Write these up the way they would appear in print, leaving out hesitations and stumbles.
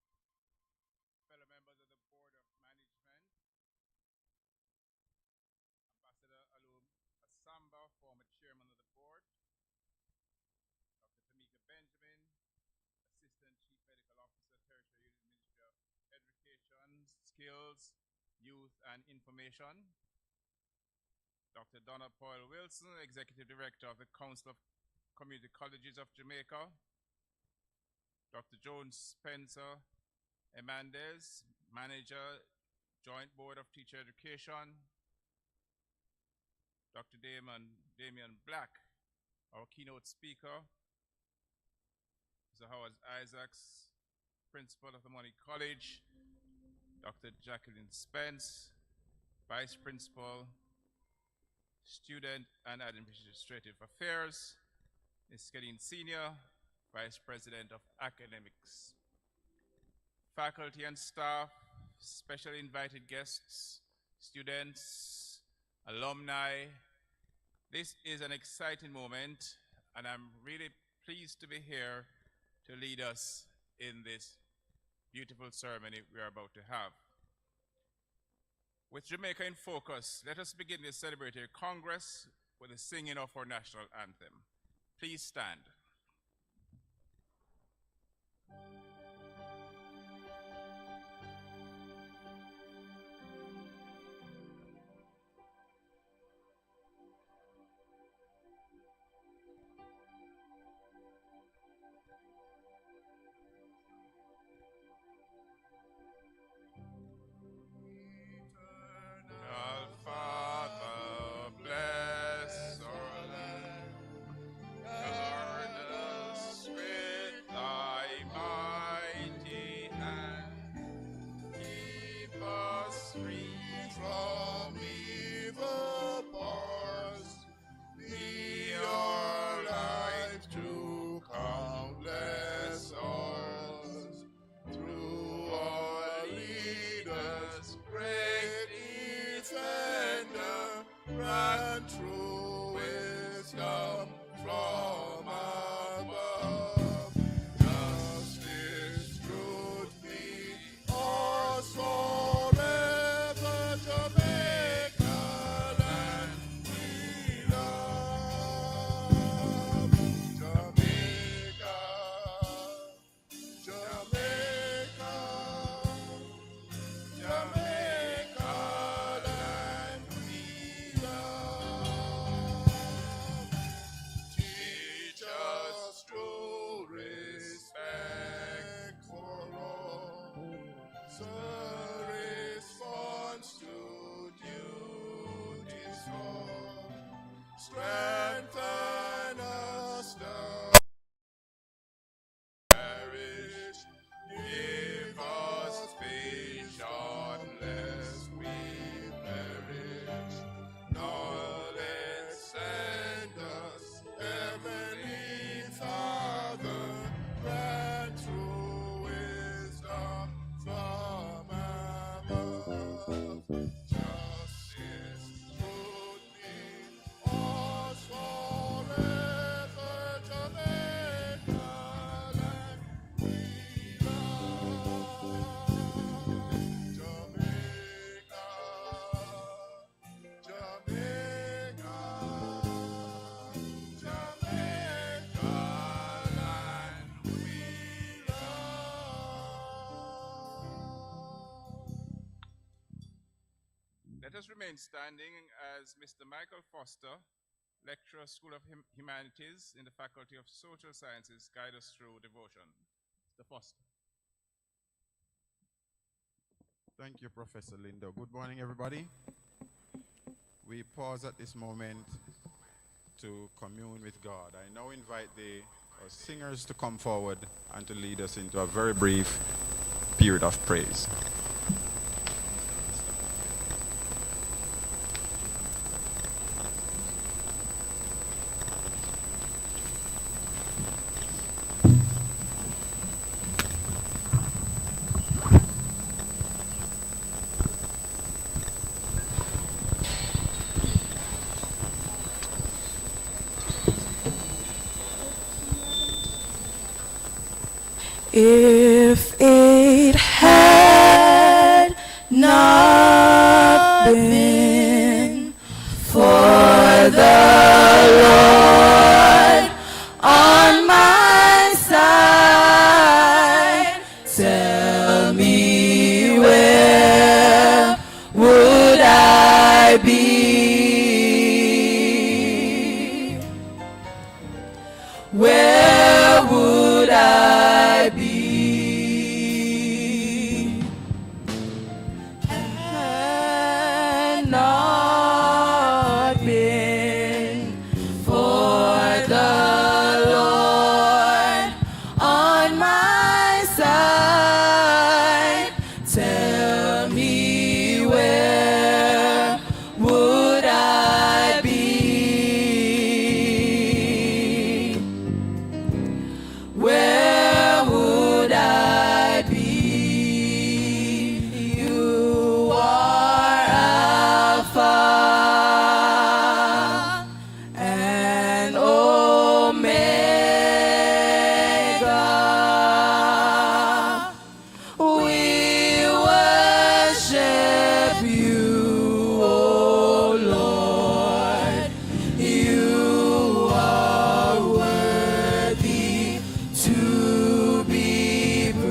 Good morning, ladies and gentlemen, fellow members of the Board of Management, Ambassador Alum Asamba, former chairman of the board, Dr. Tamika Benjamin, Assistant Chief Medical Officer, Territorial Ministry of Education, Skills, Youth and Information, Dr. Donna Poyle Wilson, Executive Director of the Council of Community Colleges of Jamaica, Dr. Jones Spencer Hernandez, Manager, Joint Board of Teacher Education, Dr. Damian Black, our keynote speaker, Mr. Howard Isaacs, Principal of the Moneague College, Dr. Jacqueline Spence, Vice Principal, Student and Administrative Affairs, Ms. Kedin Senior, Vice President of Academics, faculty and staff, special invited guests, students, alumni. This is an exciting moment, and I'm really pleased to be here to lead us in this beautiful ceremony we are about to have. With Jamaica in focus, let us begin this celebratory Congress with the singing of our national anthem. Please stand. Let us remain standing as Mr. Michael Foster, Lecturer, School of Humanities in the Faculty of Social Sciences, guide us through devotion. Mr. Foster. Thank you, Professor Lindo. Good morning, everybody. We pause at this moment to commune with God. I now invite our singers to come forward and to lead us into a very brief period of praise. If it had not been for the Lord on my side, tell me where would I be? Where would I be? Had not been for the Lord on my side, tell me where would I be? Where would I be? You are Alpha and Omega. We worship you, O Lord. You are worthy to be praised.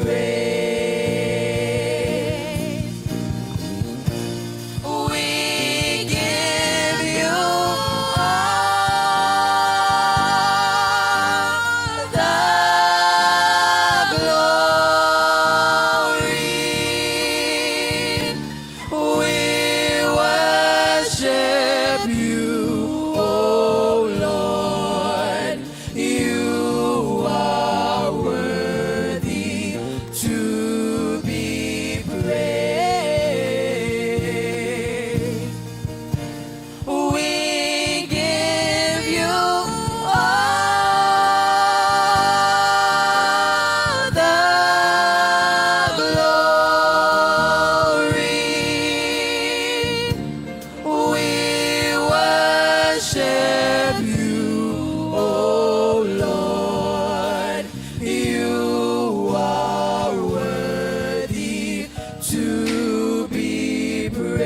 We give you all the glory. We worship you, O Lord. You are worthy to be praised. We give you all the glory. We worship you, O Lord. You are worthy to be praised.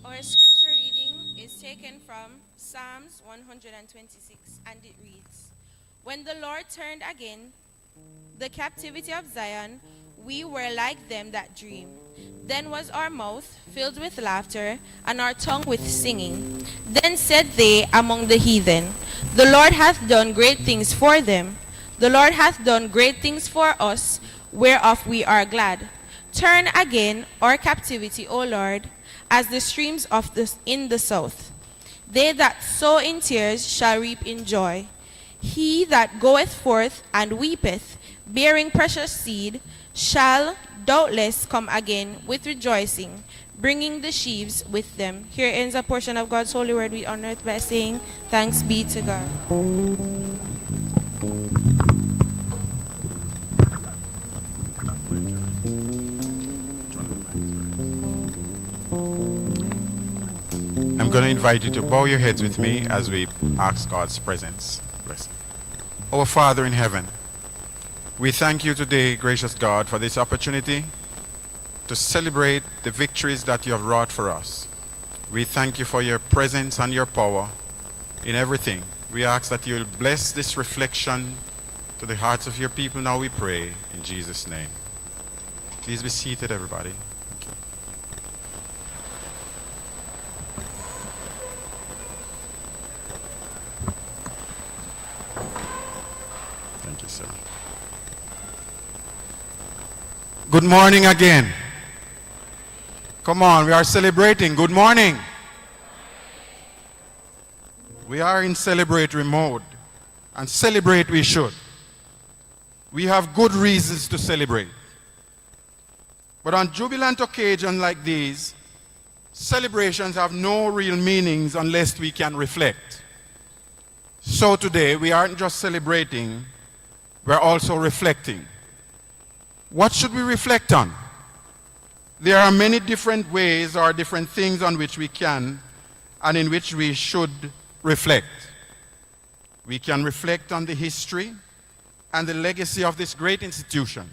Our scripture reading is taken from Psalms 126, and it reads, When the Lord turned again the captivity of Zion, we were like them that dream. Then was our mouth filled with laughter, and our tongue with singing. Then said they among the heathen, The Lord hath done great things for them. The Lord hath done great things for us, whereof we are glad. Turn again our captivity, O Lord, as the streams in the south. They that sow in tears shall reap in joy. He that goeth forth and weepeth, bearing precious seed, shall doubtless come again with rejoicing, bringing the sheaves with them. Here ends a portion of God's holy word. We honor it by saying, Thanks be to God. I'm going to invite you to bow your heads with me as we ask God's presence. Bless. Our Father in heaven, we thank you today, gracious God, for this opportunity to celebrate the victories that you have wrought for us. We thank you for your presence and your power in everything. We ask that you will bless this reflection To the hearts of your people now we pray in Jesus' name. Please be seated, everybody. Thank you. Thank you, sir. Good morning again. Come on, we are celebrating. Good morning. We are in celebratory mode, and celebrate we should. We have good reasons to celebrate. But on jubilant occasions like these, celebrations have no real meanings unless we can reflect. So today, we aren't just celebrating, we're also reflecting. What should we reflect on? There are many different ways or different things on which we can and in which we should reflect. We can reflect on the history and the legacy of this great institution.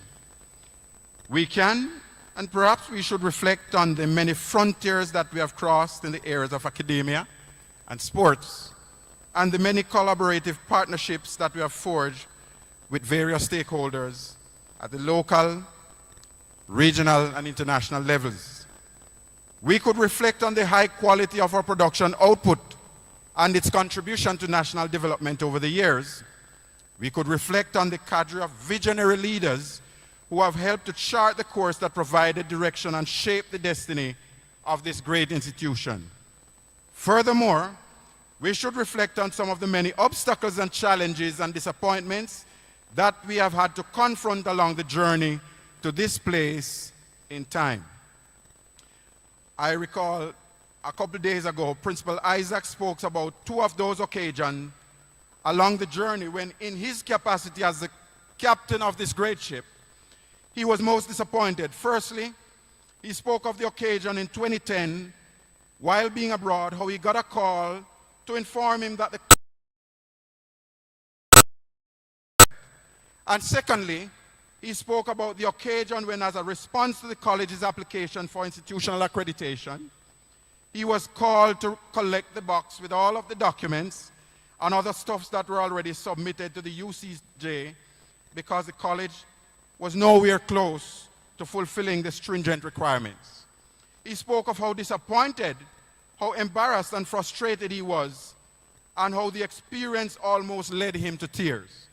We can, and perhaps we should reflect on the many frontiers that we have crossed in the areas of academia and sports, and the many collaborative partnerships that we have forged with various stakeholders at the local, regional, and international levels. We could reflect on the high quality of our production output and its contribution to national development over the years. We could reflect on the cadre of visionary leaders who have helped to chart the course that provided direction and shaped the destiny of this great institution. Furthermore, we should reflect on some of the many obstacles and challenges and disappointments that we have had to confront along the journey to this place in time. I recall a couple of days ago, Principal Isaac spoke about two of those occasions along the journey when, in his capacity as the captain of this great ship, he was most disappointed. Firstly, he spoke of the occasion in 2010 while being abroad, how he got a call to inform him that the... And secondly, he spoke about the occasion when, as a response to the college's application for institutional accreditation, he was called to collect the box with all of the documents and other stuffs that were already submitted to the UCJ because the college was nowhere close to fulfilling the stringent requirements. He spoke of how disappointed, how embarrassed and frustrated he was, and how the experience almost led him to tears.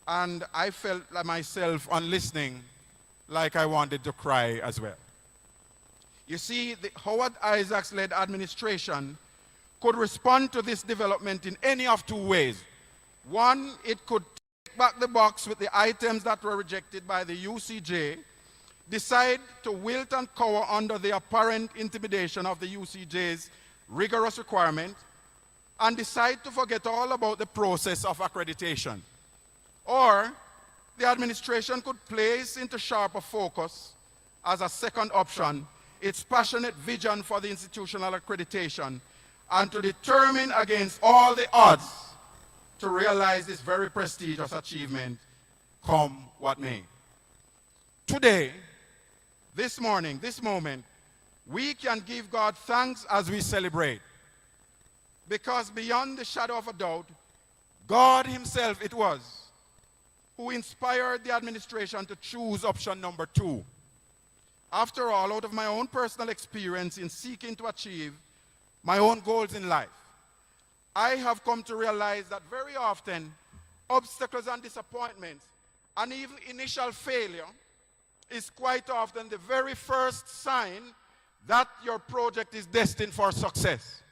And I felt like myself, on listening, like I wanted to cry as well. You see, the Howard Isaacs-led administration could respond to this development in any of two ways. One, it could take back the box with the items that were rejected by the UCJ, decide to wilt and cower under the apparent intimidation of the UCJ's rigorous requirement, and decide to forget all about the process of accreditation. Or the administration could place into sharper focus, as a second option, its passionate vision for the institutional accreditation, and to determine against all the odds to realize this very prestigious achievement, come what may. Today, this morning, this moment, we can give God thanks as we celebrate, because beyond the shadow of a doubt, God himself it was who inspired the administration to choose option number 2. After all, out of my own personal experience in seeking to achieve my own goals in life, I have come to realize that very often obstacles and disappointments and even initial failure is quite often the very first sign that your project is destined for success.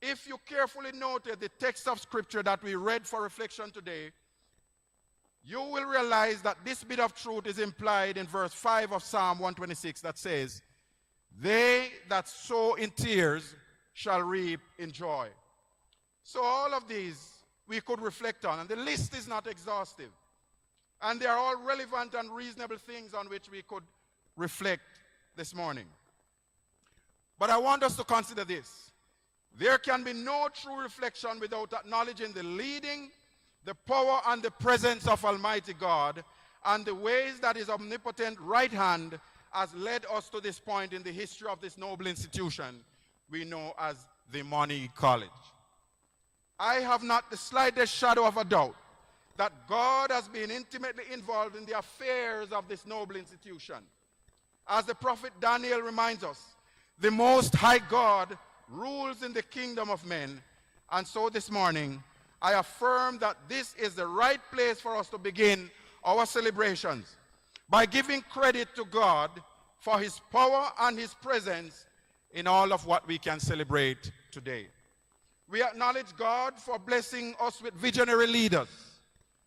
If you carefully noted the text of scripture that we read for reflection today, you will realize that this bit of truth is implied in verse 5 of Psalm 126 that says, "They that sow in tears shall reap in joy." So all of these we could reflect on, and the list is not exhaustive. And they are all relevant and reasonable things on which we could reflect this morning. But I want us to consider this. There can be no true reflection without acknowledging the leading, the power and the presence of Almighty God, and the ways that his omnipotent right hand has led us to this point in the history of this noble institution we know as the Moneague College. I have not the slightest shadow of a doubt that God has been intimately involved in the affairs of this noble institution. As the prophet Daniel reminds us, the Most High God rules in the kingdom of men. And so this morning, I affirm that this is the right place for us to begin our celebrations by giving credit to God for his power and his presence in all of what we can celebrate today. We acknowledge God for blessing us with visionary leaders,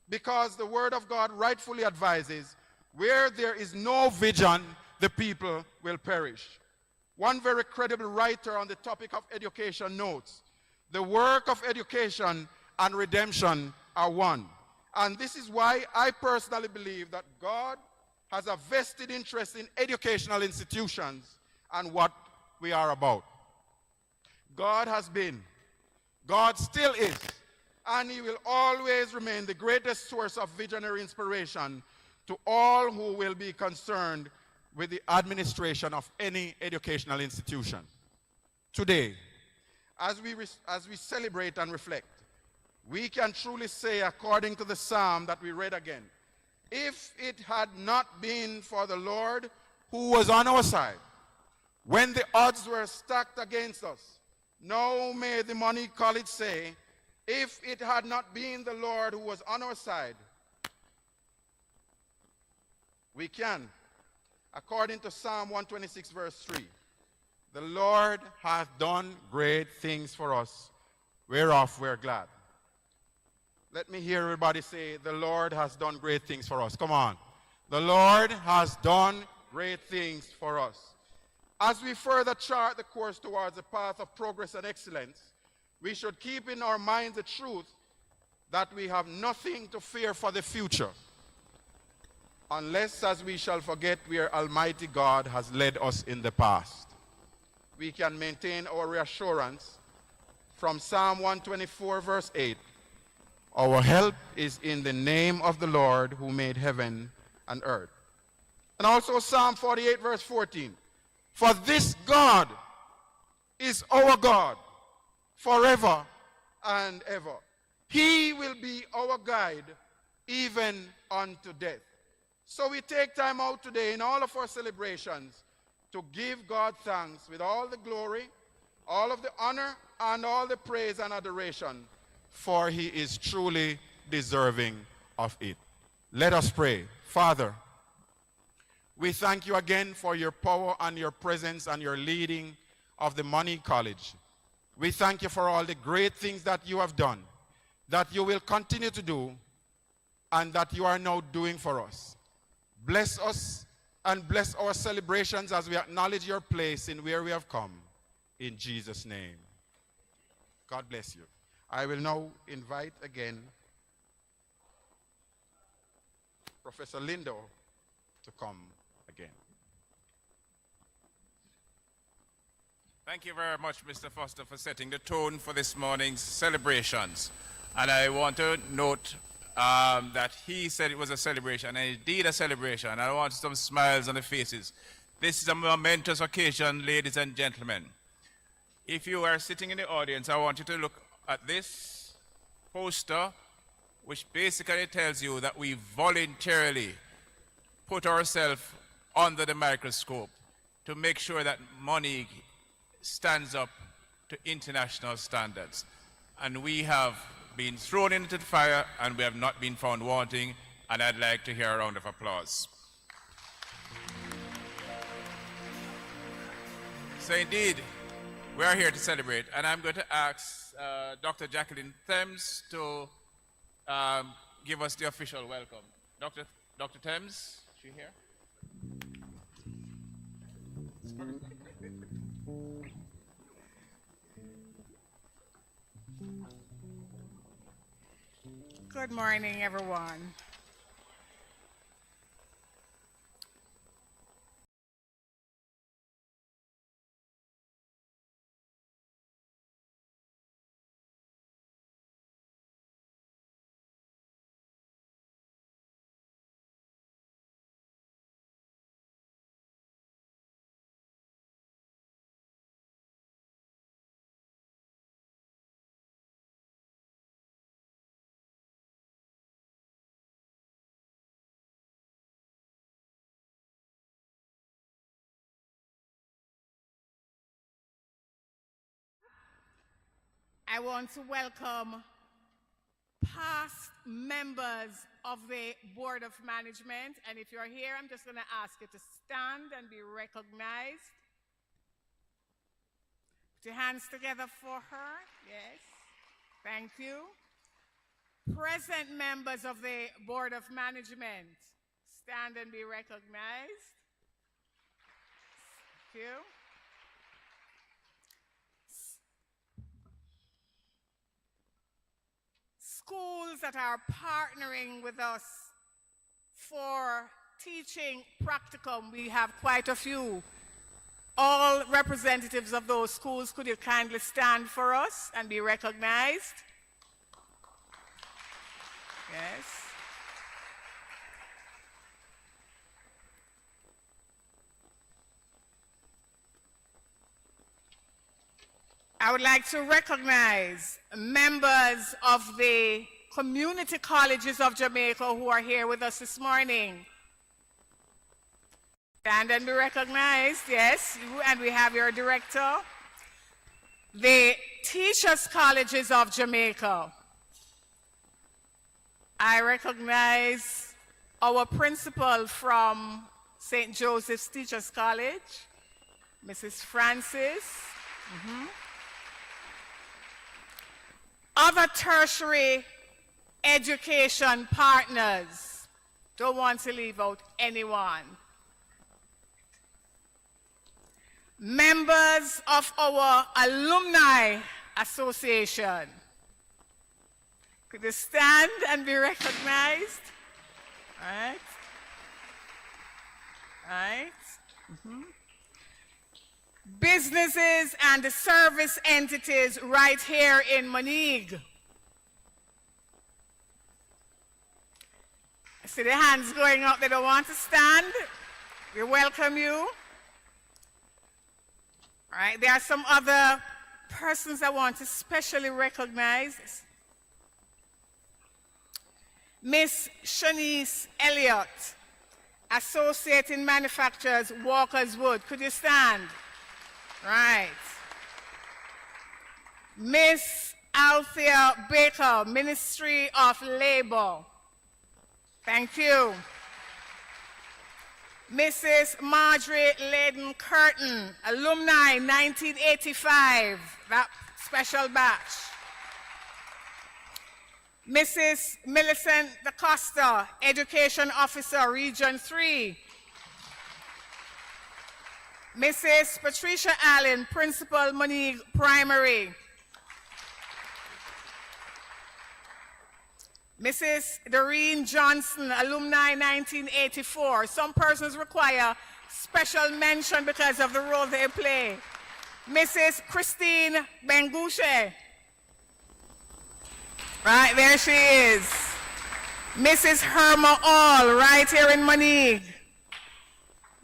because the word of God rightfully advises, where there is no vision, the people will perish. One very credible writer on the topic of education notes, the work of education and redemption are one. And this is why I personally believe that God has a vested interest in educational institutions and what we are about. God has been, God still is, and he will always remain the greatest source of visionary inspiration to all who will be concerned with the administration of any educational institution. Today, as we celebrate and reflect, we can truly say, according to the psalm that we read again, if it had not been for the Lord who was on our side, when the odds were stacked against us, now may the Moneague College say, if it had not been the Lord who was on our side, we can, according to Psalm 126 verse 3, the Lord hath done great things for us, whereof we're glad. Let me hear everybody say, the Lord has done great things for us. Come on. The Lord has done great things for us. As we further chart the course towards a path of progress and excellence, we should keep in our minds the truth that we have nothing to fear for the future, unless, as we shall forget, where Almighty God has led us in the past. We can maintain our reassurance from Psalm 124 verse 8. Our help is in the name of the Lord who made heaven and earth. And also Psalm 48 verse 14. For this God is our God forever and ever. He will be our guide even unto death. So we take time out today in all of our celebrations to give God thanks with all the glory, all of the honor, and all the praise and adoration, for he is truly deserving of it. Let us pray. Father, we thank you again for your power and your presence and your leading of the Moneague College. We thank you for all the great things that you have done, that you will continue to do, and that you are now doing for us. Bless us and bless our celebrations as we acknowledge your place in where we have come. In Jesus' name. God bless you. I will now invite again Professor Lindo to come again. Thank you very much, Mr. Foster, for setting the tone for this morning's celebrations. And I want to note that he said it was a celebration, and indeed a celebration. I want some smiles on the faces. This is a momentous occasion, ladies and gentlemen. If you are sitting in the audience, I want you to look at this poster, which basically tells you that we voluntarily put ourselves under the microscope to make sure that Moneague stands up to international standards. And we have been thrown into the fire, and we have not been found wanting, and I'd like to hear a round of applause. So indeed, we are here to celebrate, and I'm going to ask Dr. Jacqueline Thames to give us the official welcome. Dr. Thames, is she here? Good morning, everyone. I want to welcome past members of the Board of Management. And if you're here, I'm just going to ask you to stand and be recognized. Put your hands together for her. Yes. Thank you. Present members of the Board of Management, stand and be recognized. Thank you. Schools that are partnering with us for teaching practicum, we have quite a few. All representatives of those schools, could you kindly stand for us and be recognized? Yes. I would like to recognize members of the community colleges of Jamaica who are here with us this morning. Stand and be recognized, yes, and we have your director. The Teachers Colleges of Jamaica. I recognize our principal from St. Joseph's Teachers College, Mrs. Francis. Other tertiary education partners. Don't want to leave out anyone. Members of our Alumni Association. Could you stand and be recognized? All right. All right. Businesses and service entities right here in Moneague. I see the hands going up. They don't want to stand. We welcome you. All right. There are some other persons I want to specially recognize. Miss Shanice Elliott, Associate in Manufacturers, Walker's Wood. Could you stand? Right. Miss Althea Baker, Ministry of Labor. Thank you. Mrs. Marjorie Layden Curtin, Alumni 1985, that special batch. Mrs. Millicent DaCosta, Education Officer, Region 3. Mrs. Patricia Allen, Principal, Moneague Primary. Mrs. Doreen Johnson, Alumni 1984. Some persons require special mention because of the role they play. Mrs. Christine Bengushe. Right, there she is. Mrs. Herma All, right here in Moneague.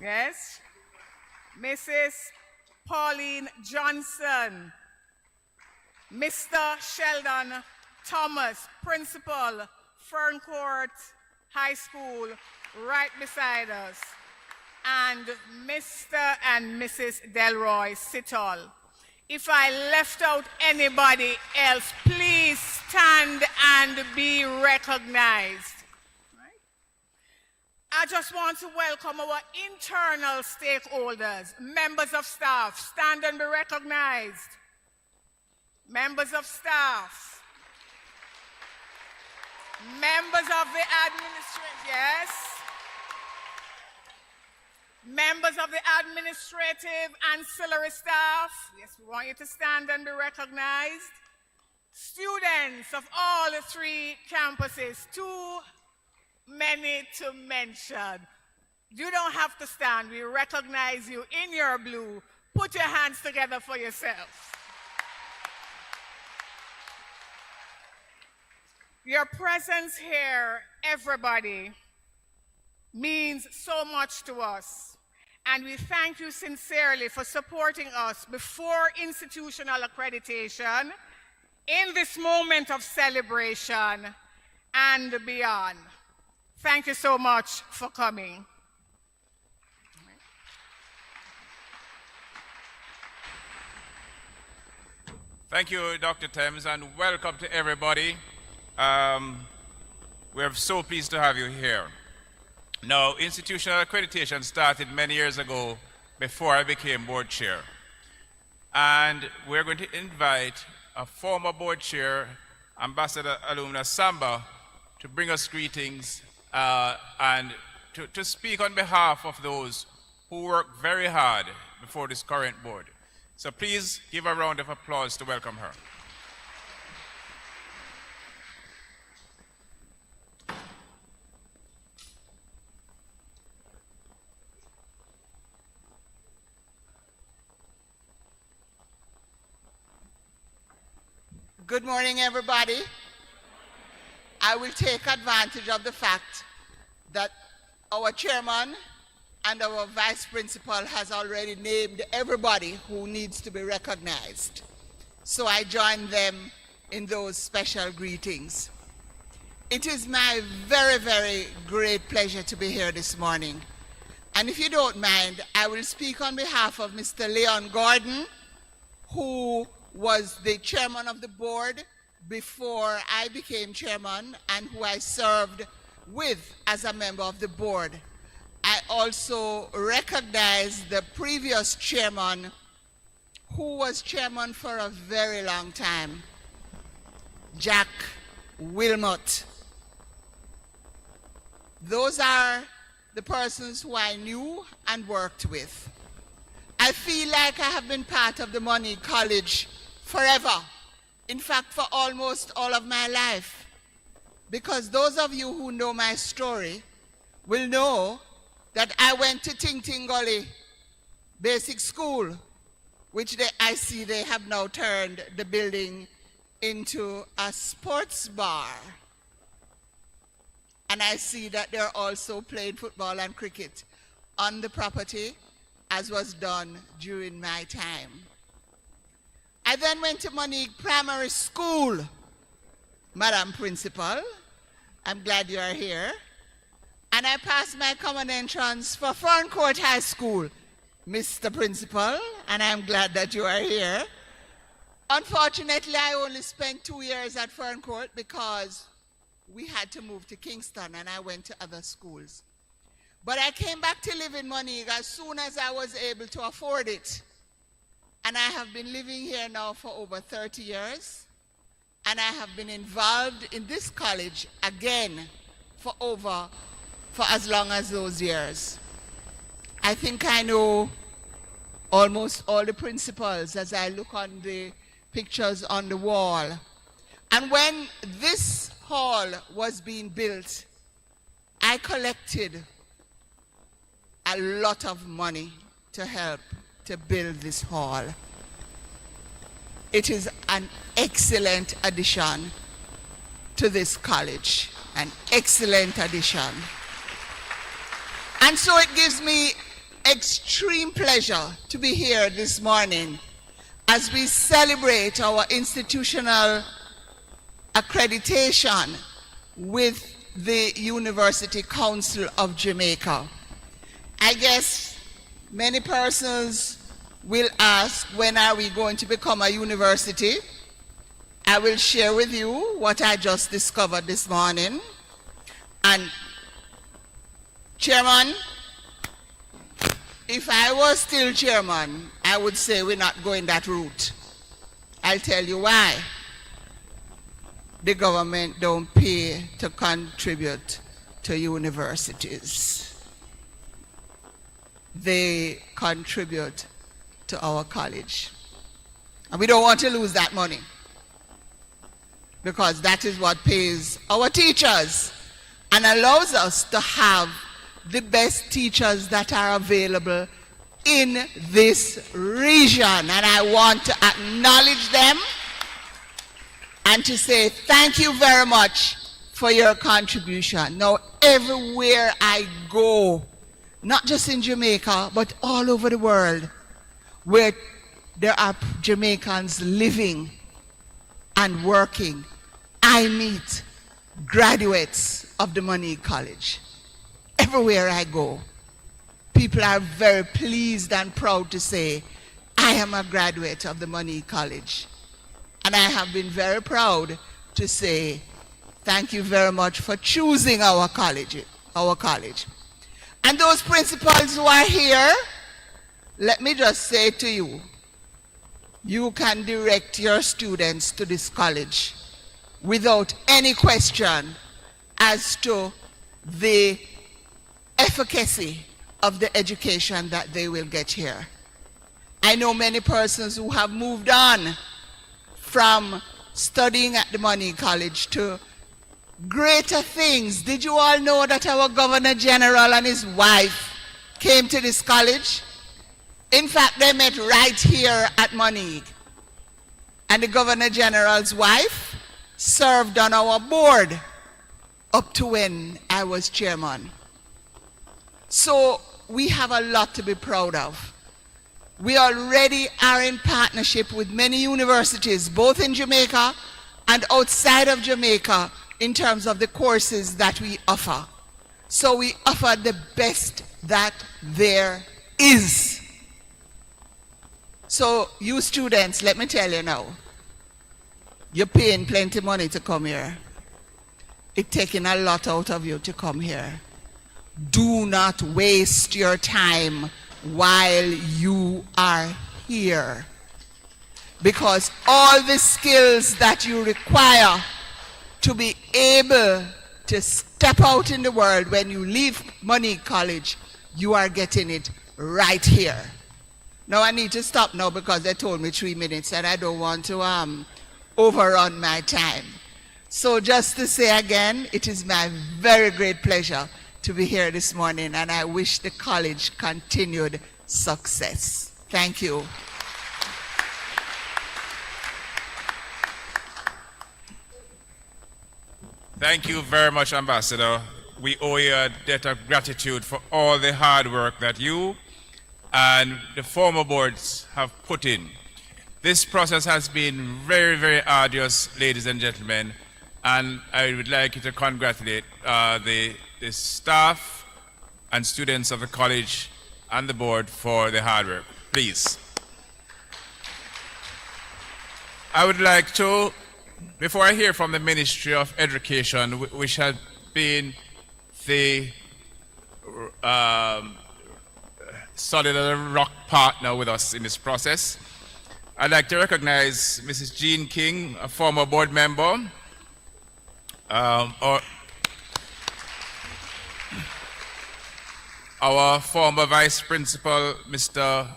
Yes. Mrs. Pauline Johnson. Mr. Sheldon Thomas, Principal, Ferncourt High School, right beside us. And Mr. and Mrs. Delroy Sittall. If I left out anybody else, please stand and be recognized. Right? I just want to welcome our internal stakeholders, members of staff. Stand and be recognized. Members of staff. Members of the administration, yes. Members of the administrative ancillary staff, yes, we want you to stand and be recognized. Students of all the 3 campuses, too many to mention. You don't have to stand, we recognize you in your blue. Put your hands together for yourself. Your presence here, everybody, means so much to us. And we thank you sincerely for supporting us before institutional accreditation, in this moment of celebration, and beyond. Thank you so much for coming. Thank you, Dr. Thames, and welcome to everybody. We're so pleased to have you here. Now, institutional accreditation started many years ago before I became board chair. And we're going to invite a former board chair, Ambassador Alumna Samba, to bring us greetings and to speak on behalf of those who work very hard before this current board. So please give a round of applause to welcome her. Good morning, everybody. I will take advantage of the fact that our chairman and our vice principal has already named everybody who needs to be recognized. So I join them in those special greetings. It is my very, very great pleasure to be here this morning. And if you don't mind, I will speak on behalf of Mr. Leon Gordon, who was the chairman of the board before I became chairman and who I served with as a member of the board. I also recognize the previous chairman who was chairman for a very long time, Jack Wilmot. Those are the persons who I knew and worked with. I feel like I have been part of the Moneague College forever. In fact, for almost all of my life. Because those of you who know my story will know that I went to Ting Ting Gully Basic School, which I see they have now turned the building into a sports bar. And I see that they're also playing football and cricket on the property, as was done during my time. I then went to Moneague Primary School. Madam Principal, I'm glad you are here. And I passed my common entrance for Ferncourt High School, Mr. Principal, and I'm glad that you are here. Unfortunately, I only spent 2 years at Ferncourt because we had to move to Kingston and I went to other schools. But I came back to live in Moneague as soon as I was able to afford it. And I have been living here now for over 30 years. And I have been involved in this college again for as long as those years. I think I know almost all the principals as I look on the pictures on the wall. And when this hall was being built, I collected a lot of money to help to build this hall. It is an excellent addition to this college, an excellent addition. And so it gives me extreme pleasure to be here this morning as we celebrate our institutional accreditation with the University Council of Jamaica. I guess many persons will ask, when are we going to become a university? I will share with you what I just discovered this morning. And Chairman, if I was still chairman, I would say we're not going that route. I'll tell you why. The government don't pay to contribute to universities. They contribute to our college. And we don't want to lose that money because that is what pays our teachers and allows us to have the best teachers that are available in this region. And I want to acknowledge them and to say thank you very much for your contribution. Now, everywhere I go, not just in Jamaica, but all over the world, where there are Jamaicans living and working, I meet graduates of the Moneague College. Everywhere I go, people are very pleased and proud to say, I am a graduate of the Moneague College. And I have been very proud to say thank you very much for choosing our college. And those principals who are here, let me just say to you, you can direct your students to this college without any question as to the efficacy of the education that they will get here. I know many persons who have moved on from studying at the Moneague College to greater things. Did you all know that our Governor General and his wife came to this college? In fact, they met right here at Moneague. And the Governor General's wife served on our board up to when I was chairman. So we have a lot to be proud of. We already are in partnership with many universities, both in Jamaica and outside of Jamaica, in terms of the courses that we offer. So we offer the best that there is. So you students, let me tell you now, you're paying plenty money to come here. It's taking a lot out of you to come here. Do not waste your time while you are here. Because all the skills that you require to be able to step out in the world when you leave Moneague College, you are getting it right here. Now I need to stop now because they told me 3 minutes and I don't want to overrun my time. So just to say again, it is my very great pleasure to be here this morning, and I wish the college continued success. Thank you. Thank you very much, Ambassador. We owe you a debt of gratitude for all the hard work that you and the former boards have put in. This process has been very, very arduous, ladies and gentlemen, and I would like you to congratulate the staff and students of the college and the board for the hard work. Please. I would like to, before I hear from the Ministry of Education, which has been the solid as a rock partner with us in this process, I'd like to recognize Mrs. Jean King, a former board member, our former Vice Principal, Mr.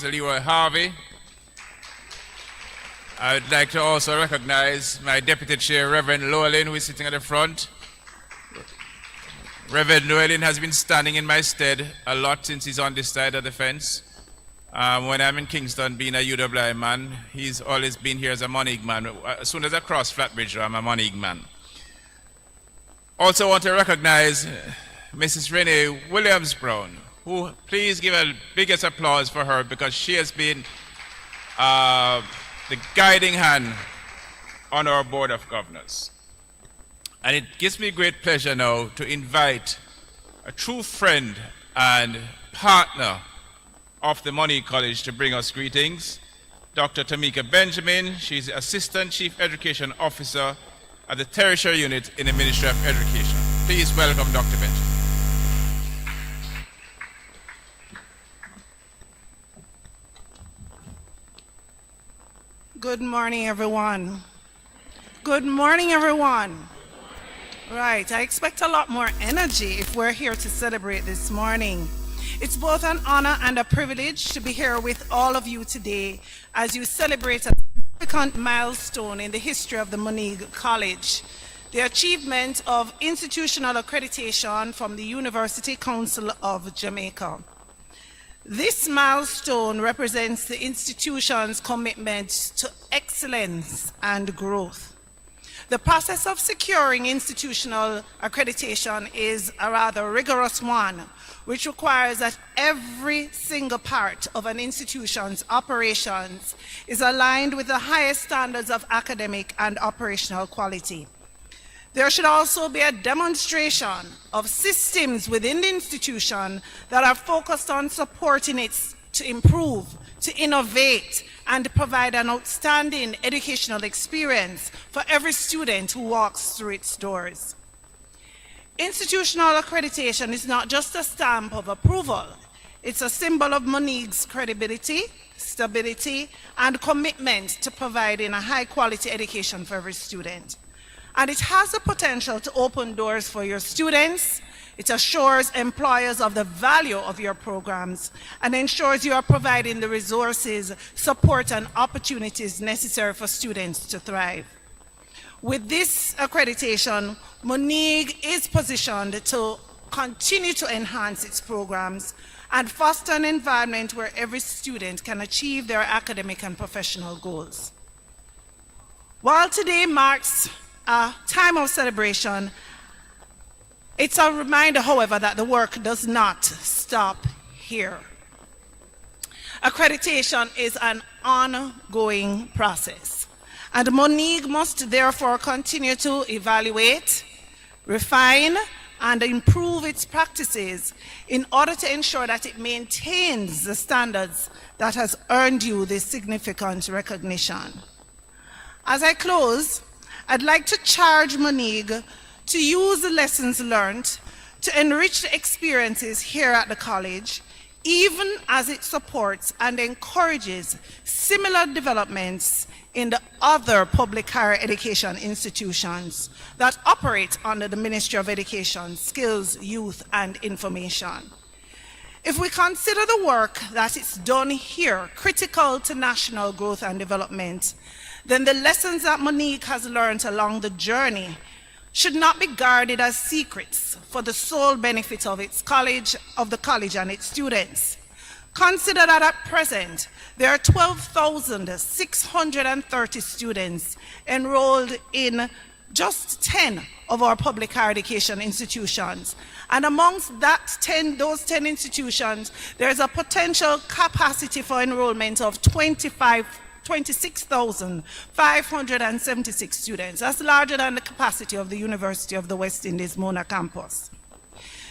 Leroy Harvey. I would like to also recognize my Deputy Chair, Reverend Llewellyn, who is sitting at the front. Reverend Llewellyn has been standing in my stead a lot since he's on this side of the fence. When I'm in Kingston, being a UWI man, he's always been here as a Moneague man. As soon as I cross Flatbridge, I'm a Moneague man. Also want to recognize Mrs. Renee Williams-Brown, who, please give a biggest applause for her because she has been the guiding hand on our Board of Governors. And it gives me great pleasure now to invite a true friend and partner of the Moneague College to bring us greetings, Dr. Tamika Benjamin. She's the Assistant Chief Education Officer at the Tertiary Unit in the Ministry of Education. Please welcome Dr. Benjamin. Good morning, everyone. Good morning, everyone. Right, I expect a lot more energy if we're here to celebrate this morning. It's both an honor and a privilege to be here with all of you today as you celebrate a significant milestone in the history of the Moneague College, the achievement of institutional accreditation from the University Council of Jamaica. This milestone represents the institution's commitment to excellence and growth. The process of securing institutional accreditation is a rather rigorous one, which requires that every single part of an institution's operations is aligned with the highest standards of academic and operational quality. There should also be a demonstration of systems within the institution that are focused on supporting it to improve to innovate and provide an outstanding educational experience for every student who walks through its doors. Institutional accreditation is not just a stamp of approval. It's a symbol of Moneague's credibility, stability, and commitment to providing a high-quality education for every student. And it has the potential to open doors for your students. It assures employers of the value of your programs and ensures you are providing the resources, support, and opportunities necessary for students to thrive. With this accreditation, Moneague is positioned to continue to enhance its programs and foster an environment where every student can achieve their academic and professional goals. While today marks a time of celebration, it's a reminder, however, that the work does not stop here. Accreditation is an ongoing process, and Moneague must therefore continue to evaluate, refine, and improve its practices in order to ensure that it maintains the standards that has earned you this significant recognition. As I close, I'd like to charge Moneague to use the lessons learned to enrich the experiences here at the college, even as it supports and encourages similar developments in the other public higher education institutions that operate under the Ministry of Education, Skills, Youth, and Information. If we consider the work that is done here critical to national growth and development, then the lessons that Moneague has learned along the journey should not be guarded as secrets for the sole benefit of its college, of the college and its students. Consider that at present, there are 12,630 students enrolled in just 10 of our public higher education institutions. And amongst those 10 institutions, there is a potential capacity for enrollment of 26,576 students. That's larger than the capacity of the University of the West Indies Mona campus.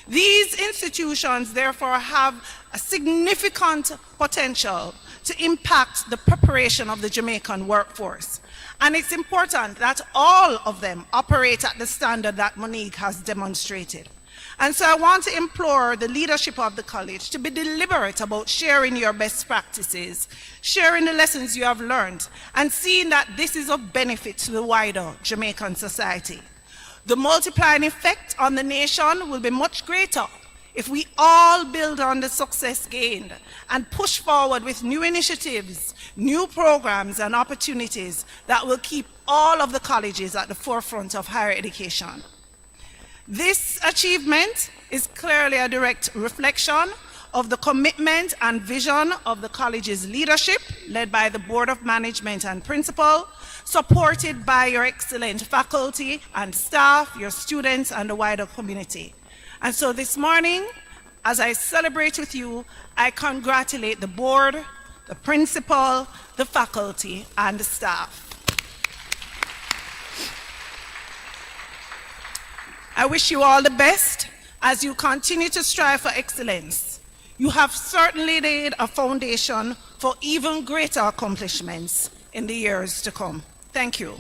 These institutions therefore have a significant potential to impact the preparation of the Jamaican workforce. And it's important that all of them operate at the standard that Moneague has demonstrated. And so I want to implore the leadership of the college to be deliberate about sharing your best practices, sharing the lessons you have learned, and seeing that this is of benefit to the wider Jamaican society. The multiplying effect on the nation will be much greater if we all build on the success gained and push forward with new initiatives, new programs, and opportunities that will keep all of the colleges at the forefront of higher education. This achievement is clearly a direct reflection of the commitment and vision of the college's leadership, led by the Board of Management and Principal, supported by your excellent faculty and staff, your students, and the wider community. And so this morning, as I celebrate with you, I congratulate the board, the principal, the faculty, and the staff. I wish you all the best as you continue to strive for excellence. You have certainly laid a foundation for even greater accomplishments in the years to come. Thank you.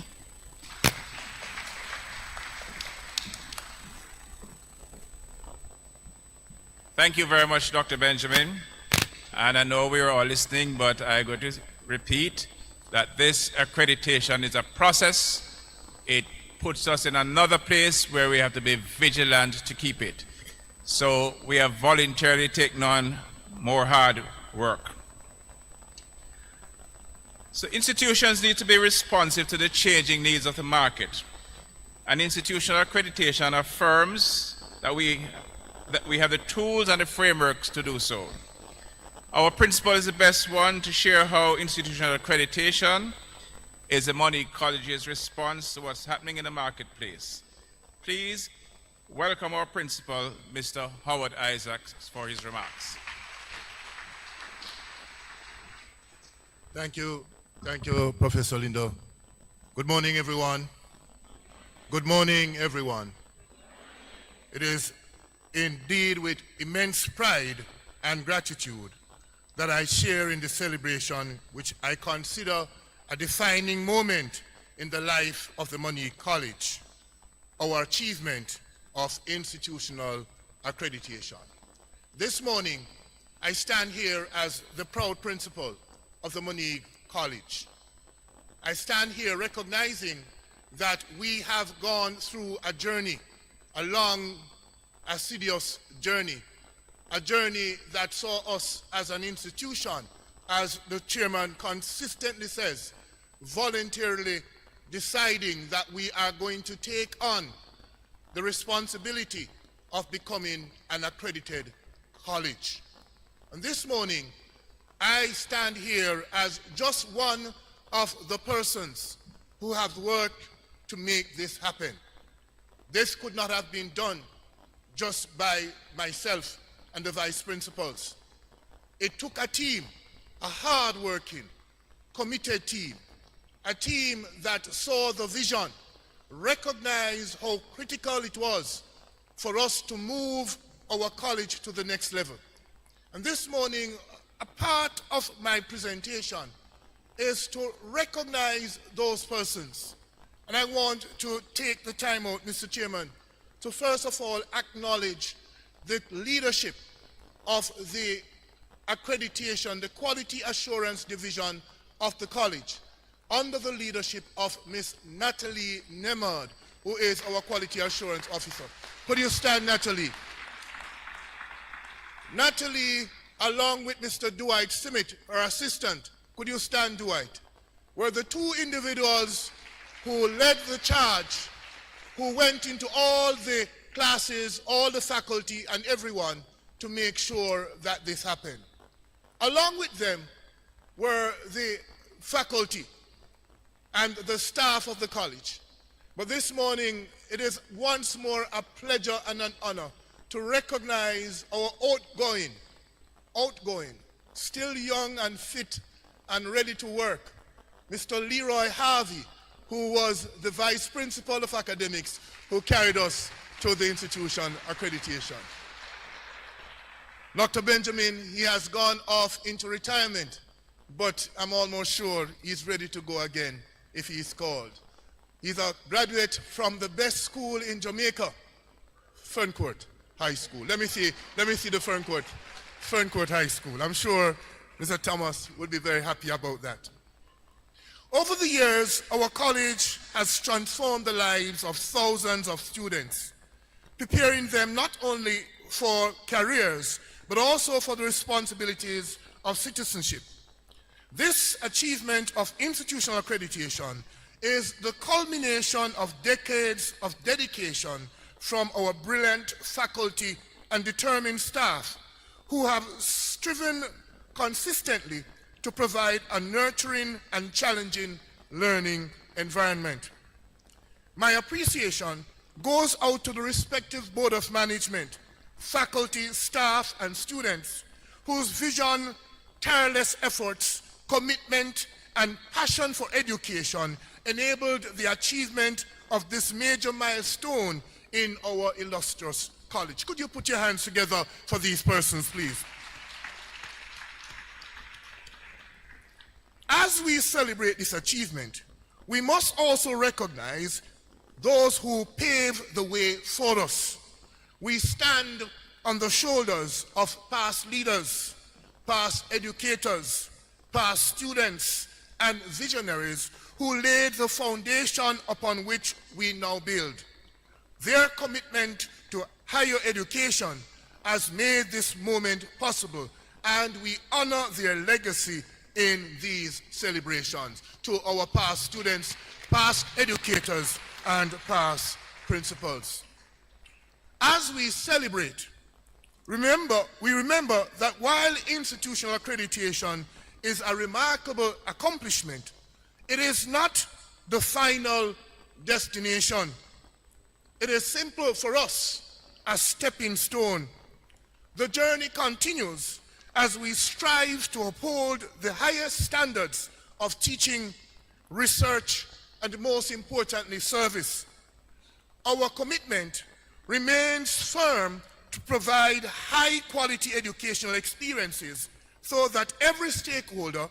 Thank you very much, Dr. Benjamin. And I know we are all listening, but I'm going to repeat that this accreditation is a process. It puts us in another place where we have to be vigilant to keep it. So we have voluntarily taken on more hard work. So institutions need to be responsive to the changing needs of the market. And institutional accreditation affirms that we have the tools and the frameworks to do so. Our principal is the best one to share how institutional accreditation is the Moneague College's response to what's happening in the marketplace. Please welcome our principal, Mr. Howard Isaacs, for his remarks. Thank you, Professor Lindo. Good morning, everyone. Good morning, everyone. It is indeed with immense pride and gratitude that I share in the celebration, which I consider a defining moment in the life of the Moneague College, our achievement of institutional accreditation. This morning, I stand here as the proud principal of the Moneague College. I stand here recognizing that we have gone through a journey, a long, assiduous journey, a journey that saw us as an institution, as the chairman consistently says, voluntarily deciding that we are going to take on the responsibility of becoming an accredited college. And this morning, I stand here as just one of the persons who have worked to make this happen. This could not have been done just by myself and the vice principals. It took a team, a hard-working, committed team, a team that saw the vision, recognized how critical it was for us to move our college to the next level. And this morning, a part of my presentation is to recognize those persons. And I want to take the time out, Mr. Chairman, to first of all acknowledge the leadership of the accreditation, the Quality Assurance Division of the college, under the leadership of Ms. Natalie Nemard, who is our Quality Assurance Officer. Could you stand, Natalie? Natalie, along with Mr. Dwight Simmet, her assistant, could you stand, Dwight, were the two individuals who led the charge, who went into all the classes, all the faculty, and everyone to make sure that this happened. Along with them were the faculty and the staff of the college. But this morning, it is once more a pleasure and an honor to recognize our outgoing, still young and fit and ready to work, Mr. Leroy Harvey, who was the vice principal of academics, who carried us to the institution accreditation. Dr. Benjamin, he has gone off into retirement, but I'm almost sure he's ready to go again if he's called. He's a graduate from the best school in Jamaica, Ferncourt High School. Let me see the Ferncourt High School. I'm sure Mr. Thomas will be very happy about that. Over the years, our college has transformed the lives of thousands of students, preparing them not only for careers, but also for the responsibilities of citizenship. This achievement of institutional accreditation is the culmination of decades of dedication from our brilliant faculty and determined staff who have striven consistently to provide a nurturing and challenging learning environment. My appreciation goes out to the respective Board of Management, faculty, staff, and students whose vision, tireless efforts, commitment, and passion for education enabled the achievement of this major milestone in our illustrious college. Could you put your hands together for these persons, please? As we celebrate this achievement, we must also recognize those who paved the way for us. We stand on the shoulders of past leaders, past educators, past students, and visionaries who laid the foundation upon which we now build. Their commitment to higher education has made this moment possible, and we honor their legacy in these celebrations. To our past students, past educators, and past principals. As we celebrate, we remember that while institutional accreditation is a remarkable accomplishment, it is not the final destination. It is simple for us a stepping stone. The journey continues as we strive to uphold the highest standards of teaching, research, and most importantly, service. Our commitment remains firm to provide high-quality educational experiences so that every stakeholder,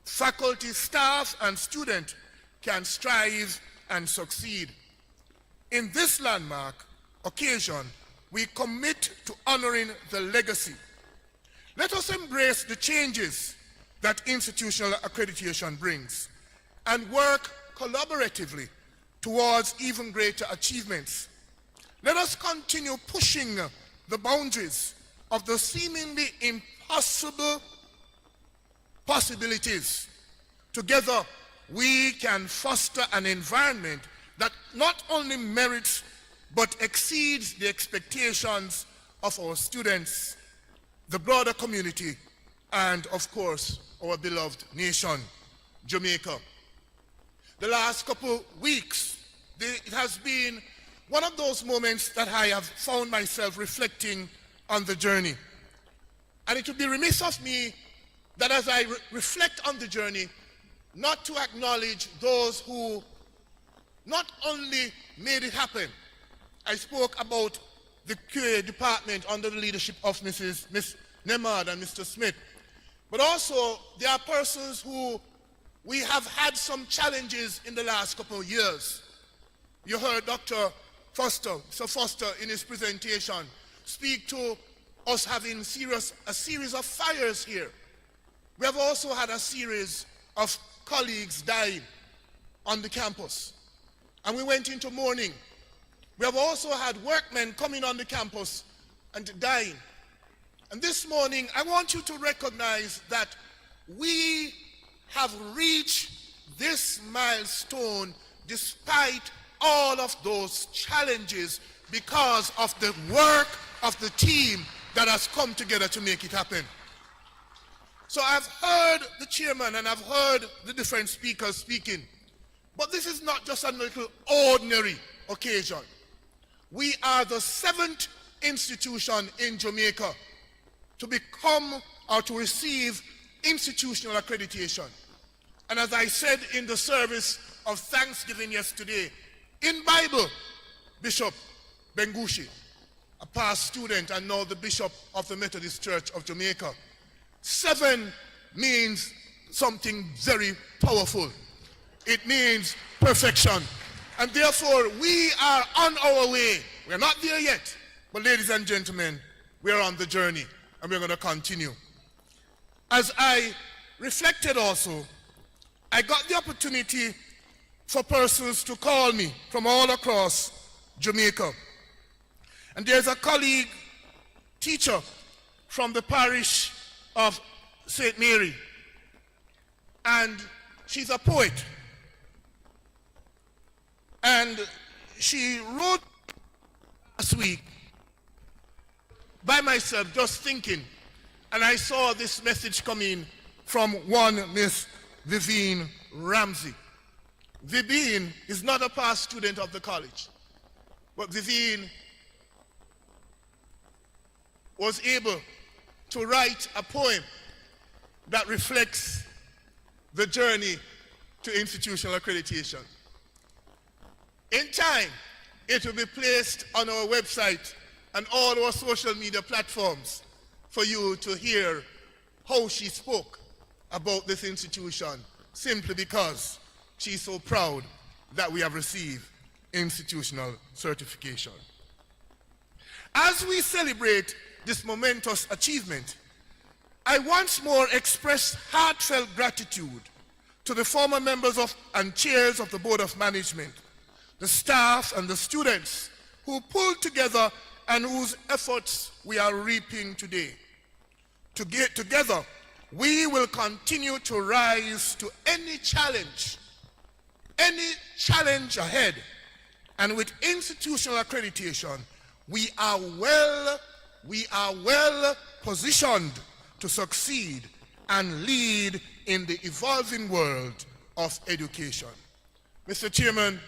faculty, staff, and student can strive and succeed. In this landmark occasion, we commit to honoring the legacy. Let us embrace the changes that institutional accreditation brings and work collaboratively towards even greater achievements. Let us continue pushing the boundaries of the seemingly impossible possibilities. Together, we can foster an environment that not only merits but exceeds the expectations of our students, the broader community, and of course, our beloved nation, Jamaica. The last couple weeks, it has been one of those moments that I have found myself reflecting on the journey. And it would be remiss of me that as I reflect on the journey, not to acknowledge those who not only made it happen. I spoke about the QA department under the leadership of Miss Nemad and Mr. Smith. But also, there are persons who we have had some challenges in the last couple of years. You heard Dr. Sir Foster, in his presentation, speak to us having a series of fires here. We have also had a series of colleagues dying on the campus. And we went into mourning. We have also had workmen coming on the campus and dying. And this morning, I want you to recognize that we have reached this milestone despite all of those challenges because of the work of the team that has come together to make it happen. So I've heard the chairman and I've heard the different speakers speaking, but this is not just a little ordinary occasion. We are the 7th institution in Jamaica to become or to receive institutional accreditation. And as I said in the service of Thanksgiving yesterday, in Bible, Bishop Bengushi, a past student and now the Bishop of the Methodist Church of Jamaica, 7 means something very powerful. It means perfection. And therefore, we are on our way. We're not there yet. But ladies and gentlemen, we're on the journey and we're going to continue. As I reflected also, I got the opportunity for persons to call me from all across Jamaica. And there's a colleague, teacher from the parish of St. Mary. And she's a poet. And she wrote last week by myself, just thinking, and I saw this message coming from one Miss Vivian Ramsey. Vivian is not a past student of the college, but Vivian was able to write a poem that reflects the journey to institutional accreditation. In time, it will be placed on our website and all our social media platforms for you to hear how she spoke about this institution, simply because she's so proud that we have received institutional certification. As we celebrate this momentous achievement, I once more express heartfelt gratitude to the former members of and chairs of the Board of Management, the staff and the students who pulled together and whose efforts we are reaping today. Together, we will continue to rise to any challenge ahead. And with institutional accreditation, we are well positioned to succeed and lead in the evolving world of education. Mr. Chairman,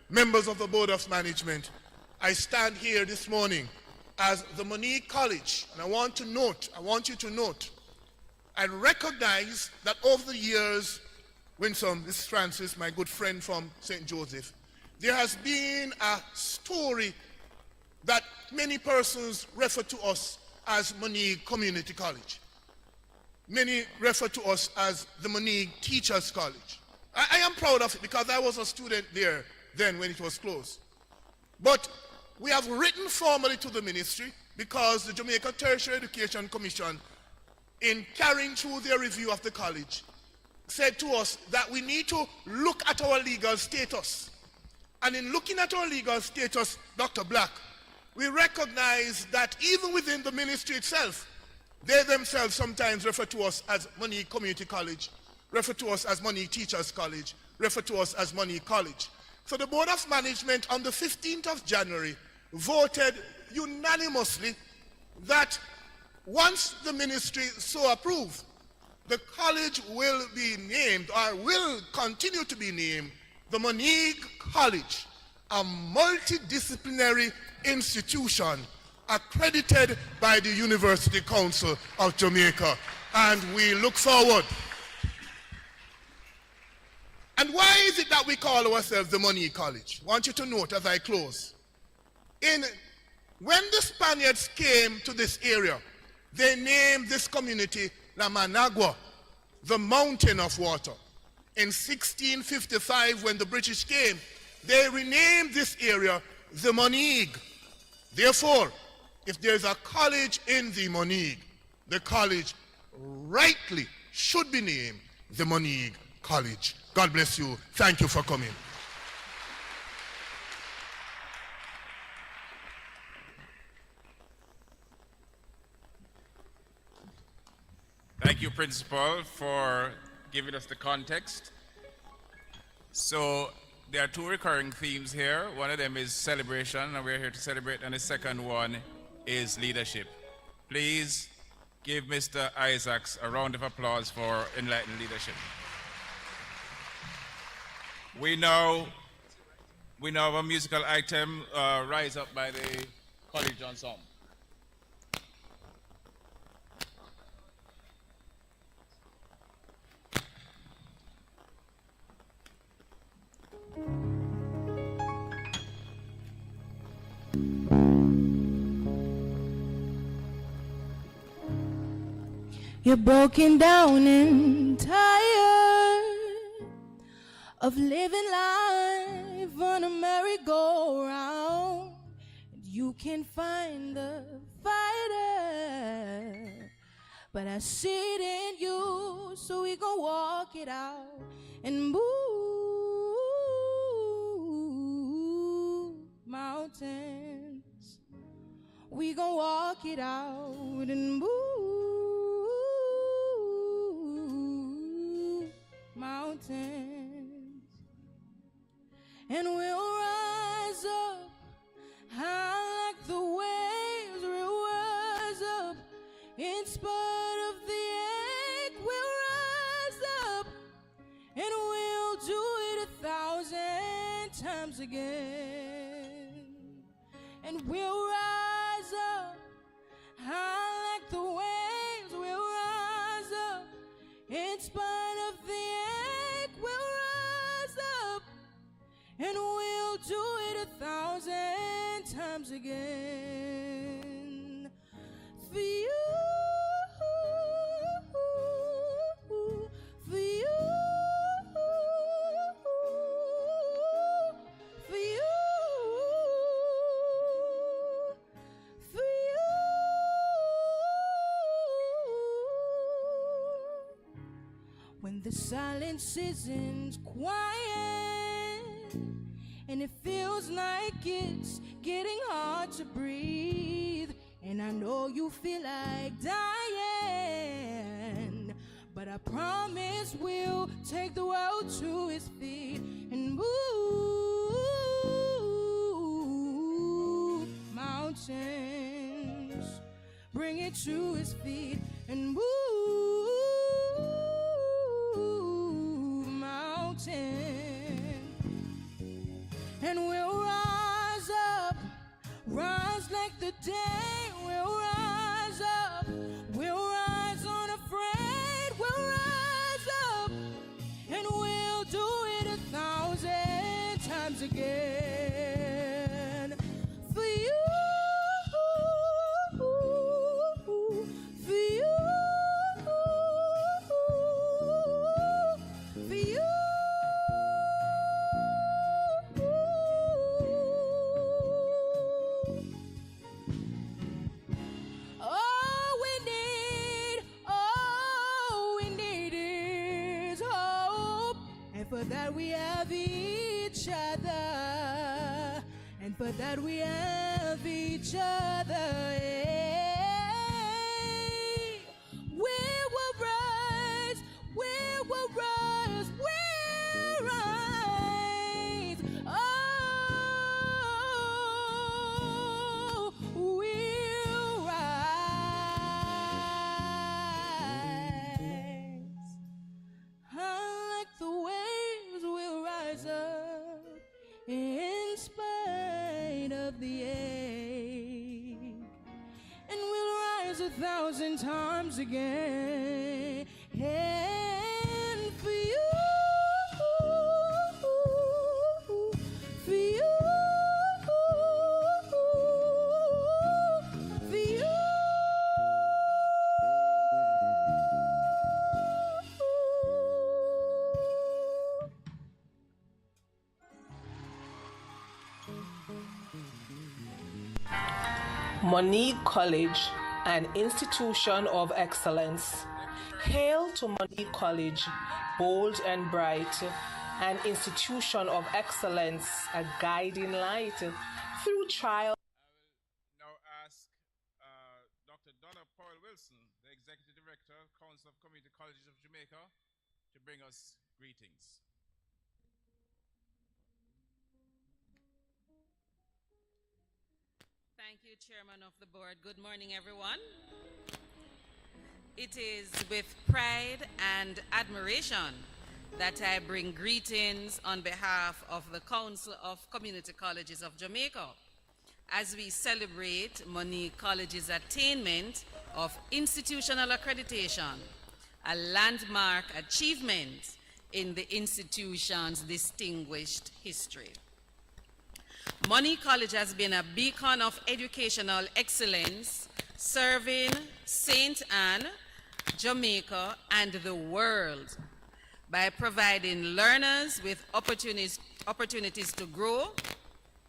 members of the Board of Management, I stand here this morning as the Moneague College, and I want you to note, I recognize that over the years, Winsome, this is Francis, my good friend from St. Joseph, there has been a story that many persons refer to us as Moneague Community College. many refer to us as the Moneague Teachers College. I am proud of it because I was a student there then when it was closed. But we have written formally to the ministry because the Jamaica Tertiary Education Commission, in carrying through their review of the college, said to us that we need to look at our legal status. And in looking at our legal status, Dr. Black, we recognize that even within the ministry itself, they themselves sometimes refer to us as Moneague Community College, refer to us as Moneague Teachers College, refer to us as Moneague College. So the Board of Management on the 15th of January voted unanimously that once the ministry so approve, the college will be named, or will continue to be named, the Moneague College, a multidisciplinary institution accredited by the University Council of Jamaica. And we look forward. And why is it that we call ourselves the Moneague College? I want you to note as I close. When the Spaniards came to this area, they named this community La Managua, the mountain of water. In 1655, when the British came, they renamed this area the Moneague. Therefore, if there's a college in the Moneague, the college rightly should be named the Moneague College. God bless you. Thank you for coming. Thank you, Principal, for giving us the context. So there are two recurring themes here. One of them is celebration, and we're here to celebrate, and the second one is leadership. Please give Mr. Isaacs a round of applause for enlightened leadership. We now have a musical item, Rise Up by the College Ensemble. You're broken down and tired of living life on a merry-go-round. You can find the fighter, but I see it in you, so we gon' walk it out and move mountains. We gon' walk it out and move mountains, and we'll rise up high like the waves. We'll rise up in spite of the ache. We'll rise up and we'll do it 1,000 times again, and we'll rise up high like the waves. We'll rise up in spite of the ache. We'll rise up and we'll do it 1,000 times again. For you, for you, for you, for you. When the silence isn't quiet and it feels like it's getting hard to breathe, and I know you feel like dying, but I promise we'll take the world to its feet and move mountains. Bring it to its feet and move mountains. And we'll rise up, rise like the day. We'll rise up, we'll rise unafraid. We'll rise up and we'll do it 1,000 times again. For you, for you, but that we have each other. Hey, we will rise, we will rise, we'll rise. Oh, we'll rise. Like the waves, we'll rise up in spite of the ache, and we'll rise 1,000 times again. And for you, for you, for you. Moneague College, an institution of excellence. Hail to Moneague College, bold and bright, an institution of excellence, a guiding light through trial. I will now ask Dr. Donna Powell-Wilson, the Executive Director, Council of Community Colleges of Jamaica, to bring us greetings. Thank you, Chairman of the Board. Good morning, everyone. It is with pride and admiration that I bring greetings on behalf of the Council of Community Colleges of Jamaica as we celebrate Moneague College's attainment of institutional accreditation, a landmark achievement in the institution's distinguished history. Moneague College has been a beacon of educational excellence, serving St. Anne, Jamaica, and the world by providing learners with opportunities to grow,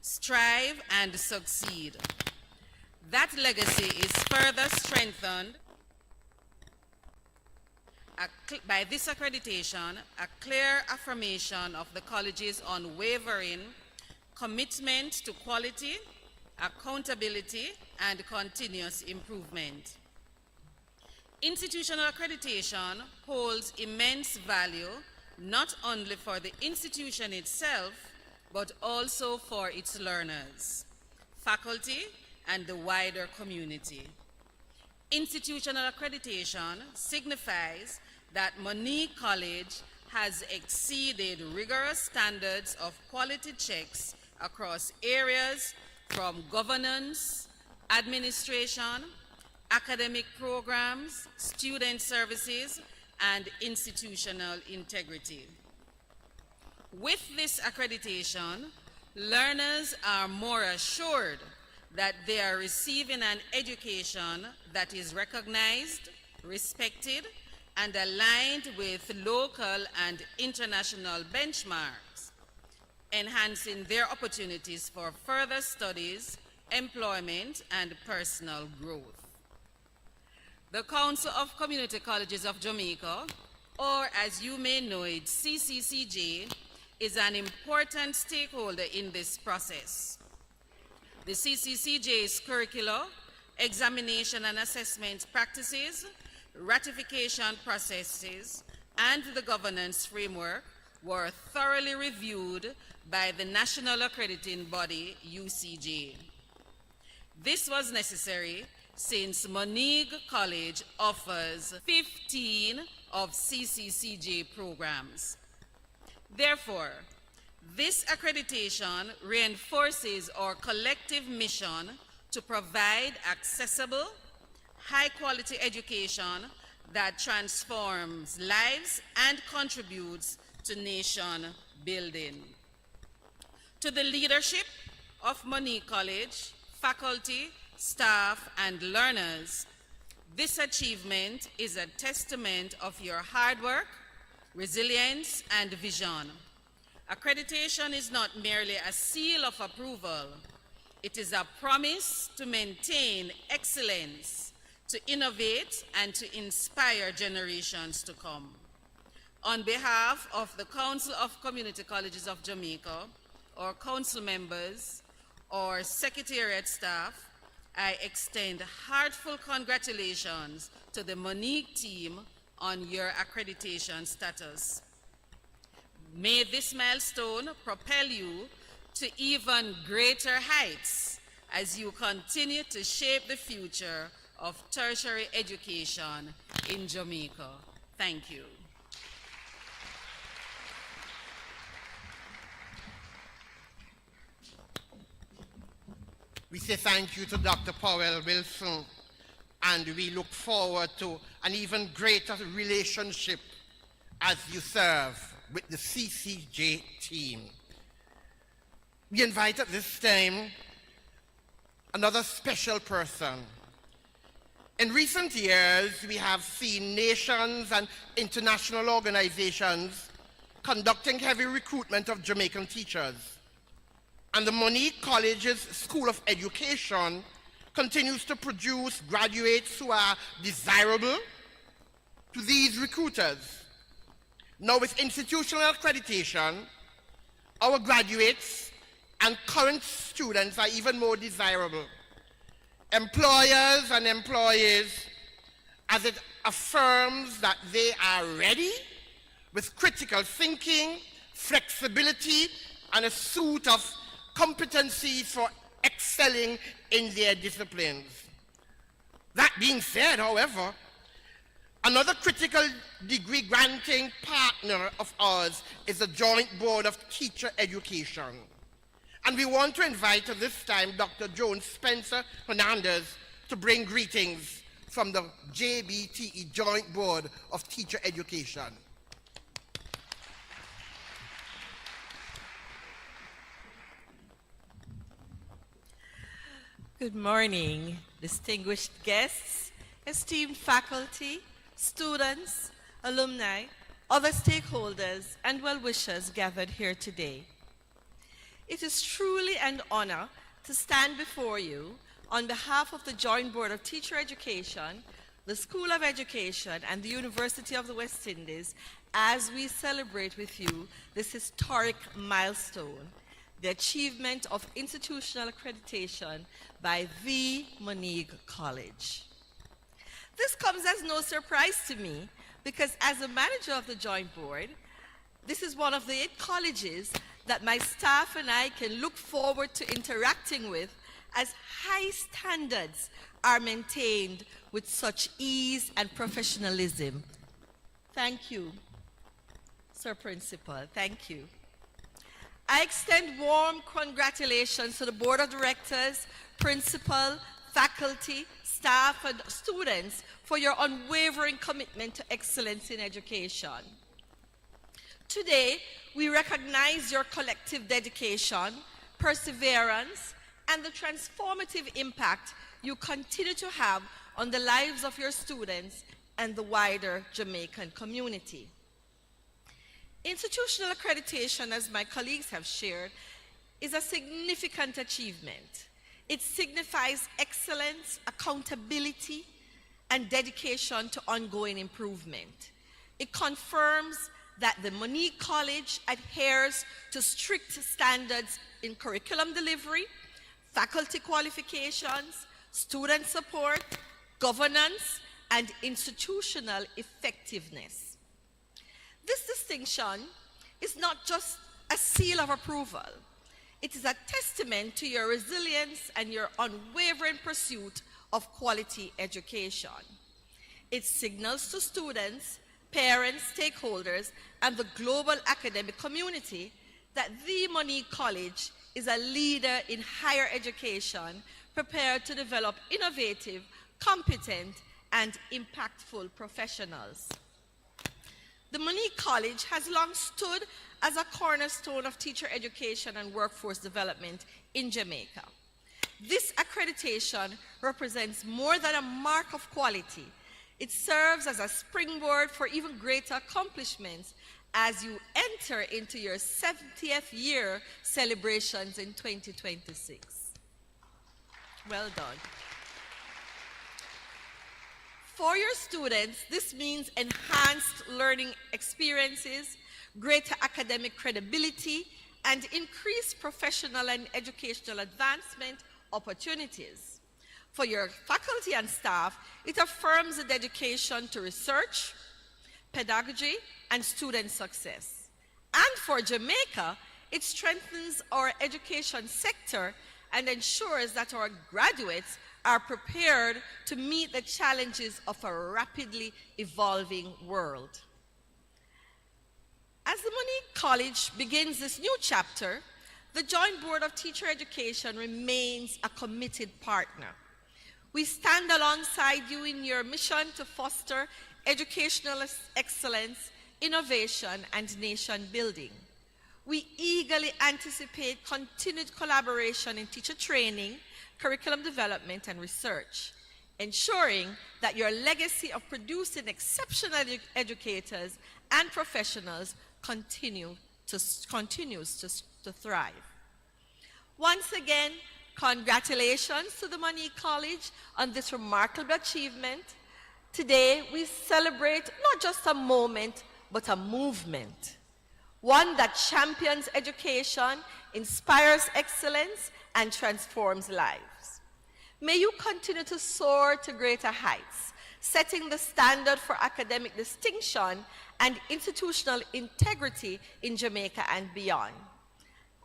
strive, and succeed. That legacy is further strengthened by this accreditation, a clear affirmation of the college's unwavering commitment to quality, accountability, and continuous improvement. Institutional accreditation holds immense value not only for the institution itself, but also for its learners, faculty, and the wider community. Institutional accreditation signifies that Moneague College has exceeded rigorous standards of quality checks across areas from governance, administration, academic programs, student services, and institutional integrity. With this accreditation, learners are more assured that they are receiving an education that is recognized, respected, and aligned with local and international benchmarks, enhancing their opportunities for further studies, employment, and personal growth. The Council of Community Colleges of Jamaica, or as you may know it, CCCJ, is an important stakeholder in this process. The CCCJ's curricula, examination and assessment practices, ratification processes, and the governance framework were thoroughly reviewed by the national accrediting body, UCJ. This was necessary since Moneague College offers 15 of CCCJ programs. Therefore, this accreditation reinforces our collective mission to provide accessible, high-quality education that transforms lives and contributes to nation building. To the leadership of Moneague College, faculty, staff, and learners, this achievement is a testament of your hard work, resilience, and vision. Accreditation is not merely a seal of approval. It is a promise to maintain excellence, to innovate, and to inspire generations to come. On behalf of the Council of Community Colleges of Jamaica, our council members, or secretariat staff, I extend heartfelt congratulations to the Moneague team on your accreditation status. May this milestone propel you to even greater heights as you continue to shape the future of tertiary education in Jamaica. Thank you. We say thank you to Dr. Powell Wilson, and we look forward to an even greater relationship as you serve with the CCJ team. We invite at this time another special person. In recent years, we have seen nations and international organizations conducting heavy recruitment of Jamaican teachers. And the Moneague College's School of Education continues to produce graduates who are desirable to these recruiters. Now, with institutional accreditation, our graduates and current students are even more desirable. Employers and employees, as it affirms that they are ready with critical thinking, flexibility, and a suite of competencies for excelling in their disciplines. That being said, however, another critical degree granting partner of ours is the Joint Board of Teacher Education. And we want to invite at this time Dr. Joan Spencer Hernandez to bring greetings from the JBTE Joint Board of Teacher Education. Good morning, distinguished guests, esteemed faculty, students, alumni, other stakeholders, and well-wishers gathered here today. It is truly an honor to stand before you on behalf of the Joint Board of Teacher Education, the School of Education, and the University of the West Indies as we celebrate with you this historic milestone, the achievement of institutional accreditation by the Moneague College. This comes as no surprise to me because as a manager of the Joint Board, this is one of the 8 colleges that my staff and I can look forward to interacting with as high standards are maintained with such ease and professionalism. Thank you, Sir Principal, thank you. I extend warm congratulations to the Board of Directors, Principal, faculty, staff, and students for your unwavering commitment to excellence in education. Today, we recognize your collective dedication, perseverance, and the transformative impact you continue to have on the lives of your students and the wider Jamaican community. Institutional accreditation, as my colleagues have shared, is a significant achievement. It signifies excellence, accountability, and dedication to ongoing improvement. It confirms that the Moneague College adheres to strict standards in curriculum delivery, faculty qualifications, student support, governance, and institutional effectiveness. This distinction is not just a seal of approval. It is a testament to your resilience and your unwavering pursuit of quality education. It signals to students, parents, stakeholders, and the global academic community that the Moneague College is a leader in higher education, prepared to develop innovative, competent, and impactful professionals. The Moneague College has long stood as a cornerstone of teacher education and workforce development in Jamaica. This accreditation represents more than a mark of quality. It serves as a springboard for even greater accomplishments as you enter into your 70th year celebrations in 2026. Well done. For your students, this means enhanced learning experiences, greater academic credibility, and increase professional and educational advancement opportunities. For your faculty and staff, it affirms a dedication to research, pedagogy, and student success. And for Jamaica, it strengthens our education sector and ensures that our graduates are prepared to meet the challenges of a rapidly evolving world. As the Moneague College begins this new chapter, the Joint Board of Teacher Education remains a committed partner. We stand alongside you in your mission to foster educational excellence, innovation, and nation building. We eagerly anticipate continued collaboration in teacher training, curriculum development, and research, ensuring that your legacy of producing exceptional educators and professionals continues to thrive. Once again, congratulations to the Moneague College on this remarkable achievement. Today, we celebrate not just a moment, but a movement. One that champions education, inspires excellence, and transforms lives. May you continue to soar to greater heights, setting the standard for academic distinction and institutional integrity in Jamaica and beyond.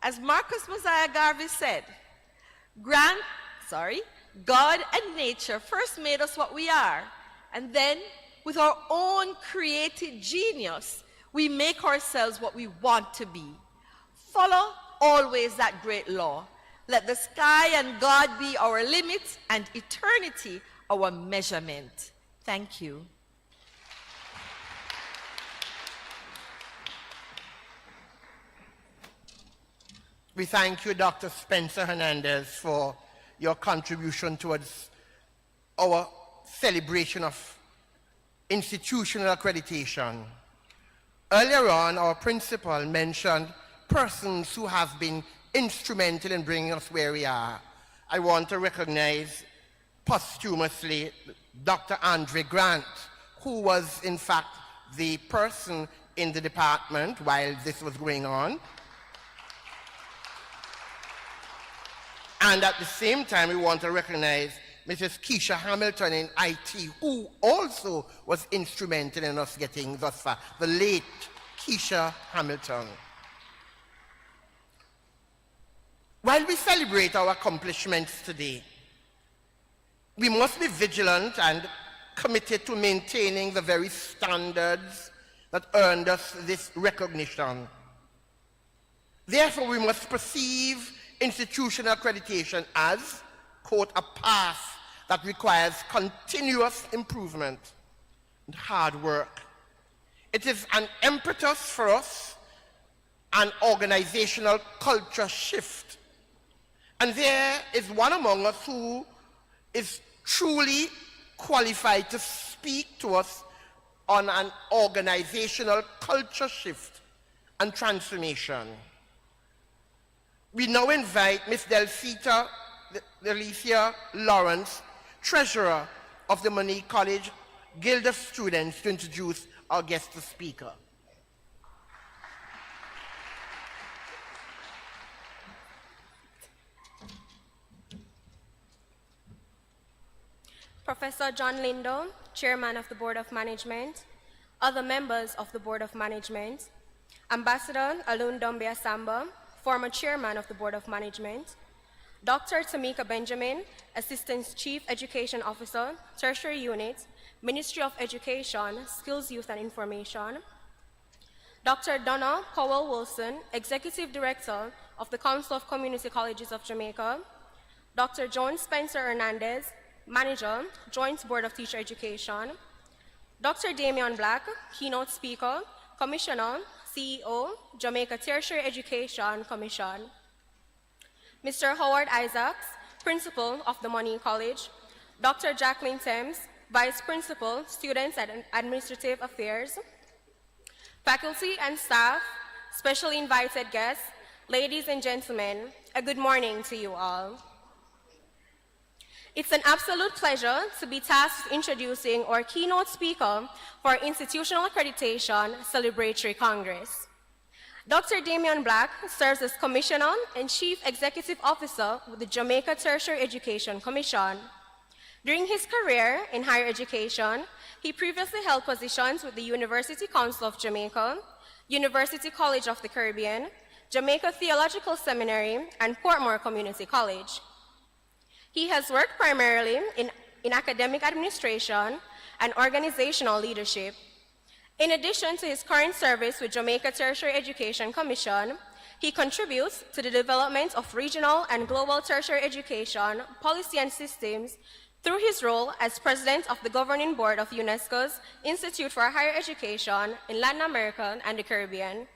As Marcus Mosiah Garvey said, God and nature first made us what we are, and then with our own creative genius, we make ourselves what we want to be. Follow always that great law. Let the sky and God be our limit and eternity our measurement. Thank you. We thank you, Dr. Spencer Hernandez, for your contribution towards our celebration of institutional accreditation. Earlier on, our principal mentioned persons who have been instrumental in bringing us where we are. I want to recognize posthumously Dr. Andre Grant, who was in fact the person in the department while this was going on. And at the same time, we want to recognize Mrs. Keisha Hamilton in IT, who also was instrumental in us getting thus far, the late Keisha Hamilton. While we celebrate our accomplishments today, we must be vigilant and committed to maintaining the very standards that earned us this recognition. Therefore, we must perceive institutional accreditation as, quote, a path that requires continuous improvement and hard work. It is an impetus for us, an organizational culture shift. And there is one among us who is truly qualified to speak to us on an organizational culture shift and transformation. We now invite Ms. Delcia Lawrence, Treasurer of the Moneague College Guild of Students, to introduce our guest speaker. Professor John Lindo, Chairman of the Board of Management, other members of the Board of Management, Ambassador Alun Dombia Samba, former Chairman of the Board of Management, Dr. Tamika Benjamin, Assistant Chief Education Officer, Tertiary Unit, Ministry of Education, Skills, Youth and Information, Dr. Donna Powell-Wilson, Executive Director of the Council of Community Colleges of Jamaica, Dr. Joan Spencer Hernandez, Manager, Joint Board of Teacher Education, Dr. Damian Black, Keynote Speaker, Commissioner, CEO, Jamaica Tertiary Education Commission, Mr. Howard Isaacs, Principal of the Moneague College, Dr. Jacqueline Thames, Vice Principal, Students and Administrative Affairs, faculty and staff, specially invited guests, ladies and gentlemen, a good morning to you all. It's an absolute pleasure to be tasked with introducing our keynote speaker for our Institutional Accreditation Celebratory Congress. Dr. Damian Black serves as Commissioner and Chief Executive Officer with the Jamaica Tertiary Education Commission. During his career in higher education, he previously held positions with the University Council of Jamaica, University College of the Caribbean, Jamaica Theological Seminary, and Portmore Community College. He has worked primarily in academic administration and organizational leadership. In addition to his current service with Jamaica Tertiary Education Commission, he contributes to the development of regional and global tertiary education policy and systems through his role as president of the governing board of UNESCO's Institute for Higher Education in Latin America and the Caribbean.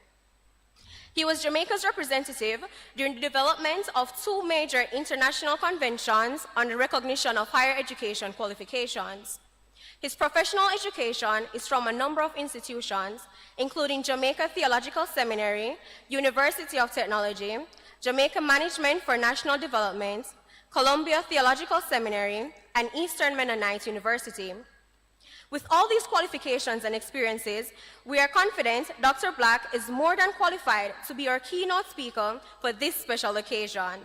He was Jamaica's representative during the development of 2 major international conventions on the recognition of higher education qualifications. His professional education is from a number of institutions, including Jamaica Theological Seminary, University of Technology, Jamaica Management for National Development, Columbia Theological Seminary, and Eastern Mennonite University. With all these qualifications and experiences, we are confident Dr. Black is more than qualified to be our keynote speaker for this special occasion.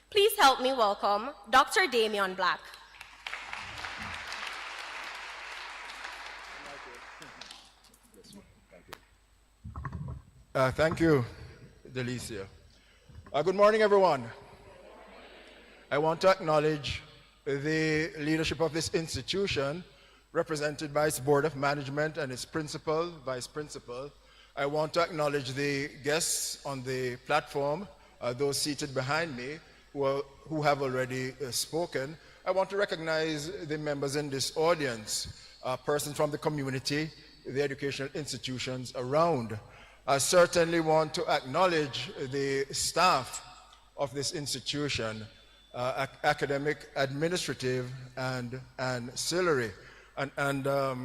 Please help me welcome Dr. Damian Black. Thank you, Delicia. Good morning, everyone. I want to acknowledge the leadership of this institution, represented by its Board of Management and its principal, vice principal. I want to acknowledge the guests on the platform, those seated behind me, who have already spoken. I want to recognize the members in this audience, persons from the community, the educational institutions around. I certainly want to acknowledge the staff of this institution, academic, administrative, and ancillary. And I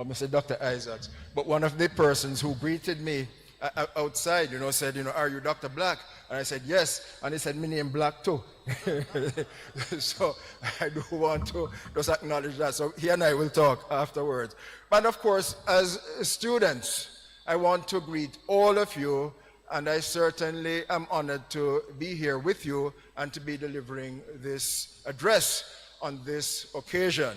must say Dr. Isaacs, but one of the persons who greeted me outside, said, are you Dr. Black? And I said, yes. And he said, me name Black too. So I do want to just acknowledge that. So he and I will talk afterwards. And of course, as students, I want to greet all of you, and I certainly am honored to be here with you and to be delivering this address on this occasion.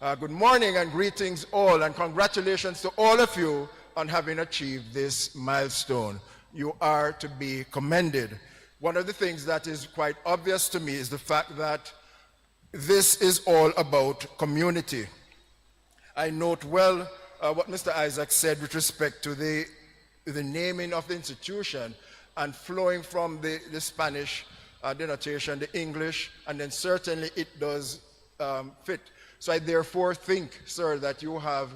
Good morning and greetings all, and congratulations to all of you on having achieved this milestone. You are to be commended. One of the things that is quite obvious to me is the fact that this is all about community. I note well what Mr. Isaac said with respect to the naming of the institution and flowing from the Spanish denotation, the English, and then certainly it does fit. So I therefore think, sir, that you have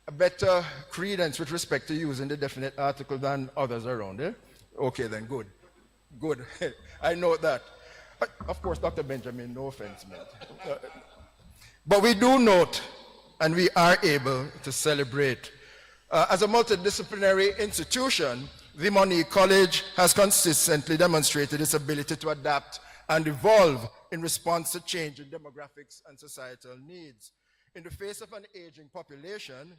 a better credence with respect to using the definite article than others around, eh? Okay then, good. Good. I know that. Of course, Dr. Benjamin, no offense meant. But we do note, and we are able to celebrate. As a multidisciplinary institution, the Moneague College has consistently demonstrated its ability to adapt and evolve in response to changing demographics and societal needs. In the face of an aging population,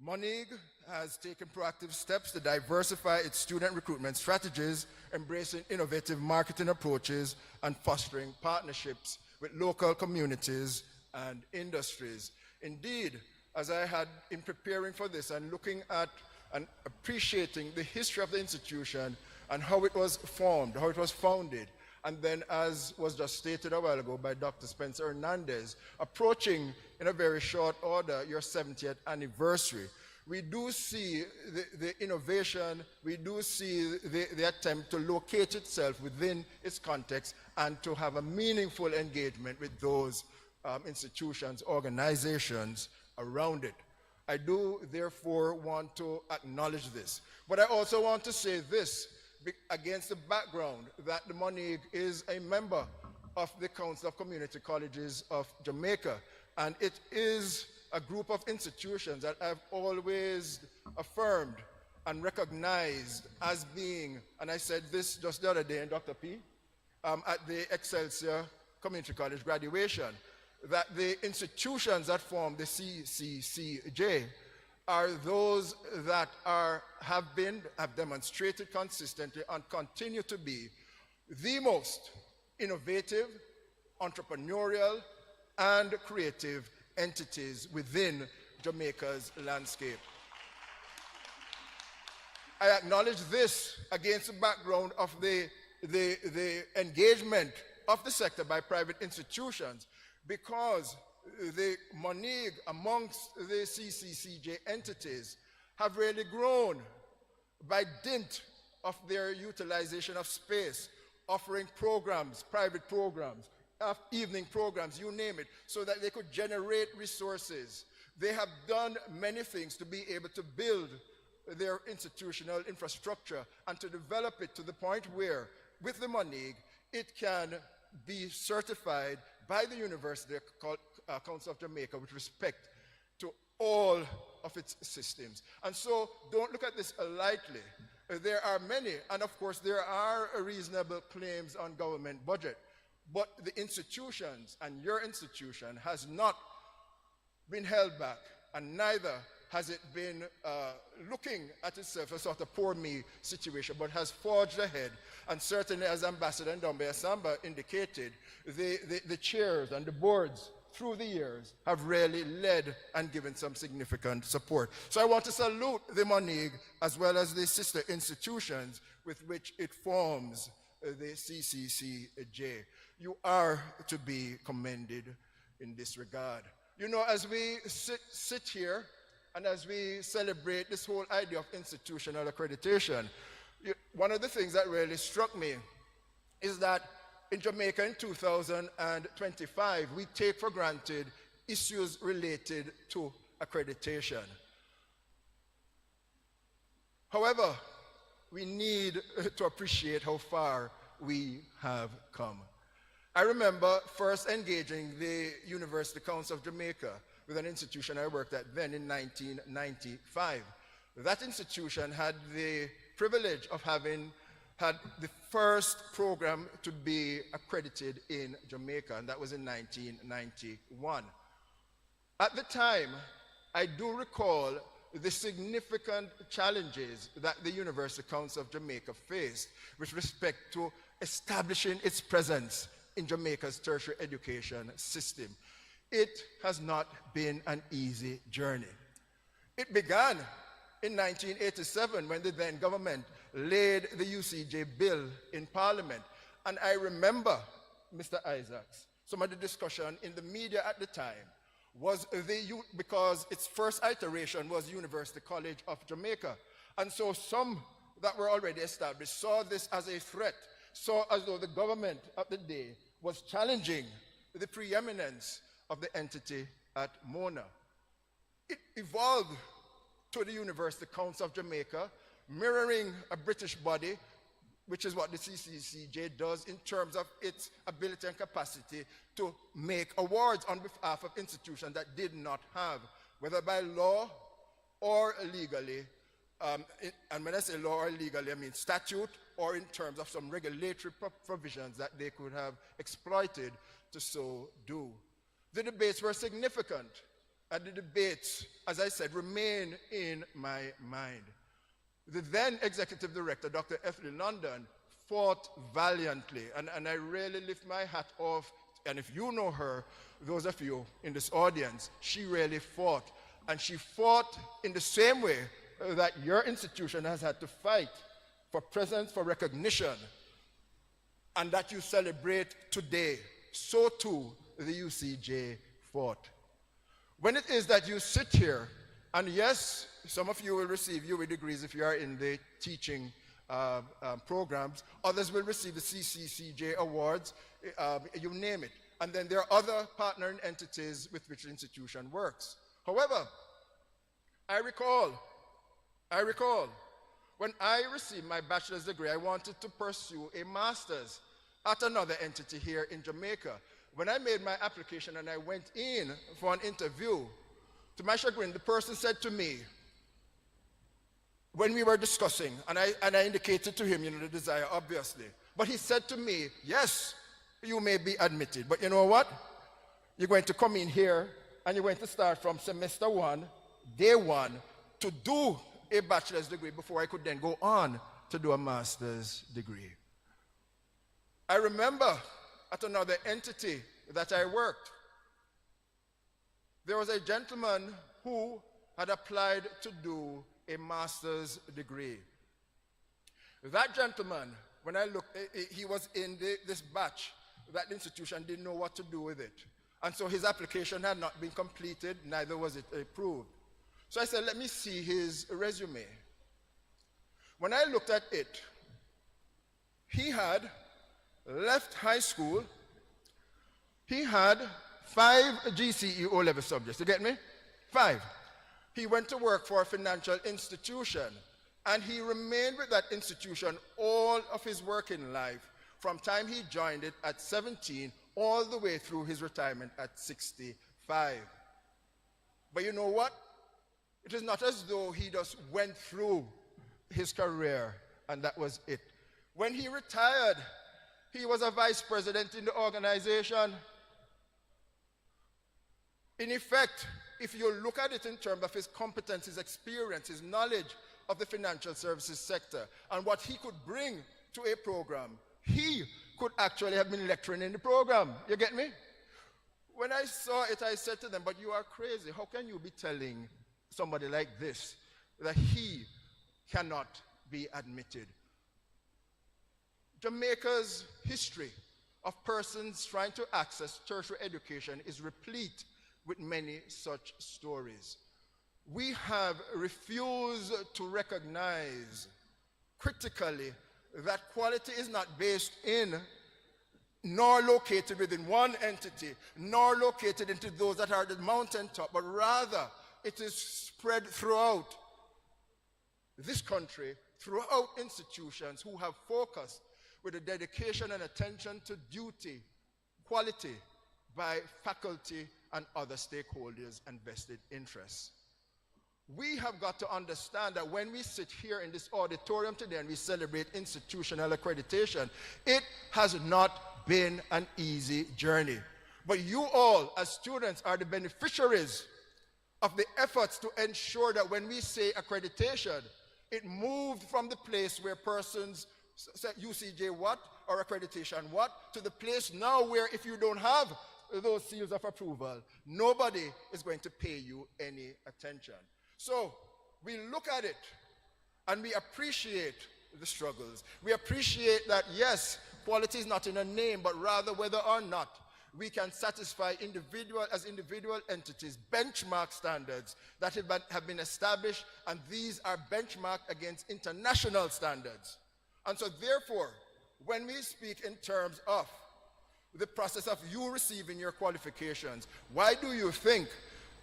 Moneague has taken proactive steps to diversify its student recruitment strategies, embracing innovative marketing approaches and fostering partnerships with local communities and industries. Indeed, as I had in preparing for this and looking at and appreciating the history of the institution and how it was formed, how it was founded, and then, as was just stated a while ago by Dr. Spencer Hernandez, approaching in a very short order your 70th anniversary, we do see the innovation, we do see the attempt to locate itself within its context and to have a meaningful engagement with those institutions, organizations around it. I do therefore want to acknowledge this. But I also want to say this, against the background that the Moneague is a member of the Council of Community Colleges of Jamaica, and it is a group of institutions that I've always affirmed and recognized as being, and I said this just the other day in Dr. P, at the Excelsior Community College graduation, that the institutions that form the CCCJ are those that have demonstrated consistently and continue to be the most innovative, entrepreneurial, and creative entities within Jamaica's landscape. I acknowledge this against the background of the engagement of the sector by private institutions, because the Moneague amongst the CCCJ entities have really grown by dint of their utilization of space, offering programs, private programs, evening programs, you name it, so that they could generate resources. They have done many things to be able to build their institutional infrastructure and to develop it to the point where, with the Moneague, it can be certified by the University Council of Jamaica with respect to all of its systems. And so don't look at this lightly. There are many, and of course there are reasonable claims on government budget, but the institutions and your institution has not been held back, and neither has it been looking at itself as sort of poor me situation, but has forged ahead. And certainly, as Ambassador Ndombe Asamba indicated, the chairs and the boards through the years have really led and given some significant support. So I want to salute the Moneague as well as the sister institutions with which it forms the CCCJ. You are to be commended in this regard. You know, as we sit here and as we celebrate this whole idea of institutional accreditation, one of the things that really struck me is that in Jamaica in 2025, we take for granted issues related to accreditation. However, we need to appreciate how far we have come. I remember first engaging the University Council of Jamaica with an institution I worked at then in 1995. That institution had the privilege of having had the first program to be accredited in Jamaica, and that was in 1991. At the time, I do recall the significant challenges that the University Council of Jamaica faced with respect to establishing its presence in Jamaica's tertiary education system. It has not been an easy journey. It began in 1987 when the then government laid the UCJ bill in Parliament. And I remember, Mr. Isaacs, some of the discussion in the media at the time was because its first iteration was University College of Jamaica. And so some that were already established saw this as a threat, saw as though the government of the day was challenging the preeminence of the entity at Mona. It evolved to the University Council of Jamaica, mirroring a British body, which is what the CCCJ does in terms of its ability and capacity to make awards on behalf of institutions that did not have, whether by law or legally, and when I say law or legally, I mean statute, or in terms of some regulatory provisions that they could have exploited to so do. The debates were significant, and the debates, as I said, remain in my mind. The then executive director, Dr. Ethel London, fought valiantly, and I really lift my hat off, and if you know her, those of you in this audience, she really fought, and she fought in the same way that your institution has had to fight for presence, for recognition, and that you celebrate today. So too the UCJ fought. When it is that you sit here, and yes, some of you will receive UA degrees if you are in the teaching programs, others will receive the CCCJ awards, you name it. And then there are other partnering entities with which the institution works. However, I recall, when I received my bachelor's degree, I wanted to pursue a master's at another entity here in Jamaica. When I made my application and I went in for an interview, to my chagrin, the person said to me, when we were discussing, and I indicated to him, the desire, obviously, but he said to me, yes, you may be admitted, but you know what? You're going to come in here and you're going to start from semester 1, day 1, to do a bachelor's degree before I could then go on to do a master's degree. I remember at another entity that I worked, there was a gentleman who had applied to do a master's degree. That gentleman, when I looked, he was in this batch. That institution didn't know what to do with it. And so his application had not been completed, neither was it approved. So I said, let me see his resume. When I looked at it, he had left high school. He had 5 GCE O-level subjects. You get me? 5. He went to work for a financial institution, and he remained with that institution all of his working life, from time he joined it at 17 all the way through his retirement at 65. But you know what? It is not as though he just went through his career and that was it. When he retired, he was a vice president in the organization. In effect, if you look at it in terms of his competence, his experience, his knowledge of the financial services sector and what he could bring to a program, he could actually have been lecturing in the program. You get me? When I saw it, I said to them, but you are crazy. How can you be telling somebody like this that he cannot be admitted? Jamaica's history of persons trying to access tertiary education is replete with many such stories. We have refused to recognize critically that quality is not based in nor located within one entity, nor located into those that are at the mountaintop, but rather it is spread throughout this country, throughout institutions who have focused with a dedication and attention to duty, quality by faculty and other stakeholders and vested interests. We have got to understand that when we sit here in this auditorium today and we celebrate institutional accreditation, it has not been an easy journey. But you all, as students, are the beneficiaries of the efforts to ensure that when we say accreditation, it moved from the place where persons say UCJ what or accreditation what to the place now where if you don't have those seals of approval, nobody is going to pay you any attention. So we look at it and we appreciate the struggles. We appreciate that, yes, quality is not in a name, but rather whether or not we can satisfy individual entities benchmark standards that have been established, and these are benchmarked against international standards. And so therefore, when we speak in terms of the process of you receiving your qualifications, why do you think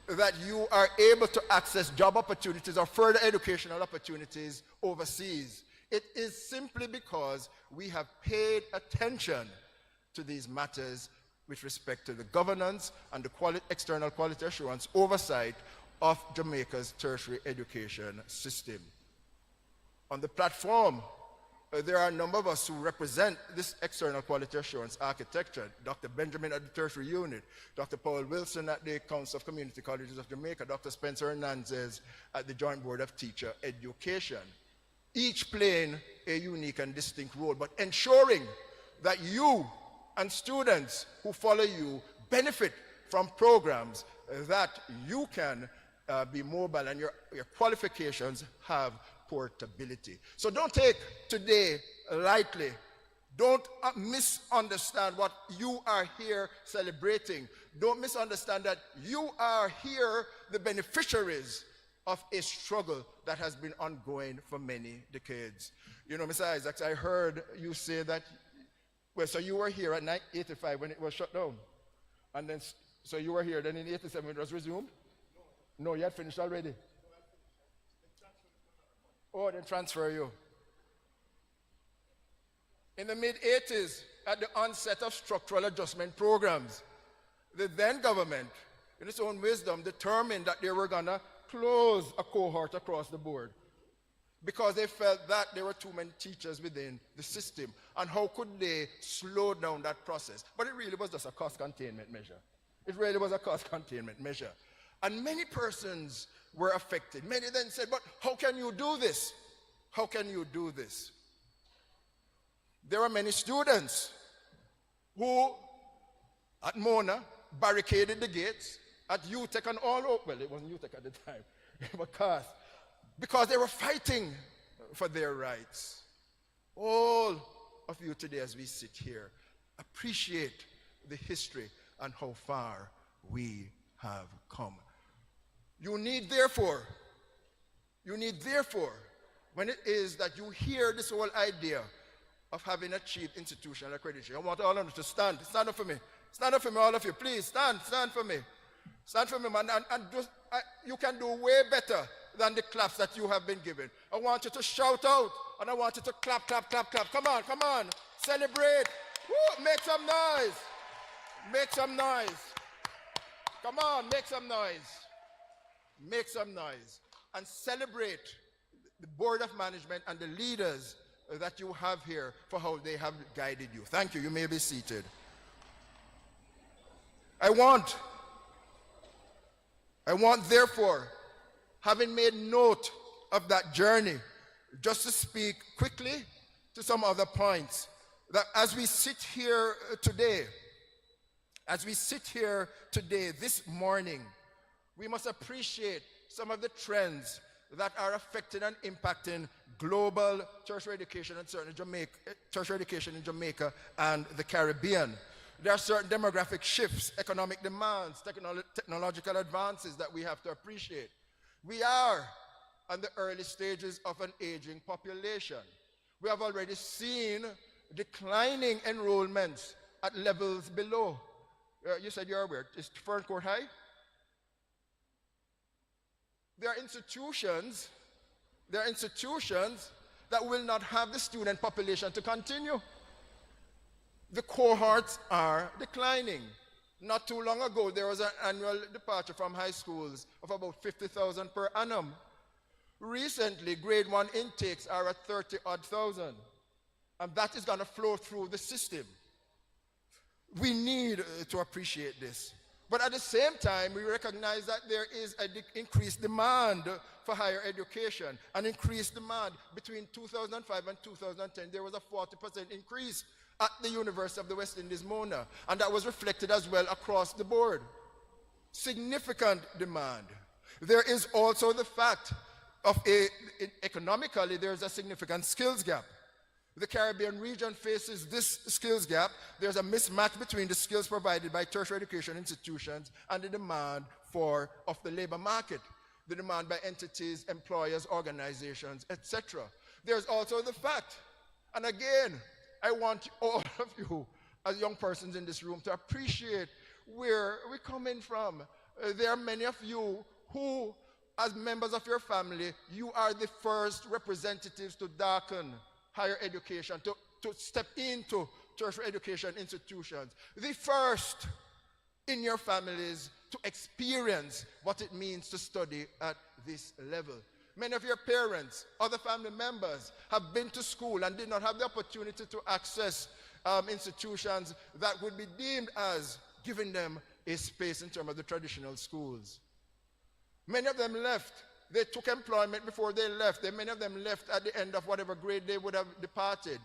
that you are able to access job opportunities or further educational opportunities overseas? It is simply because we have paid attention to these matters with respect to the governance and the external quality assurance oversight of Jamaica's tertiary education system. On the platform, there are a number of us who represent this external quality assurance architecture. Dr. Benjamin at the Tertiary Unit, Dr. Paul Wilson at the Council of Community Colleges of Jamaica, Dr. Spencer Hernandez at the Joint Board of Teacher Education, each playing a unique and distinct role, but ensuring that you and students who follow you benefit from programs that you can be mobile and your qualifications have portability. So don't take today lightly. Don't misunderstand what you are here celebrating. Don't misunderstand that you are here the beneficiaries of a struggle that has been ongoing for many decades. You know, Mr. Isaacs, I heard you say that, well, so you were here at 1985 when it was shut down. And then, so you were here then in 87 when it was resumed? No, you had finished already. Oh, they transfer you. In the mid-80s, at the onset of structural adjustment programs, the then government, in its own wisdom, determined that they were going to close a cohort across the board because they felt that there were too many teachers within the system. And how could they slow down that process? But it really was just a cost containment measure. It really was a cost containment measure. And many persons were affected. Many then said, but how can you do this? How can you do this? There are many students who, at Mona, barricaded the gates, at UTEC and all over. Well, it wasn't UTEC at the time, but CAS, because they were fighting for their rights. All of you today, as we sit here, appreciate the history and how far we have come. You need therefore, when it is that you hear this whole idea of having achieved institutional accreditation, I want all of you to stand. Stand up for me. Stand up for me, all of you. Please, stand for me. Stand for me, man. And you can do way better than the claps that you have been given. I want you to shout out, and I want you to clap, clap, clap, clap. Come on. Celebrate. Woo, make some noise. Make some noise. Come on, make some noise. Make some noise. And celebrate the Board of Management and the leaders that you have here for how they have guided you. Thank you. You may be seated. I want, therefore, having made note of that journey, just to speak quickly to some other points. That as we sit here today, this morning, we must appreciate some of the trends that are affecting and impacting global tertiary education and certainly tertiary education in Jamaica and the Caribbean. There are certain demographic shifts, economic demands, technological advances that we have to appreciate. We are on the early stages of an aging population. We have already seen declining enrollments at levels below. You said you're aware. Is Fern Court High? There are institutions that will not have the student population to continue. The cohorts are declining. Not too long ago, there was an annual departure from high schools of about 50,000 per annum. Recently, grade 1 intakes are at 30-odd thousand. And that is going to flow through the system. We need to appreciate this. But at the same time, we recognize that there is an increased demand for higher education, an increased demand. Between 2005 and 2010, there was a 40% increase at the University of the West Indies, Mona, and that was reflected as well across the board. Significant demand. There is also the fact of economically, there's a significant skills gap. The Caribbean region faces this skills gap. There's a mismatch between the skills provided by tertiary education institutions and the demand of the labor market, the demand by entities, employers, organizations, etc. There's also the fact, and again, I want all of you as young persons in this room to appreciate where we're coming from. There are many of you who, as members of your family, you are the first representatives to darken higher education, to step into tertiary education institutions. The first in your families to experience what it means to study at this level. Many of your parents, other family members have been to school and did not have the opportunity to access institutions that would be deemed as giving them a space in terms of the traditional schools. Many of them left. They took employment before they left. Many of them left at the end of whatever grade they would have departed.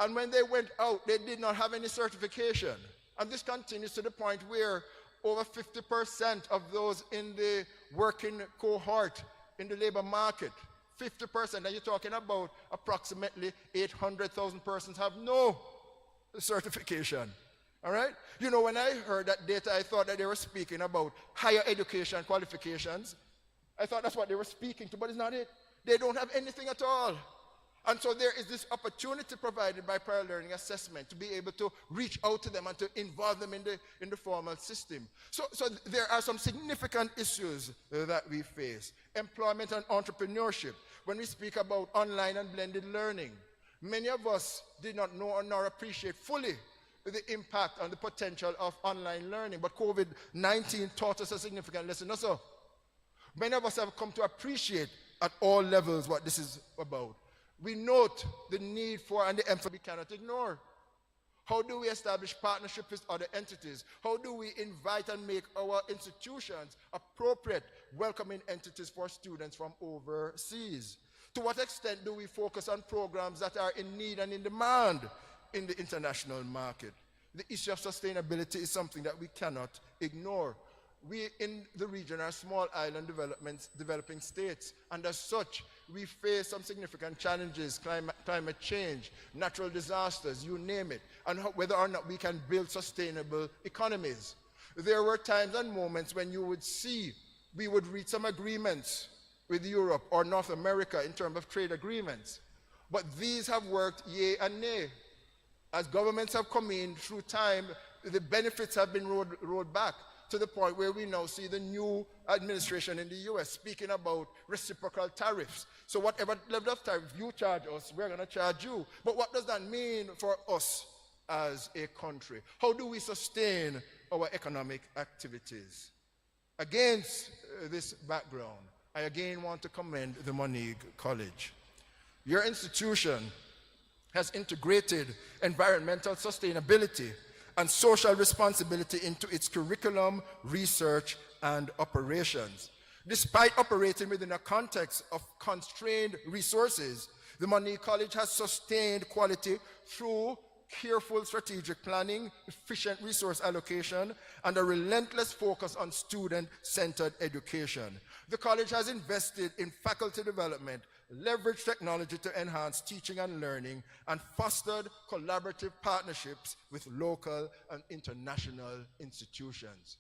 And when they went out, they did not have any certification. And this continues to the point where over 50% of those in the working cohort in the labor market, 50%, and you're talking about approximately 800,000 persons have no certification. All right? You know, when I heard that data, I thought that they were speaking about higher education qualifications. I thought that's what they were speaking to, but it's not it. They don't have anything at all. And so there is this opportunity provided by prior learning assessment to be able to reach out to them and to involve them in the formal system. So there are some significant issues that we face. Employment and entrepreneurship. When we speak about online and blended learning, many of us did not know nor appreciate fully the impact and the potential of online learning. But COVID-19 taught us a significant lesson also. Many of us have come to appreciate at all levels what this is about. We note the need for and the emphasis we cannot ignore. How do we establish partnership with other entities? How do we invite and make our institutions appropriate, welcoming entities for students from overseas? To what extent do we focus on programs that are in need and in demand in the international market? The issue of sustainability is something that we cannot ignore. We in the region are small island developing states, and as such, we face some significant challenges, climate change, natural disasters, you name it, and whether or not we can build sustainable economies. There were times and moments when you would see we would reach some agreements with Europe or North America in terms of trade agreements, but these have worked yea and nay. As governments have come in through time, the benefits have been rolled back, to the point where we now see the new administration in the US speaking about reciprocal tariffs. So whatever level of tariff you charge us, we're going to charge you. But what does that mean for us as a country? How do we sustain our economic activities? Against this background, I again want to commend the Moneague College. Your institution has integrated environmental sustainability and social responsibility into its curriculum, research, and operations. Despite operating within a context of constrained resources, the Moneague College has sustained quality through careful strategic planning, efficient resource allocation, and a relentless focus on student-centered education. The college has invested in faculty development, leveraged technology to enhance teaching and learning, and fostered collaborative partnerships with local and international institutions.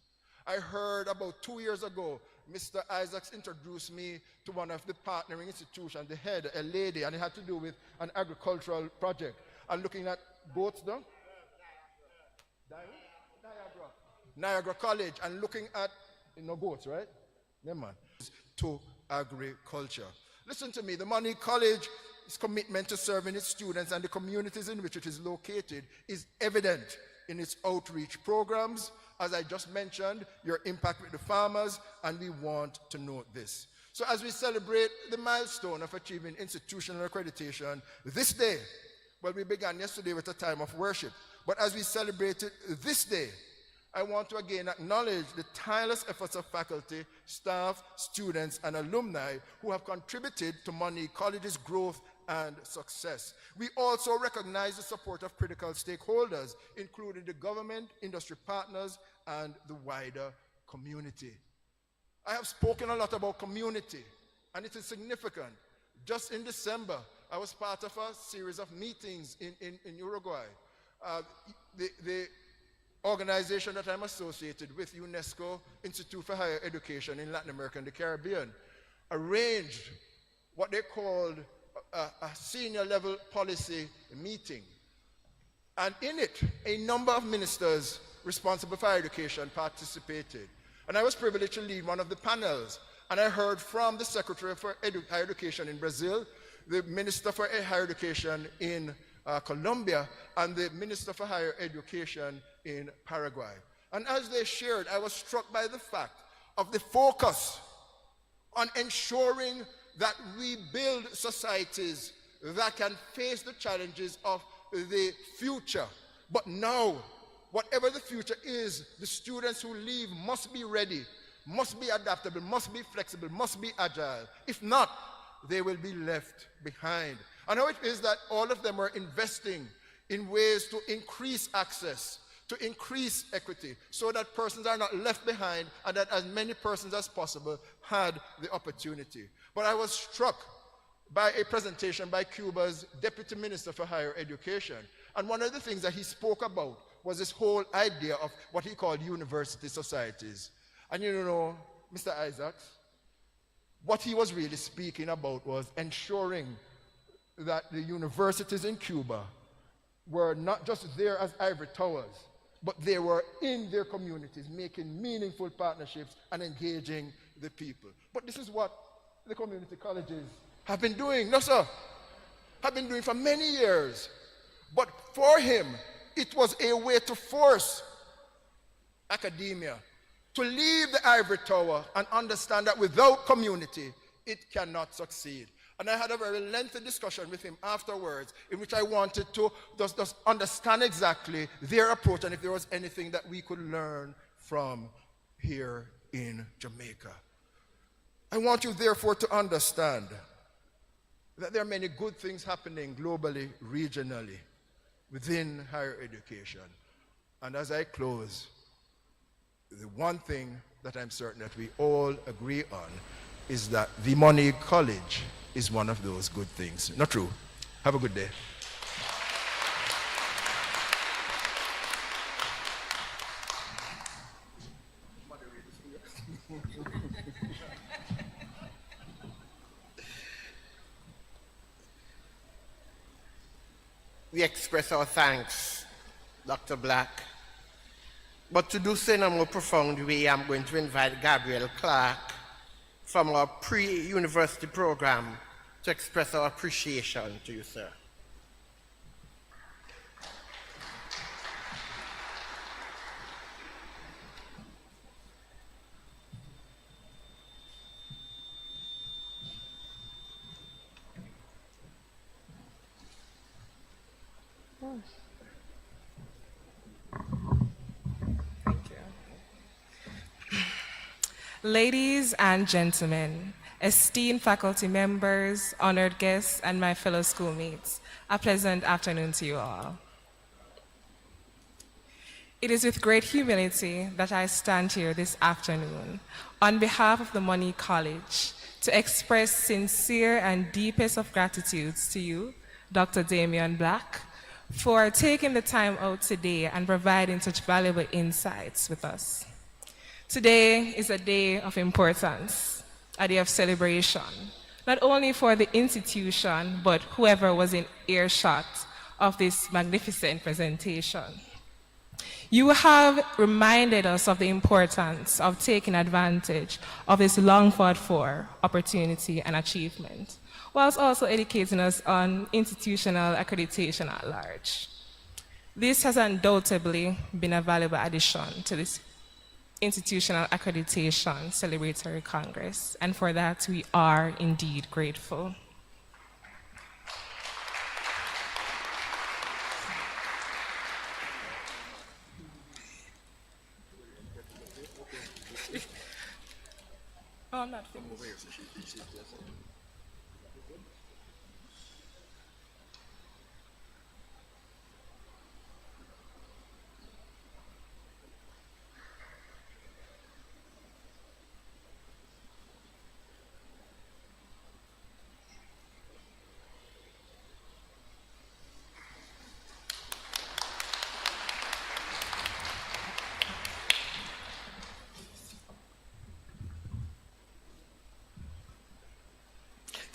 I heard about 2 years ago, Mr. Isaacs introduced me to one of the partnering institutions, the head, a lady, and it had to do with an agricultural project. And looking at goats, though? Niagara College, and looking at, goats, right? Never mind. To agriculture. Listen to me, the Moneague College's commitment to serving its students and the communities in which it is located is evident in its outreach programs. As I just mentioned, your impact with the farmers, and we want to note this. So as we celebrate the milestone of achieving institutional accreditation this day, well, we began yesterday with a time of worship, but as we celebrate it this day, I want to again acknowledge the tireless efforts of faculty, staff, students, and alumni who have contributed to Moneague College's growth and success. We also recognize the support of critical stakeholders, including the government, industry partners, and the wider community. I have spoken a lot about community, and it is significant. Just in December, I was part of a series of meetings in Uruguay. The organization that I'm associated with, UNESCO Institute for Higher Education in Latin America and the Caribbean, arranged what they called a senior level policy meeting. And in it, a number of ministers responsible for higher education participated. And I was privileged to lead one of the panels. And I heard from the Secretary for Higher Education in Brazil, the Minister for Higher Education in Colombia, and the Minister for Higher Education in Paraguay. And as they shared, I was struck by the fact of the focus on ensuring that we build societies that can face the challenges of the future. But now, whatever the future is, the students who leave must be ready, must be adaptable, must be flexible, must be agile. If not, they will be left behind. And how it is that all of them are investing in ways to increase access, to increase equity, so that persons are not left behind and that as many persons as possible had the opportunity. But I was struck by a presentation by Cuba's Deputy Minister for Higher Education. And one of the things that he spoke about was this whole idea of what he called university societies. And you know, Mr. Isaacs, what he was really speaking about was ensuring that the universities in Cuba were not just there as ivory towers, but they were in their communities, making meaningful partnerships and engaging the people. But this is what the community colleges have been doing. No, sir. Have been doing for many years. But for him, it was a way to force academia to leave the ivory tower and understand that without community, it cannot succeed. And I had a very lengthy discussion with him afterwards in which I wanted to just understand exactly their approach and if there was anything that we could learn from here in Jamaica. I want you therefore to understand that there are many good things happening globally, regionally, within higher education. And as I close, the one thing that I'm certain that we all agree on is that the Moneague College is one of those good things. Not true? Have a good day. We express our thanks, Dr. Black. But to do so in a more profound way, I'm going to invite Gabriel Clark from our pre-university program to express our appreciation to you, sir. Ladies and gentlemen, esteemed faculty members, honored guests, and my fellow schoolmates, a pleasant afternoon to you all. It is with great humility that I stand here this afternoon on behalf of the Moneague College to express sincere and deepest of gratitudes to you, Dr. Damian Black, for taking the time out today and providing such valuable insights with us. Today is a day of importance, a day of celebration, not only for the institution, but whoever was in earshot of this magnificent presentation. You have reminded us of the importance of taking advantage of this long fought for opportunity and achievement, whilst also educating us on institutional accreditation at large. This has undoubtedly been a valuable addition to this Institutional Accreditation Celebratory Congress, and for that we are indeed grateful. Oh, I'm not finished.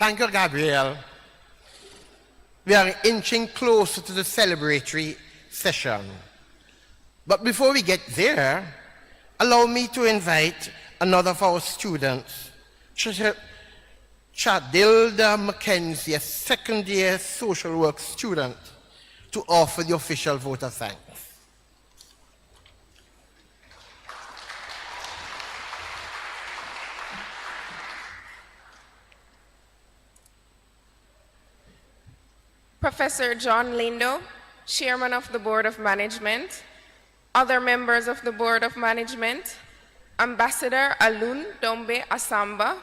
Thank you, Gabriel. We are inching closer to the celebratory session. But before we get there, allow me to invite another of our students, Chadilda Mackenzie, a second-year social work student, to offer the official vote of thanks. Professor John Lindo, Chairman of the Board of Management, other members of the Board of Management, Ambassador Alun Dombe Asamba,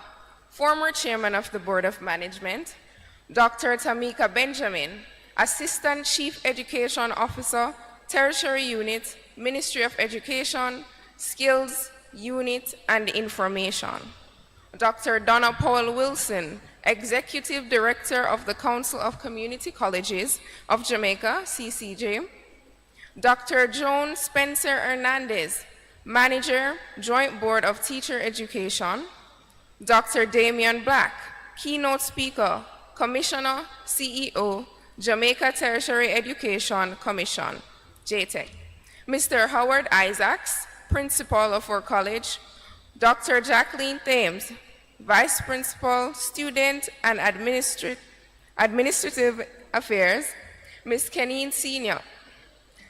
former Chairman of the Board of Management, Dr. Tamika Benjamin, Assistant Chief Education Officer, Tertiary Unit, Ministry of Education, Skills Unit and Information, Dr. Donna Powell Wilson, Executive Director of the Council of Community Colleges of Jamaica, CCJ, Dr. Joan Spencer Hernandez, Manager, Joint Board of Teacher Education, Dr. Damian Black, Keynote Speaker, Commissioner, CEO, Jamaica Tertiary Education Commission, JTEC, Mr. Howard Isaacs, Principal of our college, Dr. Jacqueline Thames, Vice Principal, Student and Administrative Affairs, Ms. Kenine Senior,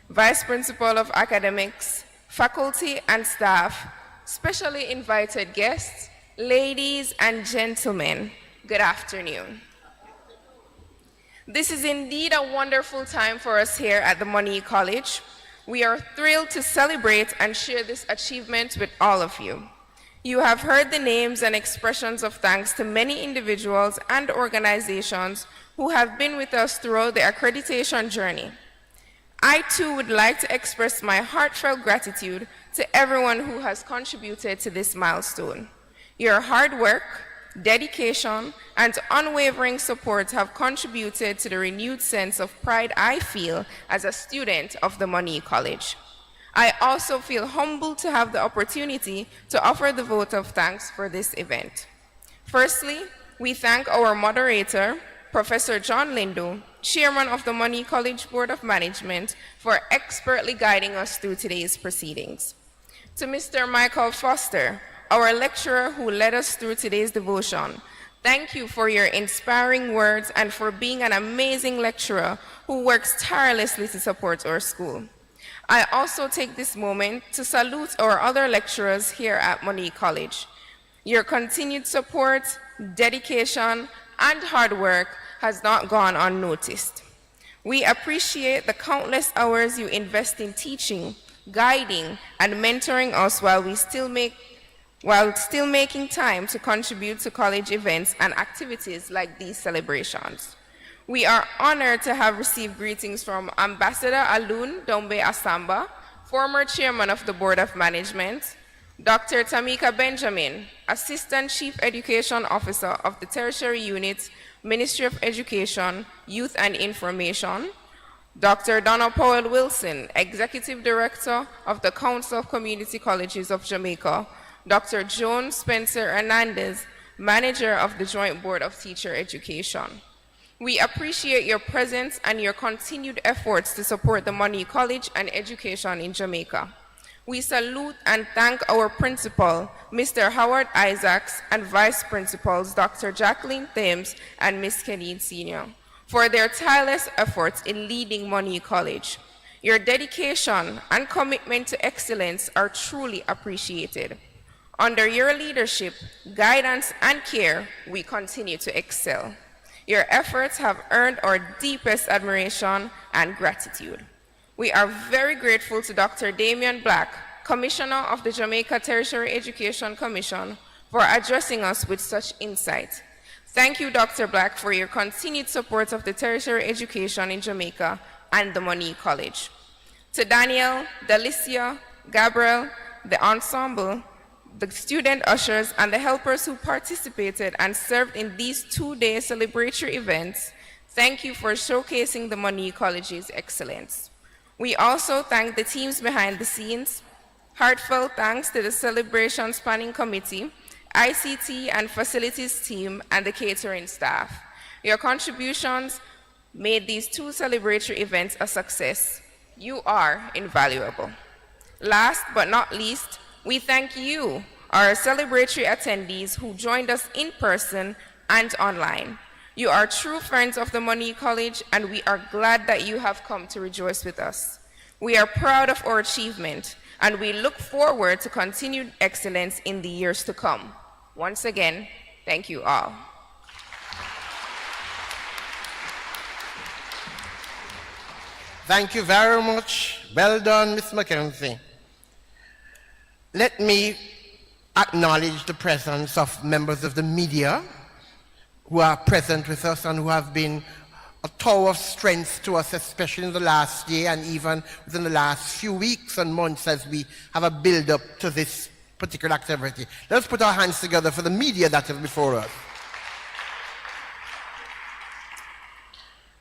Vice Principal of Academics, faculty and staff, specially invited guests, ladies and gentlemen, good afternoon. This is indeed a wonderful time for us here at the Moneague College. We are thrilled to celebrate and share this achievement with all of you. You have heard the names and expressions of thanks to many individuals and organizations who have been with us throughout the accreditation journey. I too would like to express my heartfelt gratitude to everyone who has contributed to this milestone. Your hard work, dedication, and unwavering support have contributed to the renewed sense of pride I feel as a student of the Moneague College. I also feel humbled to have the opportunity to offer the vote of thanks for this event. Firstly, we thank our moderator, Professor John Lindo, Chairman of the Moneague College Board of Management, for expertly guiding us through today's proceedings. To Mr. Michael Foster, our lecturer who led us through today's devotion, thank you for your inspiring words and for being an amazing lecturer who works tirelessly to support our school. I also take this moment to salute our other lecturers here at Moneague College. Your continued support, dedication, and hard work has not gone unnoticed. We appreciate the countless hours you invest in teaching, guiding, and mentoring us while still making time to contribute to college events and activities like these celebrations. We are honored to have received greetings from Ambassador Alun Dombe Asamba, former chairman of the Board of Management, Dr. Tamika Benjamin, Assistant Chief Education Officer of the Tertiary Unit, Ministry of Education, Youth and Information, Dr. Donna Powell Wilson, Executive Director of the Council of Community Colleges of Jamaica, Dr. Joan Spencer Hernandez, Manager of the Joint Board of Teacher Education. We appreciate your presence and your continued efforts to support the Moneague College and education in Jamaica. We salute and thank our principal, Mr. Howard Isaacs, and vice principals, Dr. Jacqueline Thames and Ms. Kenny Sr., for their tireless efforts in leading Moneague College. Your dedication and commitment to excellence are truly appreciated. Under your leadership, guidance, and care, we continue to excel. Your efforts have earned our deepest admiration and gratitude. We are very grateful to Dr. Damian Black, Commissioner of the Jamaica Tertiary Education Commission, for addressing us with such insight. Thank you, Dr. Black, for your continued support of the tertiary education in Jamaica and the Moneague College. To Daniel, Delicia, Gabriel, the ensemble, the student ushers, and the helpers who participated and served in these two-day celebratory events, thank you for showcasing the Moneague College's excellence. We also thank the teams behind the scenes. Heartfelt thanks to the Celebration Planning Committee, ICT and Facilities team, and the catering staff. Your contributions made these two celebratory events a success. You are invaluable. Last but not least, we thank you, our celebratory attendees who joined us in person and online. You are true friends of the Moneague College, and we are glad that you have come to rejoice with us. We are proud of our achievement, and we look forward to continued excellence in the years to come. Once again, thank you all. Thank you very much. Well done, Ms. McKenzie. Let me acknowledge the presence of members of the media who are present with us and who have been a tower of strength to us, especially in the last year and even within the last few weeks and months as we have a build-up to this particular activity. Let's put our hands together for the media that is before us.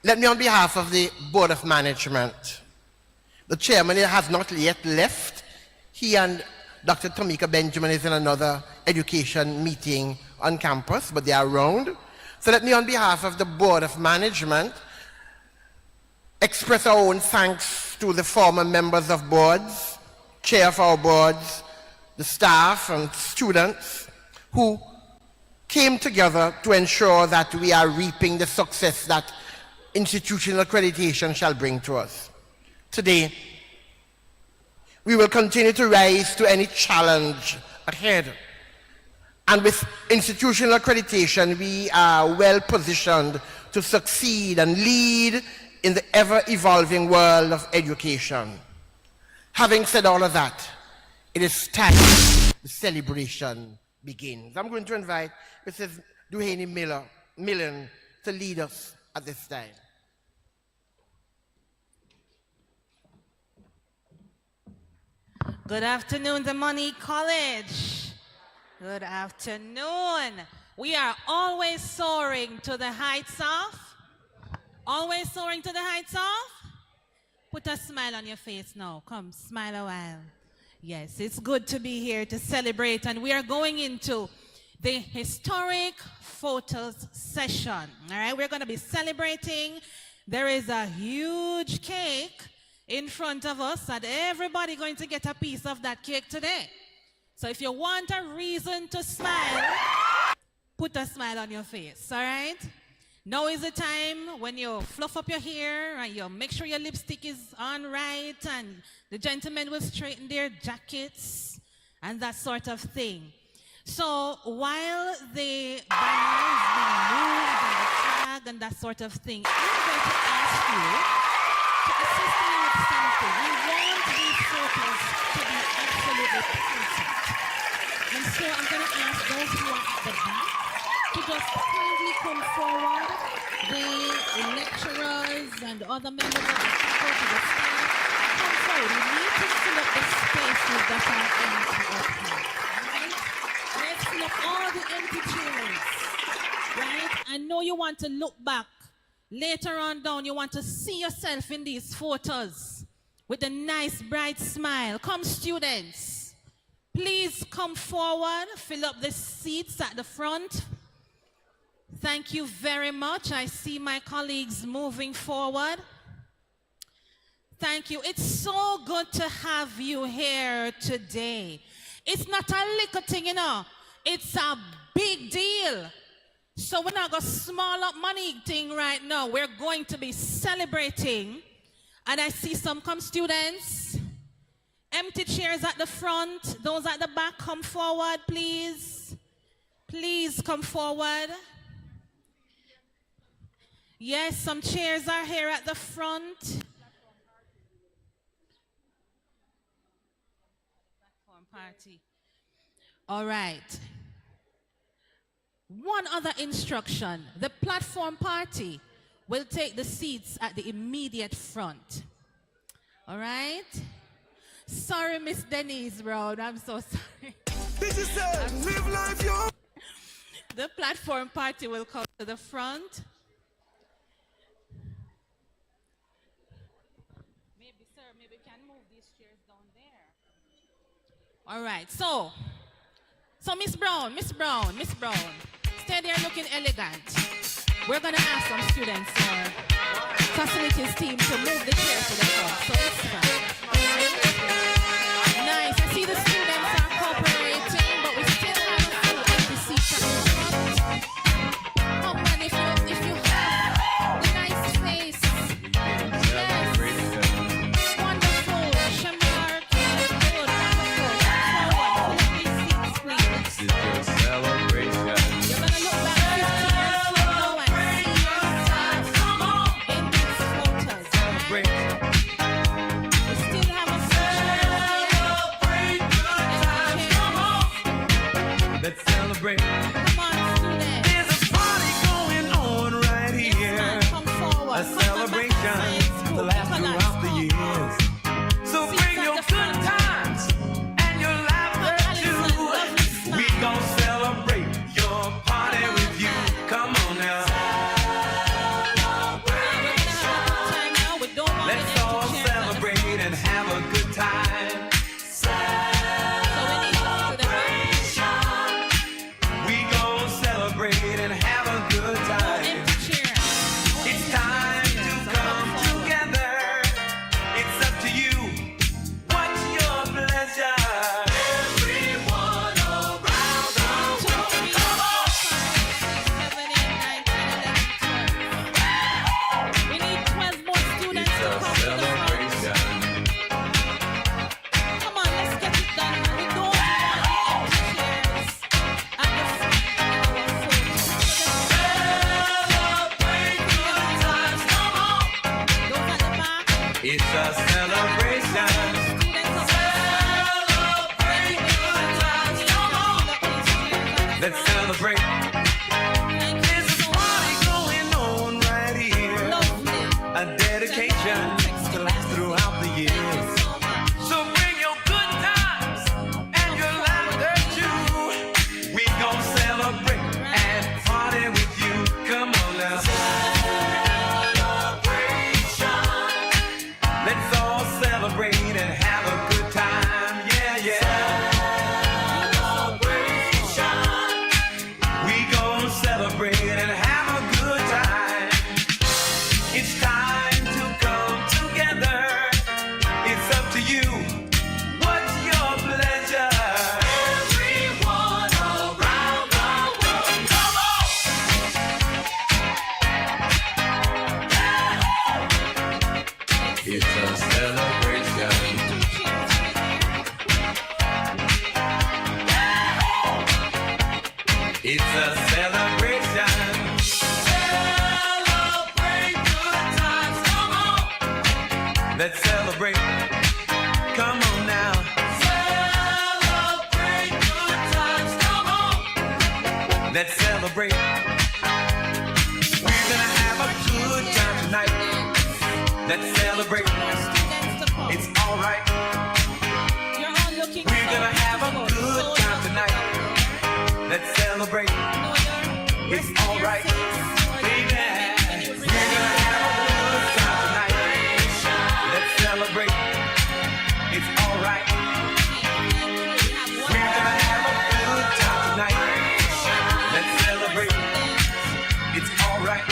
Let me, on behalf of the Board of Management, the chairman has not yet left. He and Dr. Tamika Benjamin is in another education meeting on campus, but they are around. So let me, on behalf of the Board of Management, express our own thanks to the former members of boards, chair of our boards, the staff and students who came together to ensure that we are reaping the success that institutional accreditation shall bring to us. Today, we will continue to rise to any challenge ahead. And with institutional accreditation, we are well positioned to succeed and lead in the ever-evolving world of education. Having said all of that, it is time the celebration begins. I'm going to invite Mrs. Duhaney Millen to lead us at this time. Good afternoon, the Moneague College. Good afternoon. We are always soaring to the heights of. Always soaring to the heights of. Put a smile on your face now. Come, smile a while. Yes, it's good to be here to celebrate, and we are going into the historic photos session. All right, we're going to be celebrating. There is a huge cake in front of us, and everybody going to get a piece of that cake today. So if you want a reason to smile, put a smile on your face, all right? Now is the time when you fluff up your hair and you make sure your lipstick is on right, and the gentlemen will straighten their jackets and that sort of thing. So while the banner is being moved and the flag and that sort of thing, I'm going to ask you to assist me with something. We want these photos to be absolutely perfect. And so I'm going to ask those who are at the back to just kindly come forward. The lecturers and other members of the faculty, the staff, come forward. We need to fill up the spaces that are empty up here. Right? Let's fill up all the empty chairs. Right? I know you want to look back. Later on down, you want to see yourself in these photos with a nice, bright smile. Come, students. Please come forward. Fill up the seats at the front. Thank you very much. I see my colleagues moving forward. Thank you. It's so good to have you here today. It's not a little thing, you know. It's a big deal. So we're not going to small up Moneague thing right now. We're going to be celebrating. And I see some students. Empty chairs at the front. Those at the back, come forward, please. Please come forward. Yes, some chairs are here at the front. Platform party. All right. One other instruction. The platform party will take the seats at the immediate front. All right? Sorry, Miss Denise Brown. I'm so sorry. This is live life, yo. The platform party will come to the front. Maybe, sir, maybe we can move these chairs down there. All right. So Miss Brown, stay there looking elegant. We're going to ask some students or facilities team to move the chair to the front. So it's fine. Nice. I see the students are cooperating, but we still have a full empty seats at the front. Come on, if you have the nice face. Yes. Wonderful. Shamar, good. Wonderful. Forward. Fill these seats, please. This is your celebration. You're going to look back 15 years from now and see yourself in these photos. Right? We still have a Let's celebrate. Come on, students. There's a party going on right here. Come forward. A celebration to last throughout the years. So bring your good times and your laughter too. We gon' celebrate your party with you. Come on now. Let's all celebrate and have a good time. We gon' Let's celebrate. There's a party going on right here. A dedication to last throughout the years. So bring your good times and your laughter too. We gon' celebrate and party with you. Come on now. Celebration. Let's all celebrate and have a good time. Yeah, yeah. Celebrate and have a good time. It's time to come together. It's up to you. What's your pleasure? Everyone around the world, come on! It's a celebration. It's a celebration. Celebrate good times. Come on. Let's celebrate. Come on now. Celebrate good times. Come on. Let's celebrate. We're gonna have a good time tonight. Let's celebrate. It's alright. We're gonna have a good time tonight. Let's celebrate. It's alright, baby. We're gonna have a good time tonight. Let's celebrate. It's alright. We're gonna have a good time tonight. Let's celebrate. It's alright.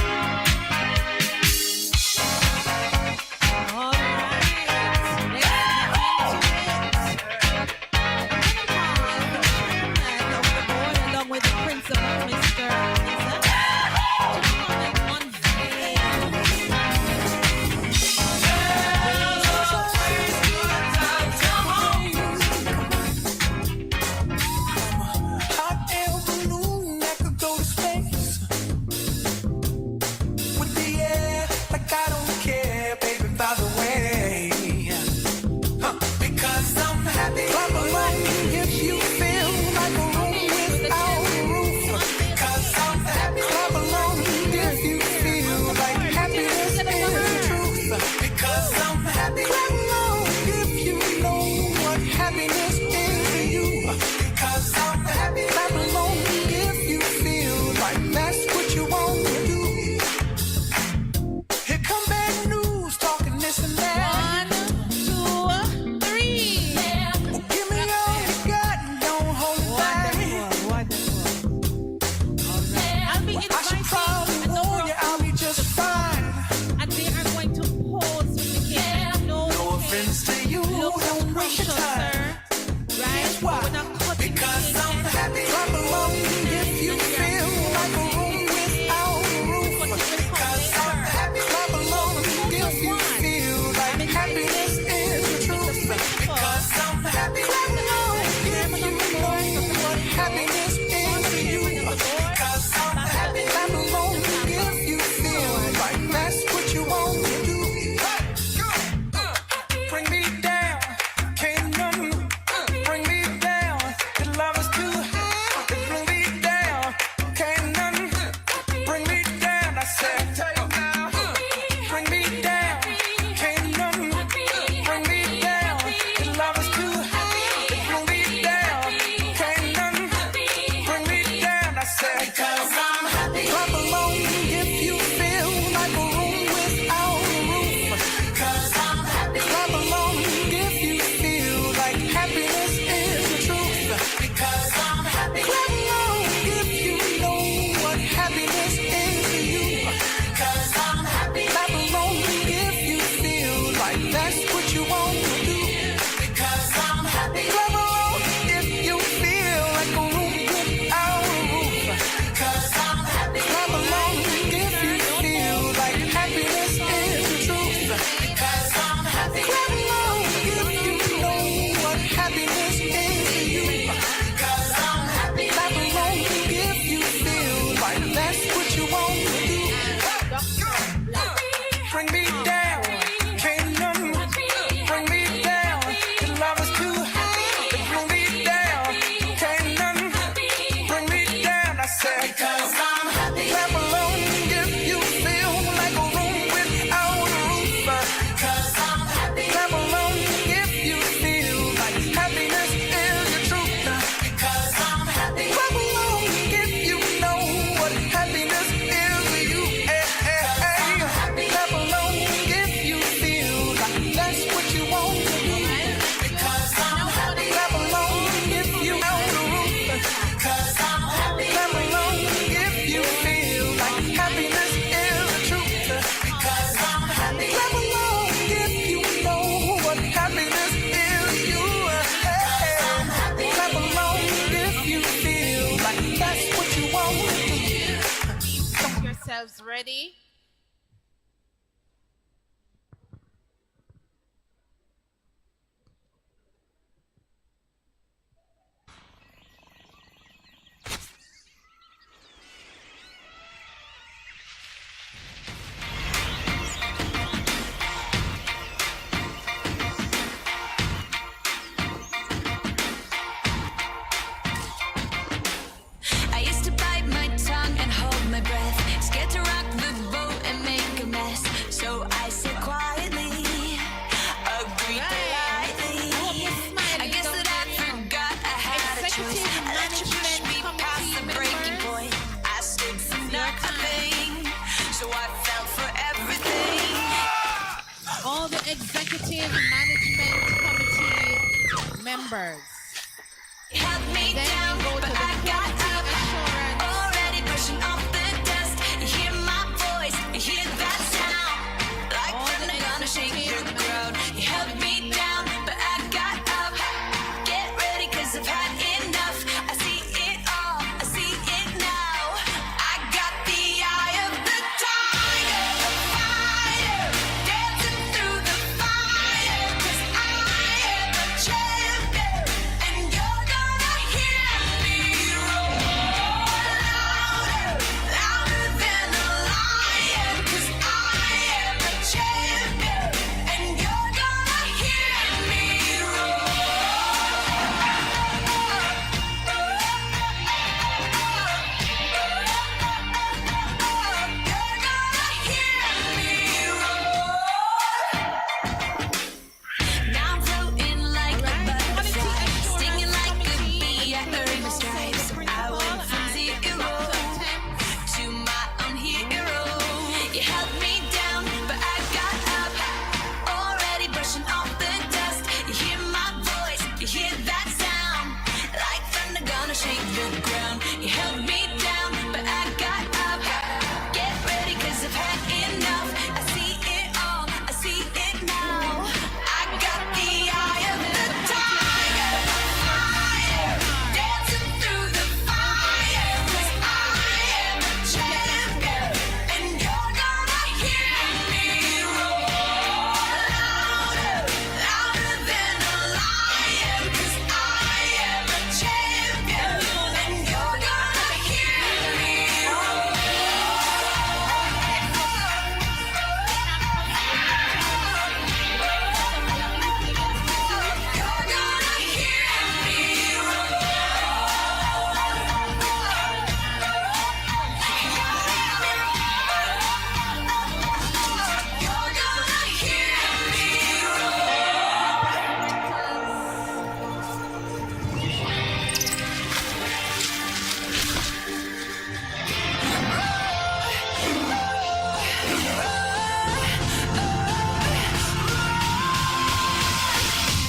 Along with the principal, Mr. yourselves ready. I used to bite my tongue and hold my breath, scared to rock the boat and make a mess. So I said quietly, agreed politely. I guess that I forgot I had a choice. I let you push me past the breaking point. I stood for nothing, so I fell for everything. All the executive management committee members. Held me down, but I got up. Already brushing off the dust. You hear my voice, you hear that sound. Like thunder gonna shake the ground. You held me down, but I got up. Get ready, cause I've had enough. I see it all, I see it now. I got the eye of the tiger, the fighter, dancing through the fire. Cause I am a champion, and you're gonna hear me roar louder, louder than a lion. Cause I am a champion, and you're gonna hear me roar. Now I'm floating like a butterfly, stinging like a bee. I earned my stripes. I went from zero to my own hero. You held me down, but I got up. Already brushing off the dust. You hear my voice, you hear that sound. Like thunder gonna shake the ground. You held me down, but I got up. Get ready, cause I've had enough. I see it all, I see it now. I got the eye of the tiger, fire, dancing through the fire. Cause I am a champion, and you're gonna hear me roar louder, louder than a lion. Cause I am a champion, and you're gonna hear me roar.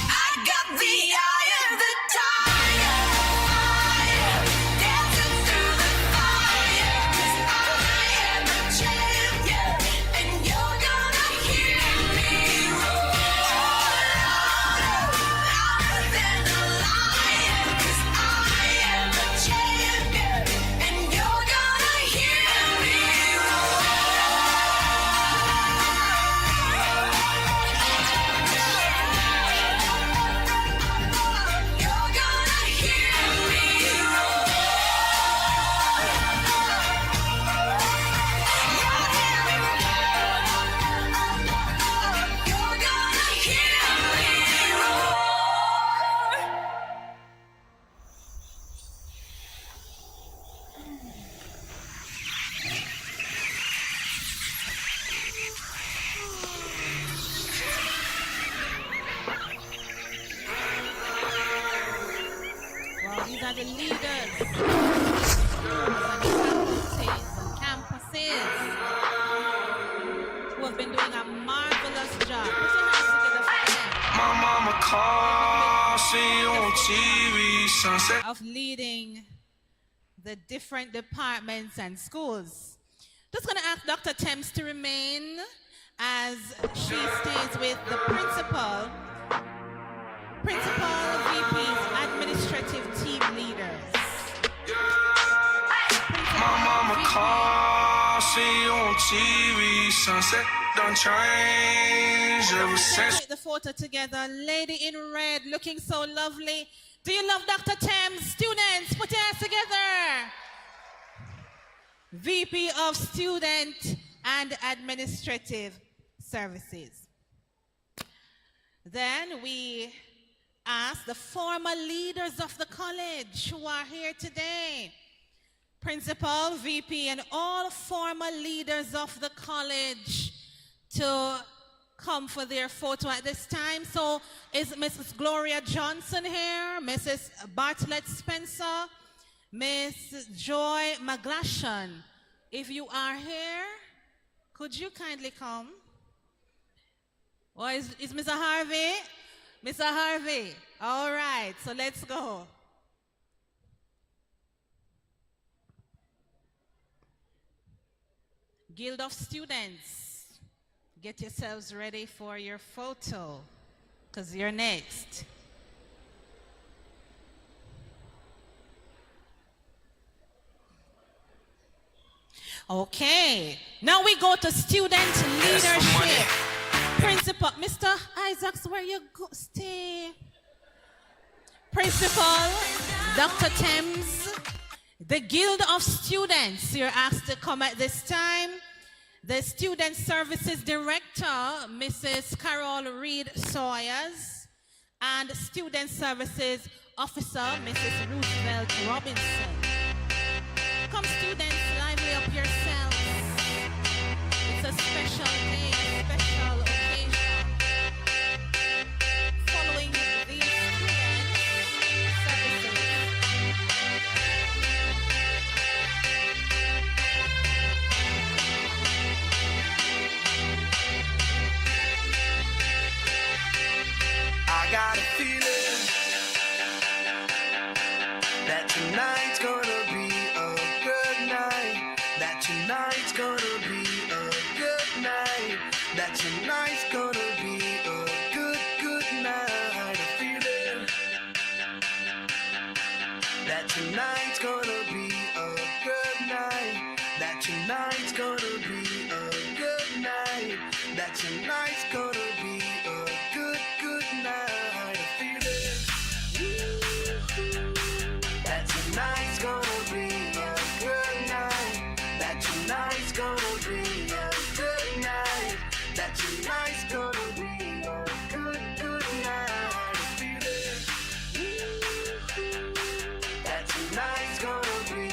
I got the eye of the tiger, fire, dancing through the fire. Cause I am a champion, and you're gonna hear me roar louder, louder than a lion. Cause I am a champion, and you're gonna hear me roar. You're gonna hear me roar. You're gonna hear me roar. Well, these are the leaders of schools and faculties and campuses who have been doing a marvelous job. Put your hands together for them. My mama called, see you on TV, sunset. Of leading the different departments and schools. Just going to ask Dr. Thames to remain as she stays with the principal, VPs, administrative team leaders. My mama called, see you TV, sunset don't change ever since. Take the photo together. Lady in red, looking so lovely. Do you love Dr. Thames? Students, put your hands together. VP of Student and Administrative Services. Then we ask the former leaders of the college who are here today. Principal, VP, and all former leaders of the college to come for their photo at this time. So is Mrs. Gloria Johnson here, Mrs. Bartlett Spencer, Miss Joy McGlashan. If you are here, could you kindly come? Or is Mr. Harvey? Mr. Harvey. All right, so let's go. Guild of Students, get yourselves ready for your photo, because you're next. Okay, now we go to student leadership. Principal, Mr. Isaacs, where you go? Stay. Principal, Dr. Thames, the Guild of Students, you're asked to come at this time. The Student Services Director, Mrs. Carol Reed Sawyers, and Student Services Officer, Mrs. Roosevelt Robinson. Come students, lively up yourselves. It's a special day, a special occasion. Following these student services. I got a feeling that tonight's gonna be a good night. That tonight's gonna be a good night. That tonight's gonna be a good night. A feeling that tonight's gonna be a good night. That tonight's gonna be a good night. That tonight's gonna be a good night. A feeling that tonight's gonna be a good night. That tonight's gonna be a good night. That tonight's gonna be a good night. A feeling that tonight's gonna be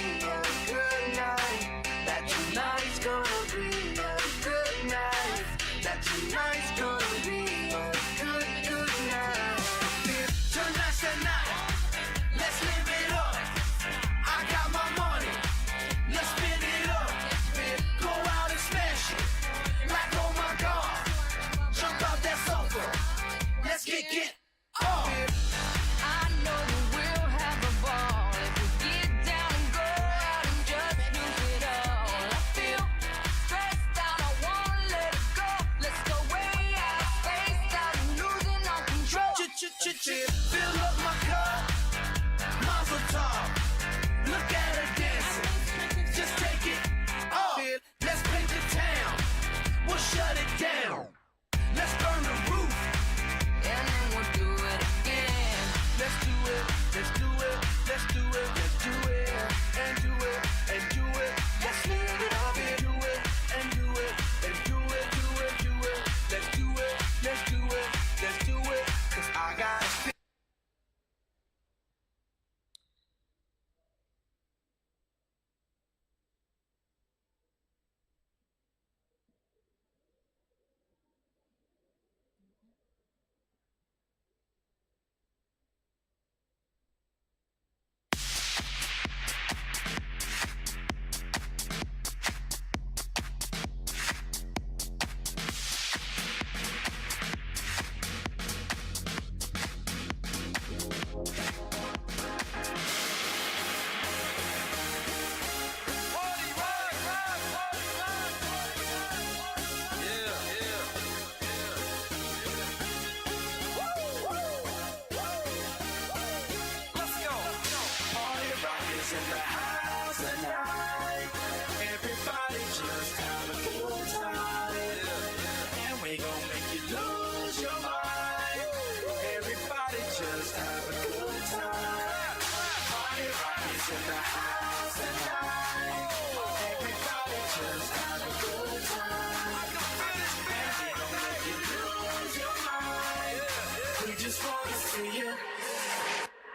to you.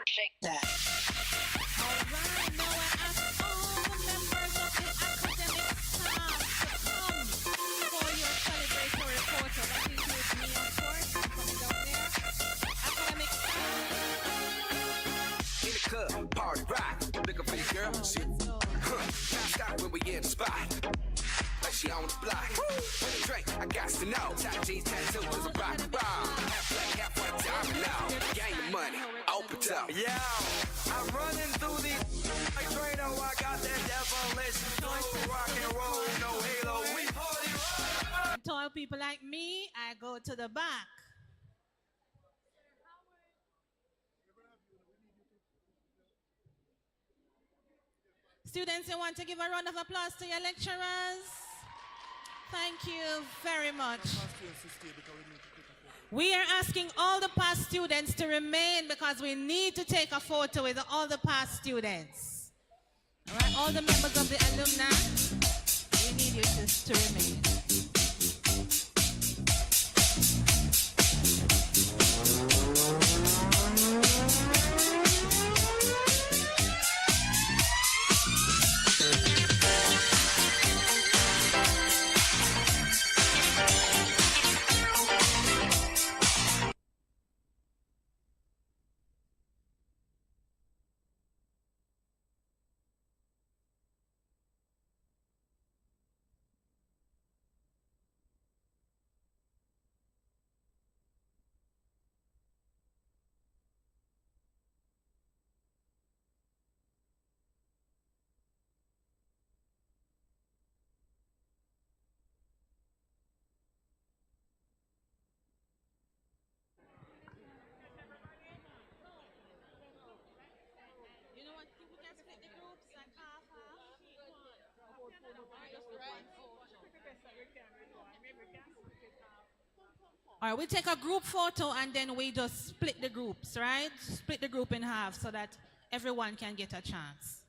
Shake that. Alright, now I ask all the members of the academic staff to come for your celebratory photo. That includes me, of course. I'm coming down there. Academic staff. In the club, party rock. Look up for your girl. She, stop when we in the spot. Like she on the block. When I drink, I got to know. Top jeans tattoo is a rock and roll. Half black, half white, time now. Gang of money, open up. Yeah, I'm running through these like Trano. I got that definition. No rock and roll, no halo. We party rock. And tall people like me, I go to the back. Students, you want to give a round of applause to your lecturers? Thank you very much. We are asking all the past students to remain because we need to take a photo with all the past students. All right, all the members of the alumni, we need you to remain. All right, we take a group photo and then we just split the groups, right? Split the group in half so that everyone can get a chance.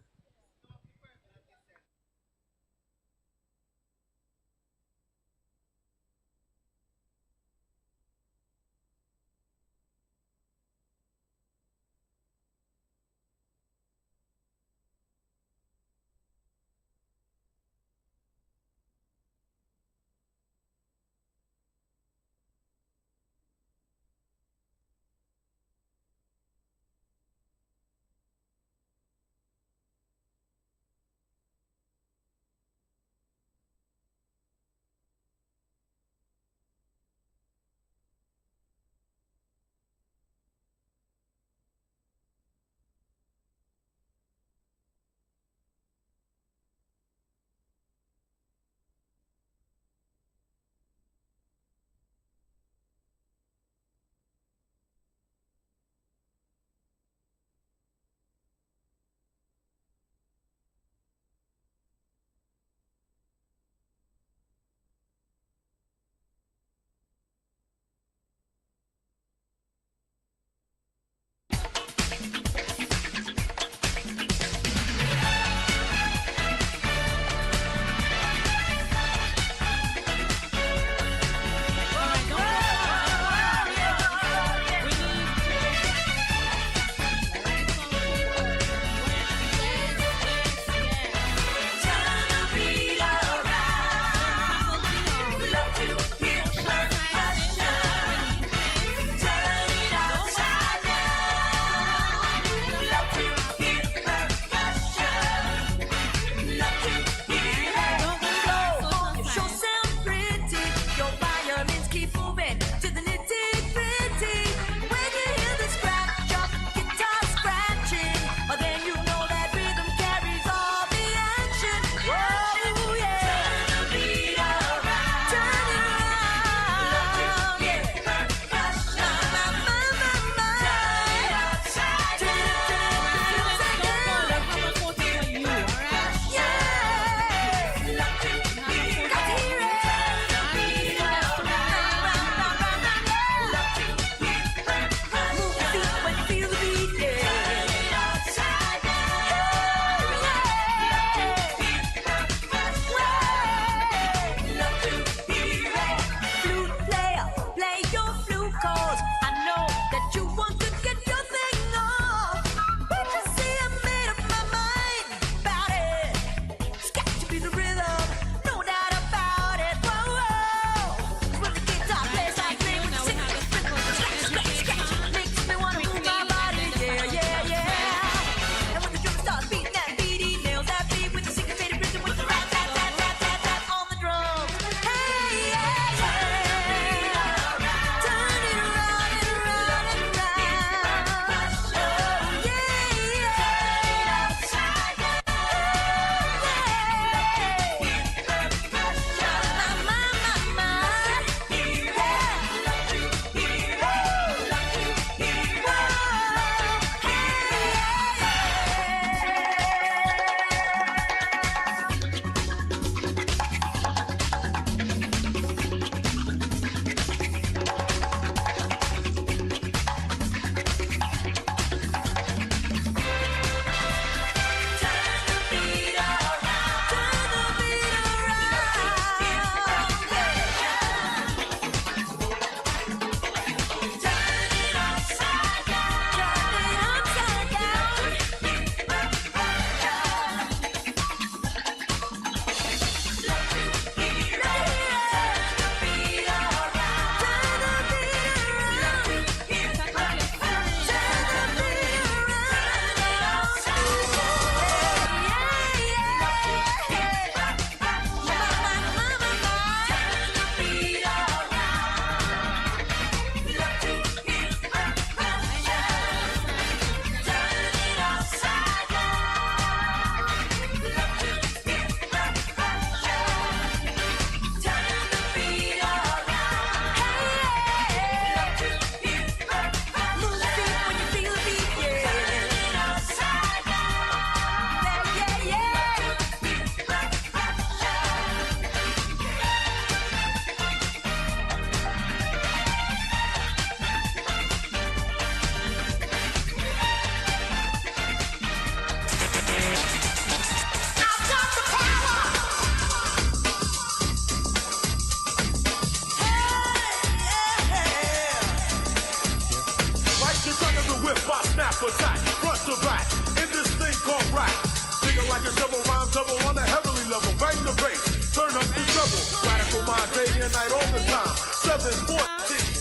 the night all the time. 714,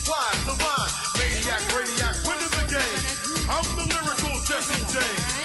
wise, divine, maniac, radiac, win the game. I'm the lyrical Jesse James.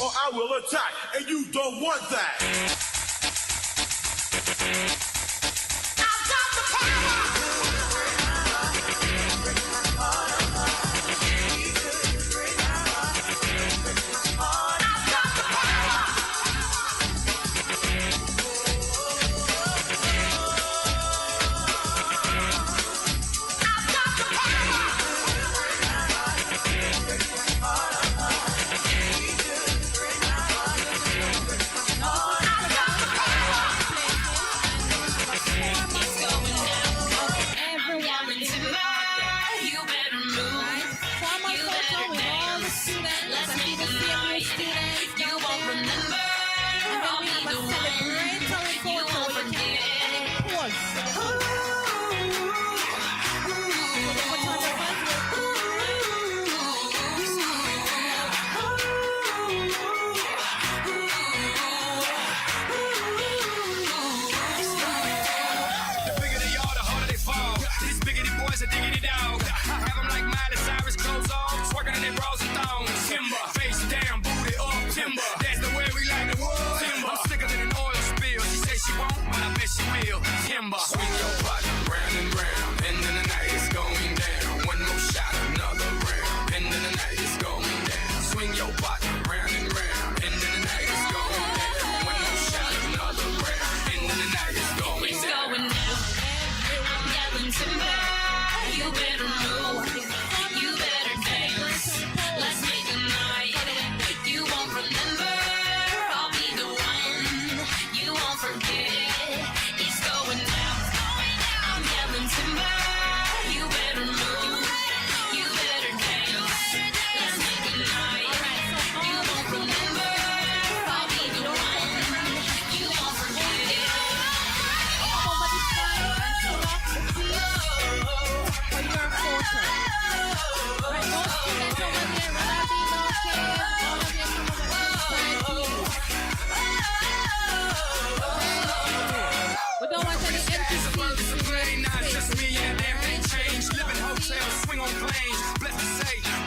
Or I will attack, and you don't want that. I've got the power.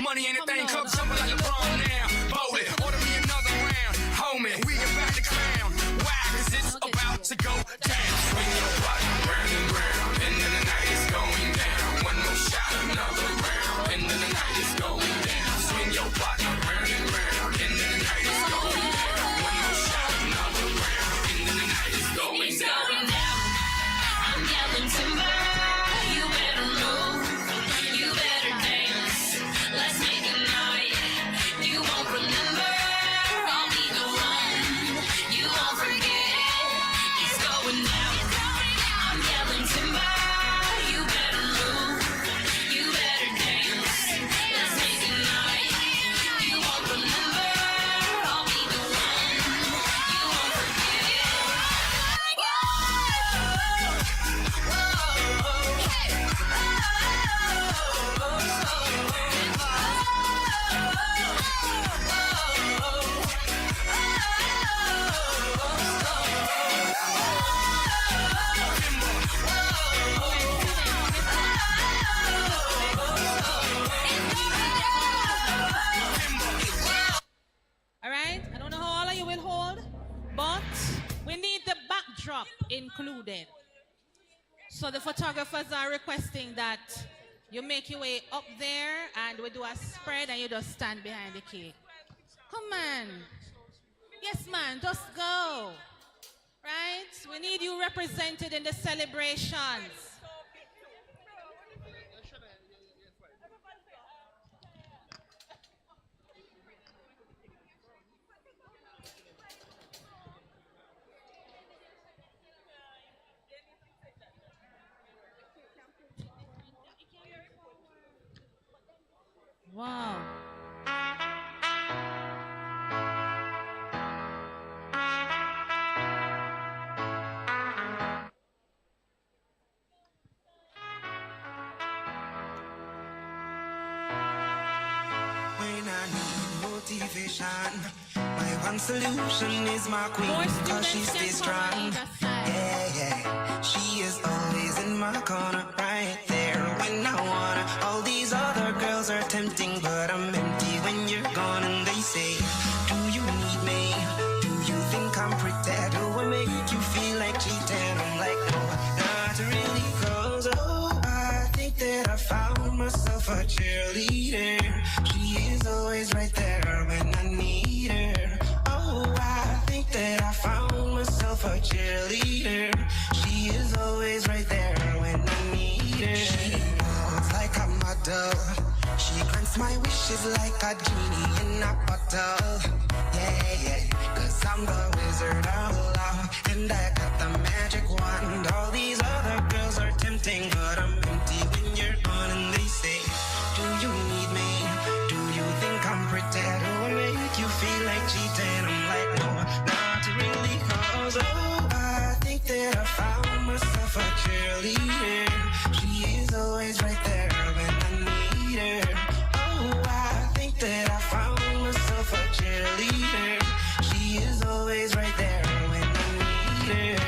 Money ain't a thing, come jumping like LeBron now. Bowl it, order me another round. Homie, we about to crown. Why? 'Cause it's about to go down. Swing your body round and round. End of the night is going down. One more shot, another round. End of the night is going down. Swing your body round and round. End of the night is going down. One more shot, another round. End of the night is going down. I'm yelling timber. You better move. You better dance. Let's make a night. You won't remember. I'll be the one. You won't forget. It's going down. So the photographers are requesting that you make your way up there and we do a spread and you just stand behind the cake. Come on. Yes, man, just go. Right? We need you represented in the celebrations. Wow. When I need motivation, my one solution is my queen, cause she stays strong. Yeah, she is always in my corner, right there when I wanna. All these other girls are tempting, but I'm empty when you're gone. And they say, do you need me? Do you think I'm pretty? Do I make you feel like cheating? I'm like, no, not really, cause I think that I found myself a cheerleader. She is always right there when I need her. Oh, I think that I found myself a cheerleader. She is always right there when I need her. She moves like a model. She grants my wishes like a genie in a bottle. Yeah, cause I'm the wizard of love, and I got the magic wand. All these other girls are tempting, but I'm empty when you're gone. And they say, do you need me? Do you think I'm pretty? Do I make you feel like cheating? I'm like, no, not really, cause I think that I found myself a cheerleader. She is always right there when I need her. Oh, I think that I found myself a cheerleader. She is always right there when I need her.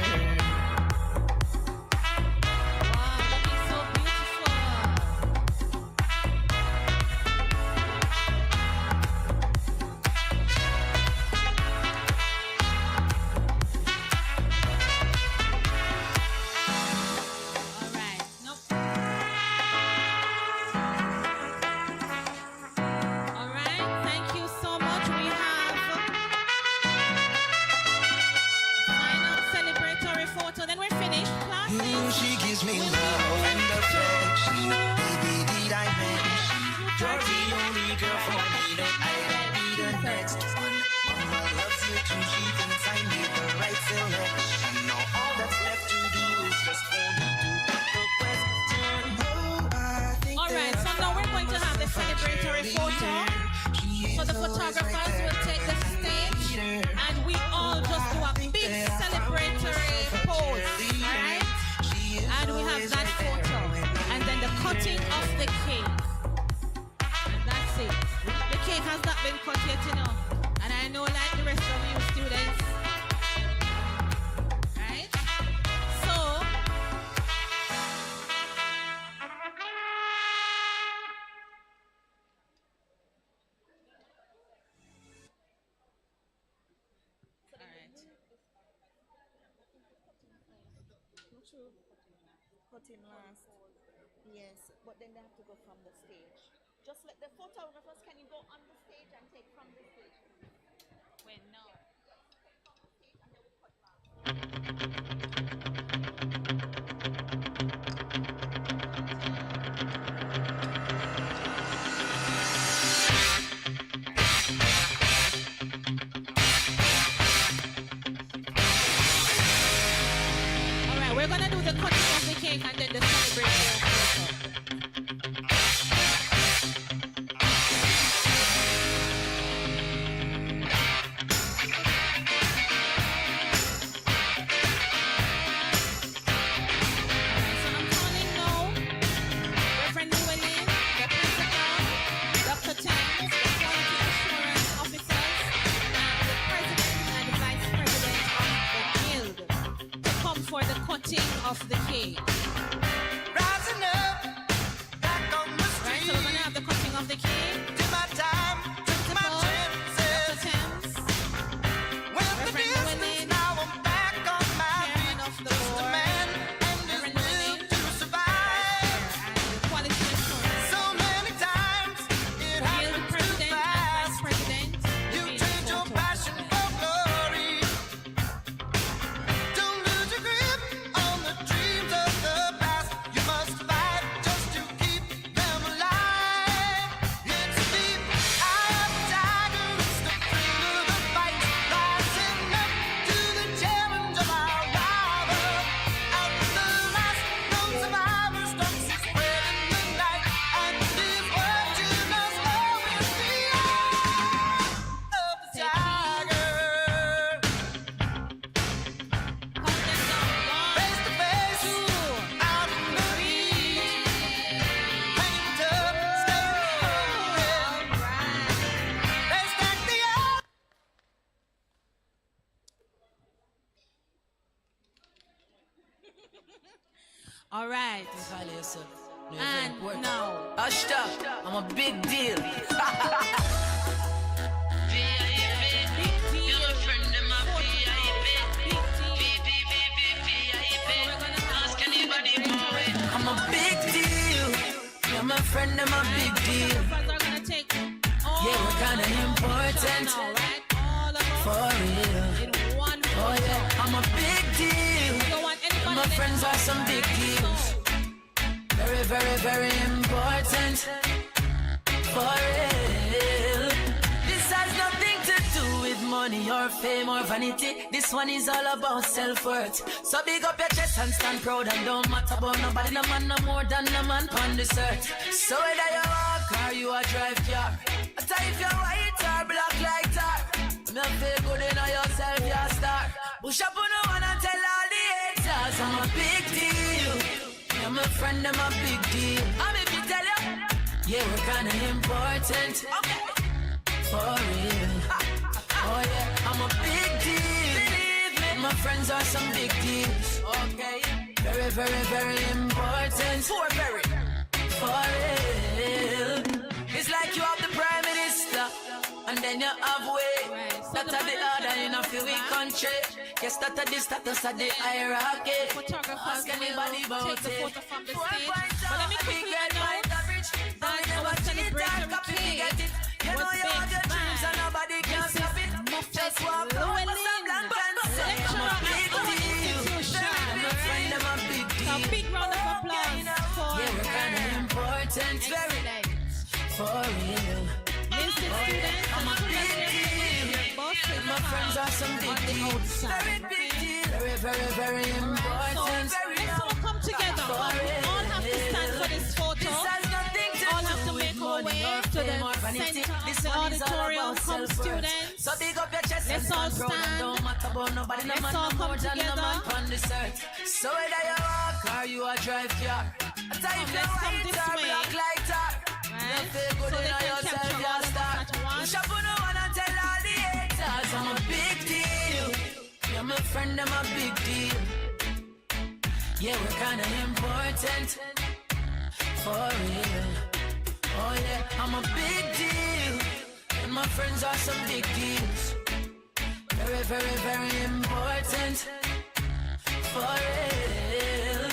She gives me love and affection. Baby, did I mention you're the only girl for me that I don't need the next one. Mama loves you too. She thinks I made the right selection. Now all that's left to do is just for me to put the question. Oh, I think all right, so now we're going to have the celebratory photo. So the photographers will take the stage and we all just do a big celebratory pose. All right? And we have that photo. And then the cutting of the cake. And that's it. The cake has not been cut yet, you know. And I know like the rest of you students. Right? So, cutting last. Yes, but then they have to go from the stage. Just let the photographers, can you go on the stage and take from the stage? when no. All right, we're gonna do the cutting of the cake and then the celebration. For the cutting of the cake. Rising up, back on the street. Right, so we're gonna have the cutting of the cake. To my time, to my chances. Well, the distance, now I'm back on my feet. Just a man and his All right. And now. Hushed up, I'm a big deal. I'm a big deal. You're my friend, I'm a big deal. Yeah, we're kinda important. For real. Oh yeah, I'm a big deal. My friends are some big deals. Very, very, very important. For real. This has nothing to do with money or fame or vanity. This one is all about self-worth. So big up your chest and stand proud and don't matter about nobody. No man no more than a man on this earth. So whether you walk or you a drive car, I tell if you're white or black like tar, me feel good in yourself, you're a star. Push up on the one and tell all the haters I'm a big deal. I'm a friend, I'm a big deal. I'm if you tell you, yeah, we're kinda important. Okay. For real. Oh yeah, I'm a big deal. Believe me, my friends are some big deals. Okay. Very, very, very important. For very. For real. It's like you have the Prime Minister, and then you have way. That's the order in a few country. Yes, that's the status of the hierarchy. Ask anybody about it. Take the photo from the stage. But let me quickly announce that our celebratory cake was baked by Mrs. Muffet Llewellyn, lecturer at our institution. A big round of applause for her excellence. For real. Listen, students, I'm a big deal. My friends are some big deals. Very big deal. Very, very, very important. Let's all come together. We all have to stand for this photo. All have to make our way to the center of the auditorium. Come, students. Let's all stand. Let's all come together. So whether you walk or you a drive car, Let's come this way. Right? So they can capture all of us at once. I'm a big deal. You're my friend, I'm a big deal. Yeah, we're kinda important. For real. Oh yeah, I'm a big deal. And my friends are some big deals. Very, very, very important. For real.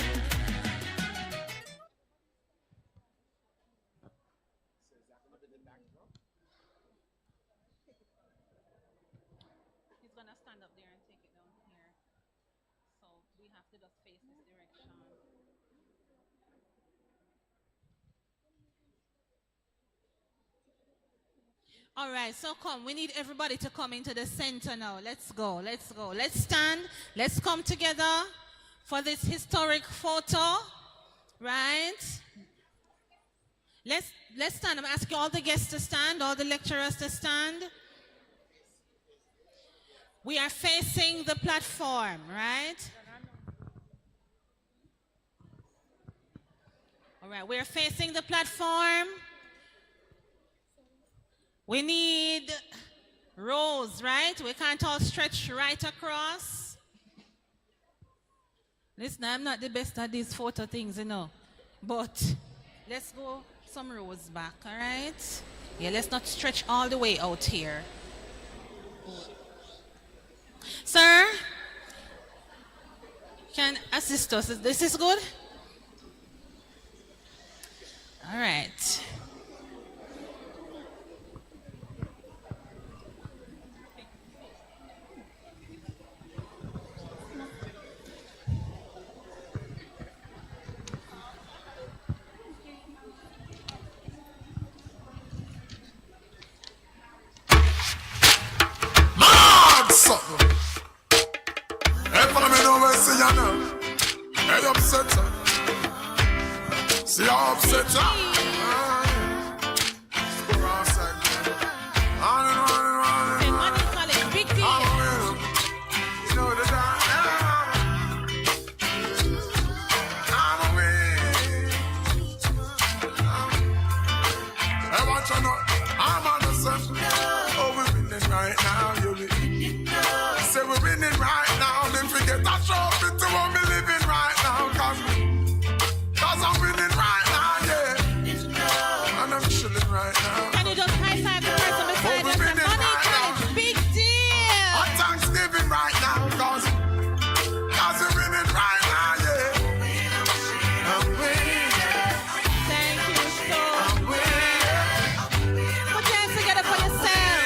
He's gonna stand up there and take it down here. So we have to just face this direction. All right, so come. We need everybody to come into the center now. Let's go. Let's go. Let's stand. Let's come together for this historic photo. Right? Let's stand. I'm asking all the guests to stand, all the lecturers to stand. We are facing the platform, right? All right, we're facing the platform. We need rows, right? We can't all stretch right across. Listen, I'm not the best at these photo things, you know. But let's go some rows back, all right? Yeah, let's not stretch all the way out here. Sir, can assist us. This is good? All right. Something. Hey, follow me now, I see you now. Hey, upset her. See how upset her? Big deal. You know the I'm away. Hey, watch you know. I'm on the sun. Oh, we're winning right now. You're winning. Say we're winning right now. Then forget that trophy to what we living right now. Cause right now. Can you just high five the person beside us? And Moneague College, big deal. On Thanksgiving right now, cause we're winning right now, yeah. I'm winning. Thank you so much. Put your hands together for yourself,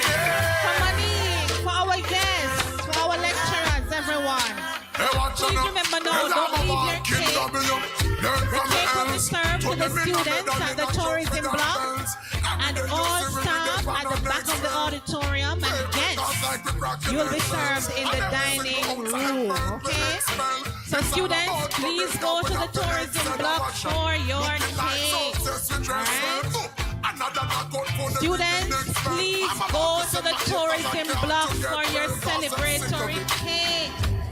for Moneague, for our guests, for our lecturers, everyone. Please remember now, don't leave your cake. The cake will be served to the students at the tourism block and all staff at the back of the auditorium, and guests, you'll be served in the dining room, okay? So students, please go to the tourism block for your cake, alright? Students, please go to the tourism block for your celebratory cake.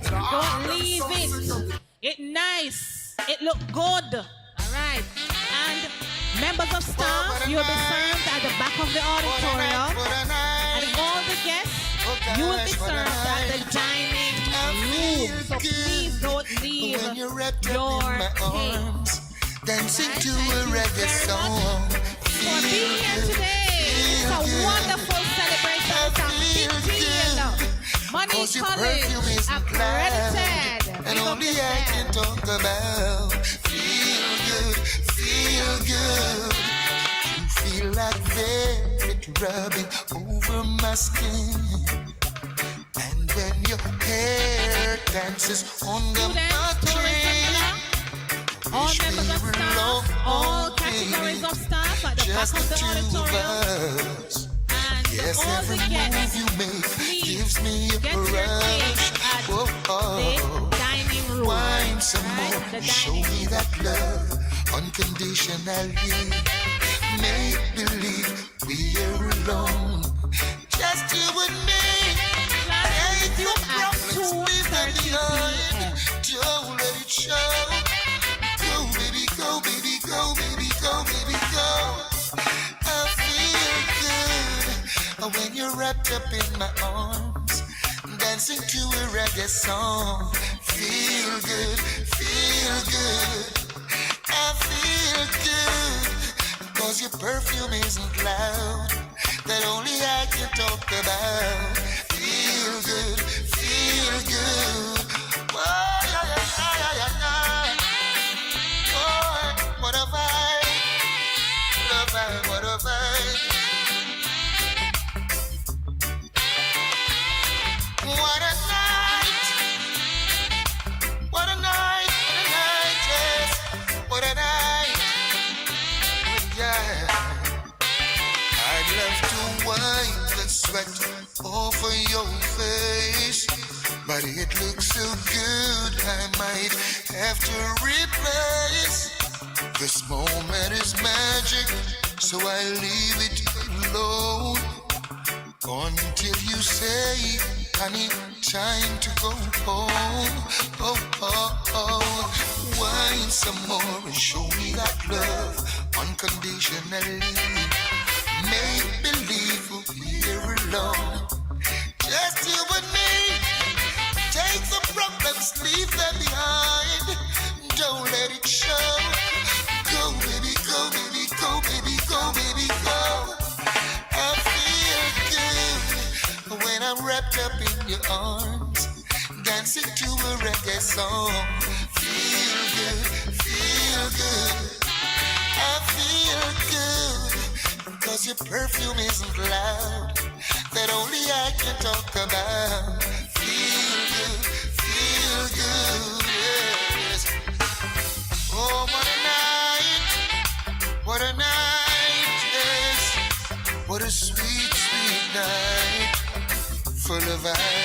Don't leave it. It's nice. It look good. All right. And members of staff, you'll be served at the back of the auditorium. And all the guests, you will be served at the dining room. So please don't leave your cake. Dancing to a reggae song. For being here today. It's a wonderful celebration. It's a big deal. Moneague College, accredited. And only I can talk about feel good, feel good. You feel like velvet rubbing over my skin. And when your hair dances on the mattress, all members of staff, all categories of staff at the back of the auditorium. Yes, every move you make gives me a rush. The dining room. Wine some more, show me that love unconditionally. Make believe we're alone, just you and me. Take your problems, leave them behind. Don't let it show. Go, baby, go, baby, go, baby, go, baby, go. I feel good when you're wrapped up in my arms, dancing to a reggae song. Feel good, feel good. I feel good, cause your perfume isn't loud, that only I can talk about. Feel good, feel good. Oh, yeah, yeah, yeah, yeah, yeah. Oh, what a vibe, what a vibe, what a vibe. What a night, what a night, yes, what a night, yeah. I'd love to wipe the sweat off of your face, but it looks so good I might have to replace. This moment is magic, so I leave it alone until you say, honey, time to go home. Oh, oh, oh. Wine some more and show me that love unconditionally. Make believe we're alone, just you and me. Take the problems, leave them behind. Don't let it show. Go, baby, go, baby, go, baby, go, baby, go. I feel good when I'm wrapped up in your arms, dancing to a reggae song. Feel good, feel good. I feel good, cause your perfume isn't loud, that only I can talk about. Feel good, yes. Oh, what a night, yes. What a sweet, sweet night, full of ice.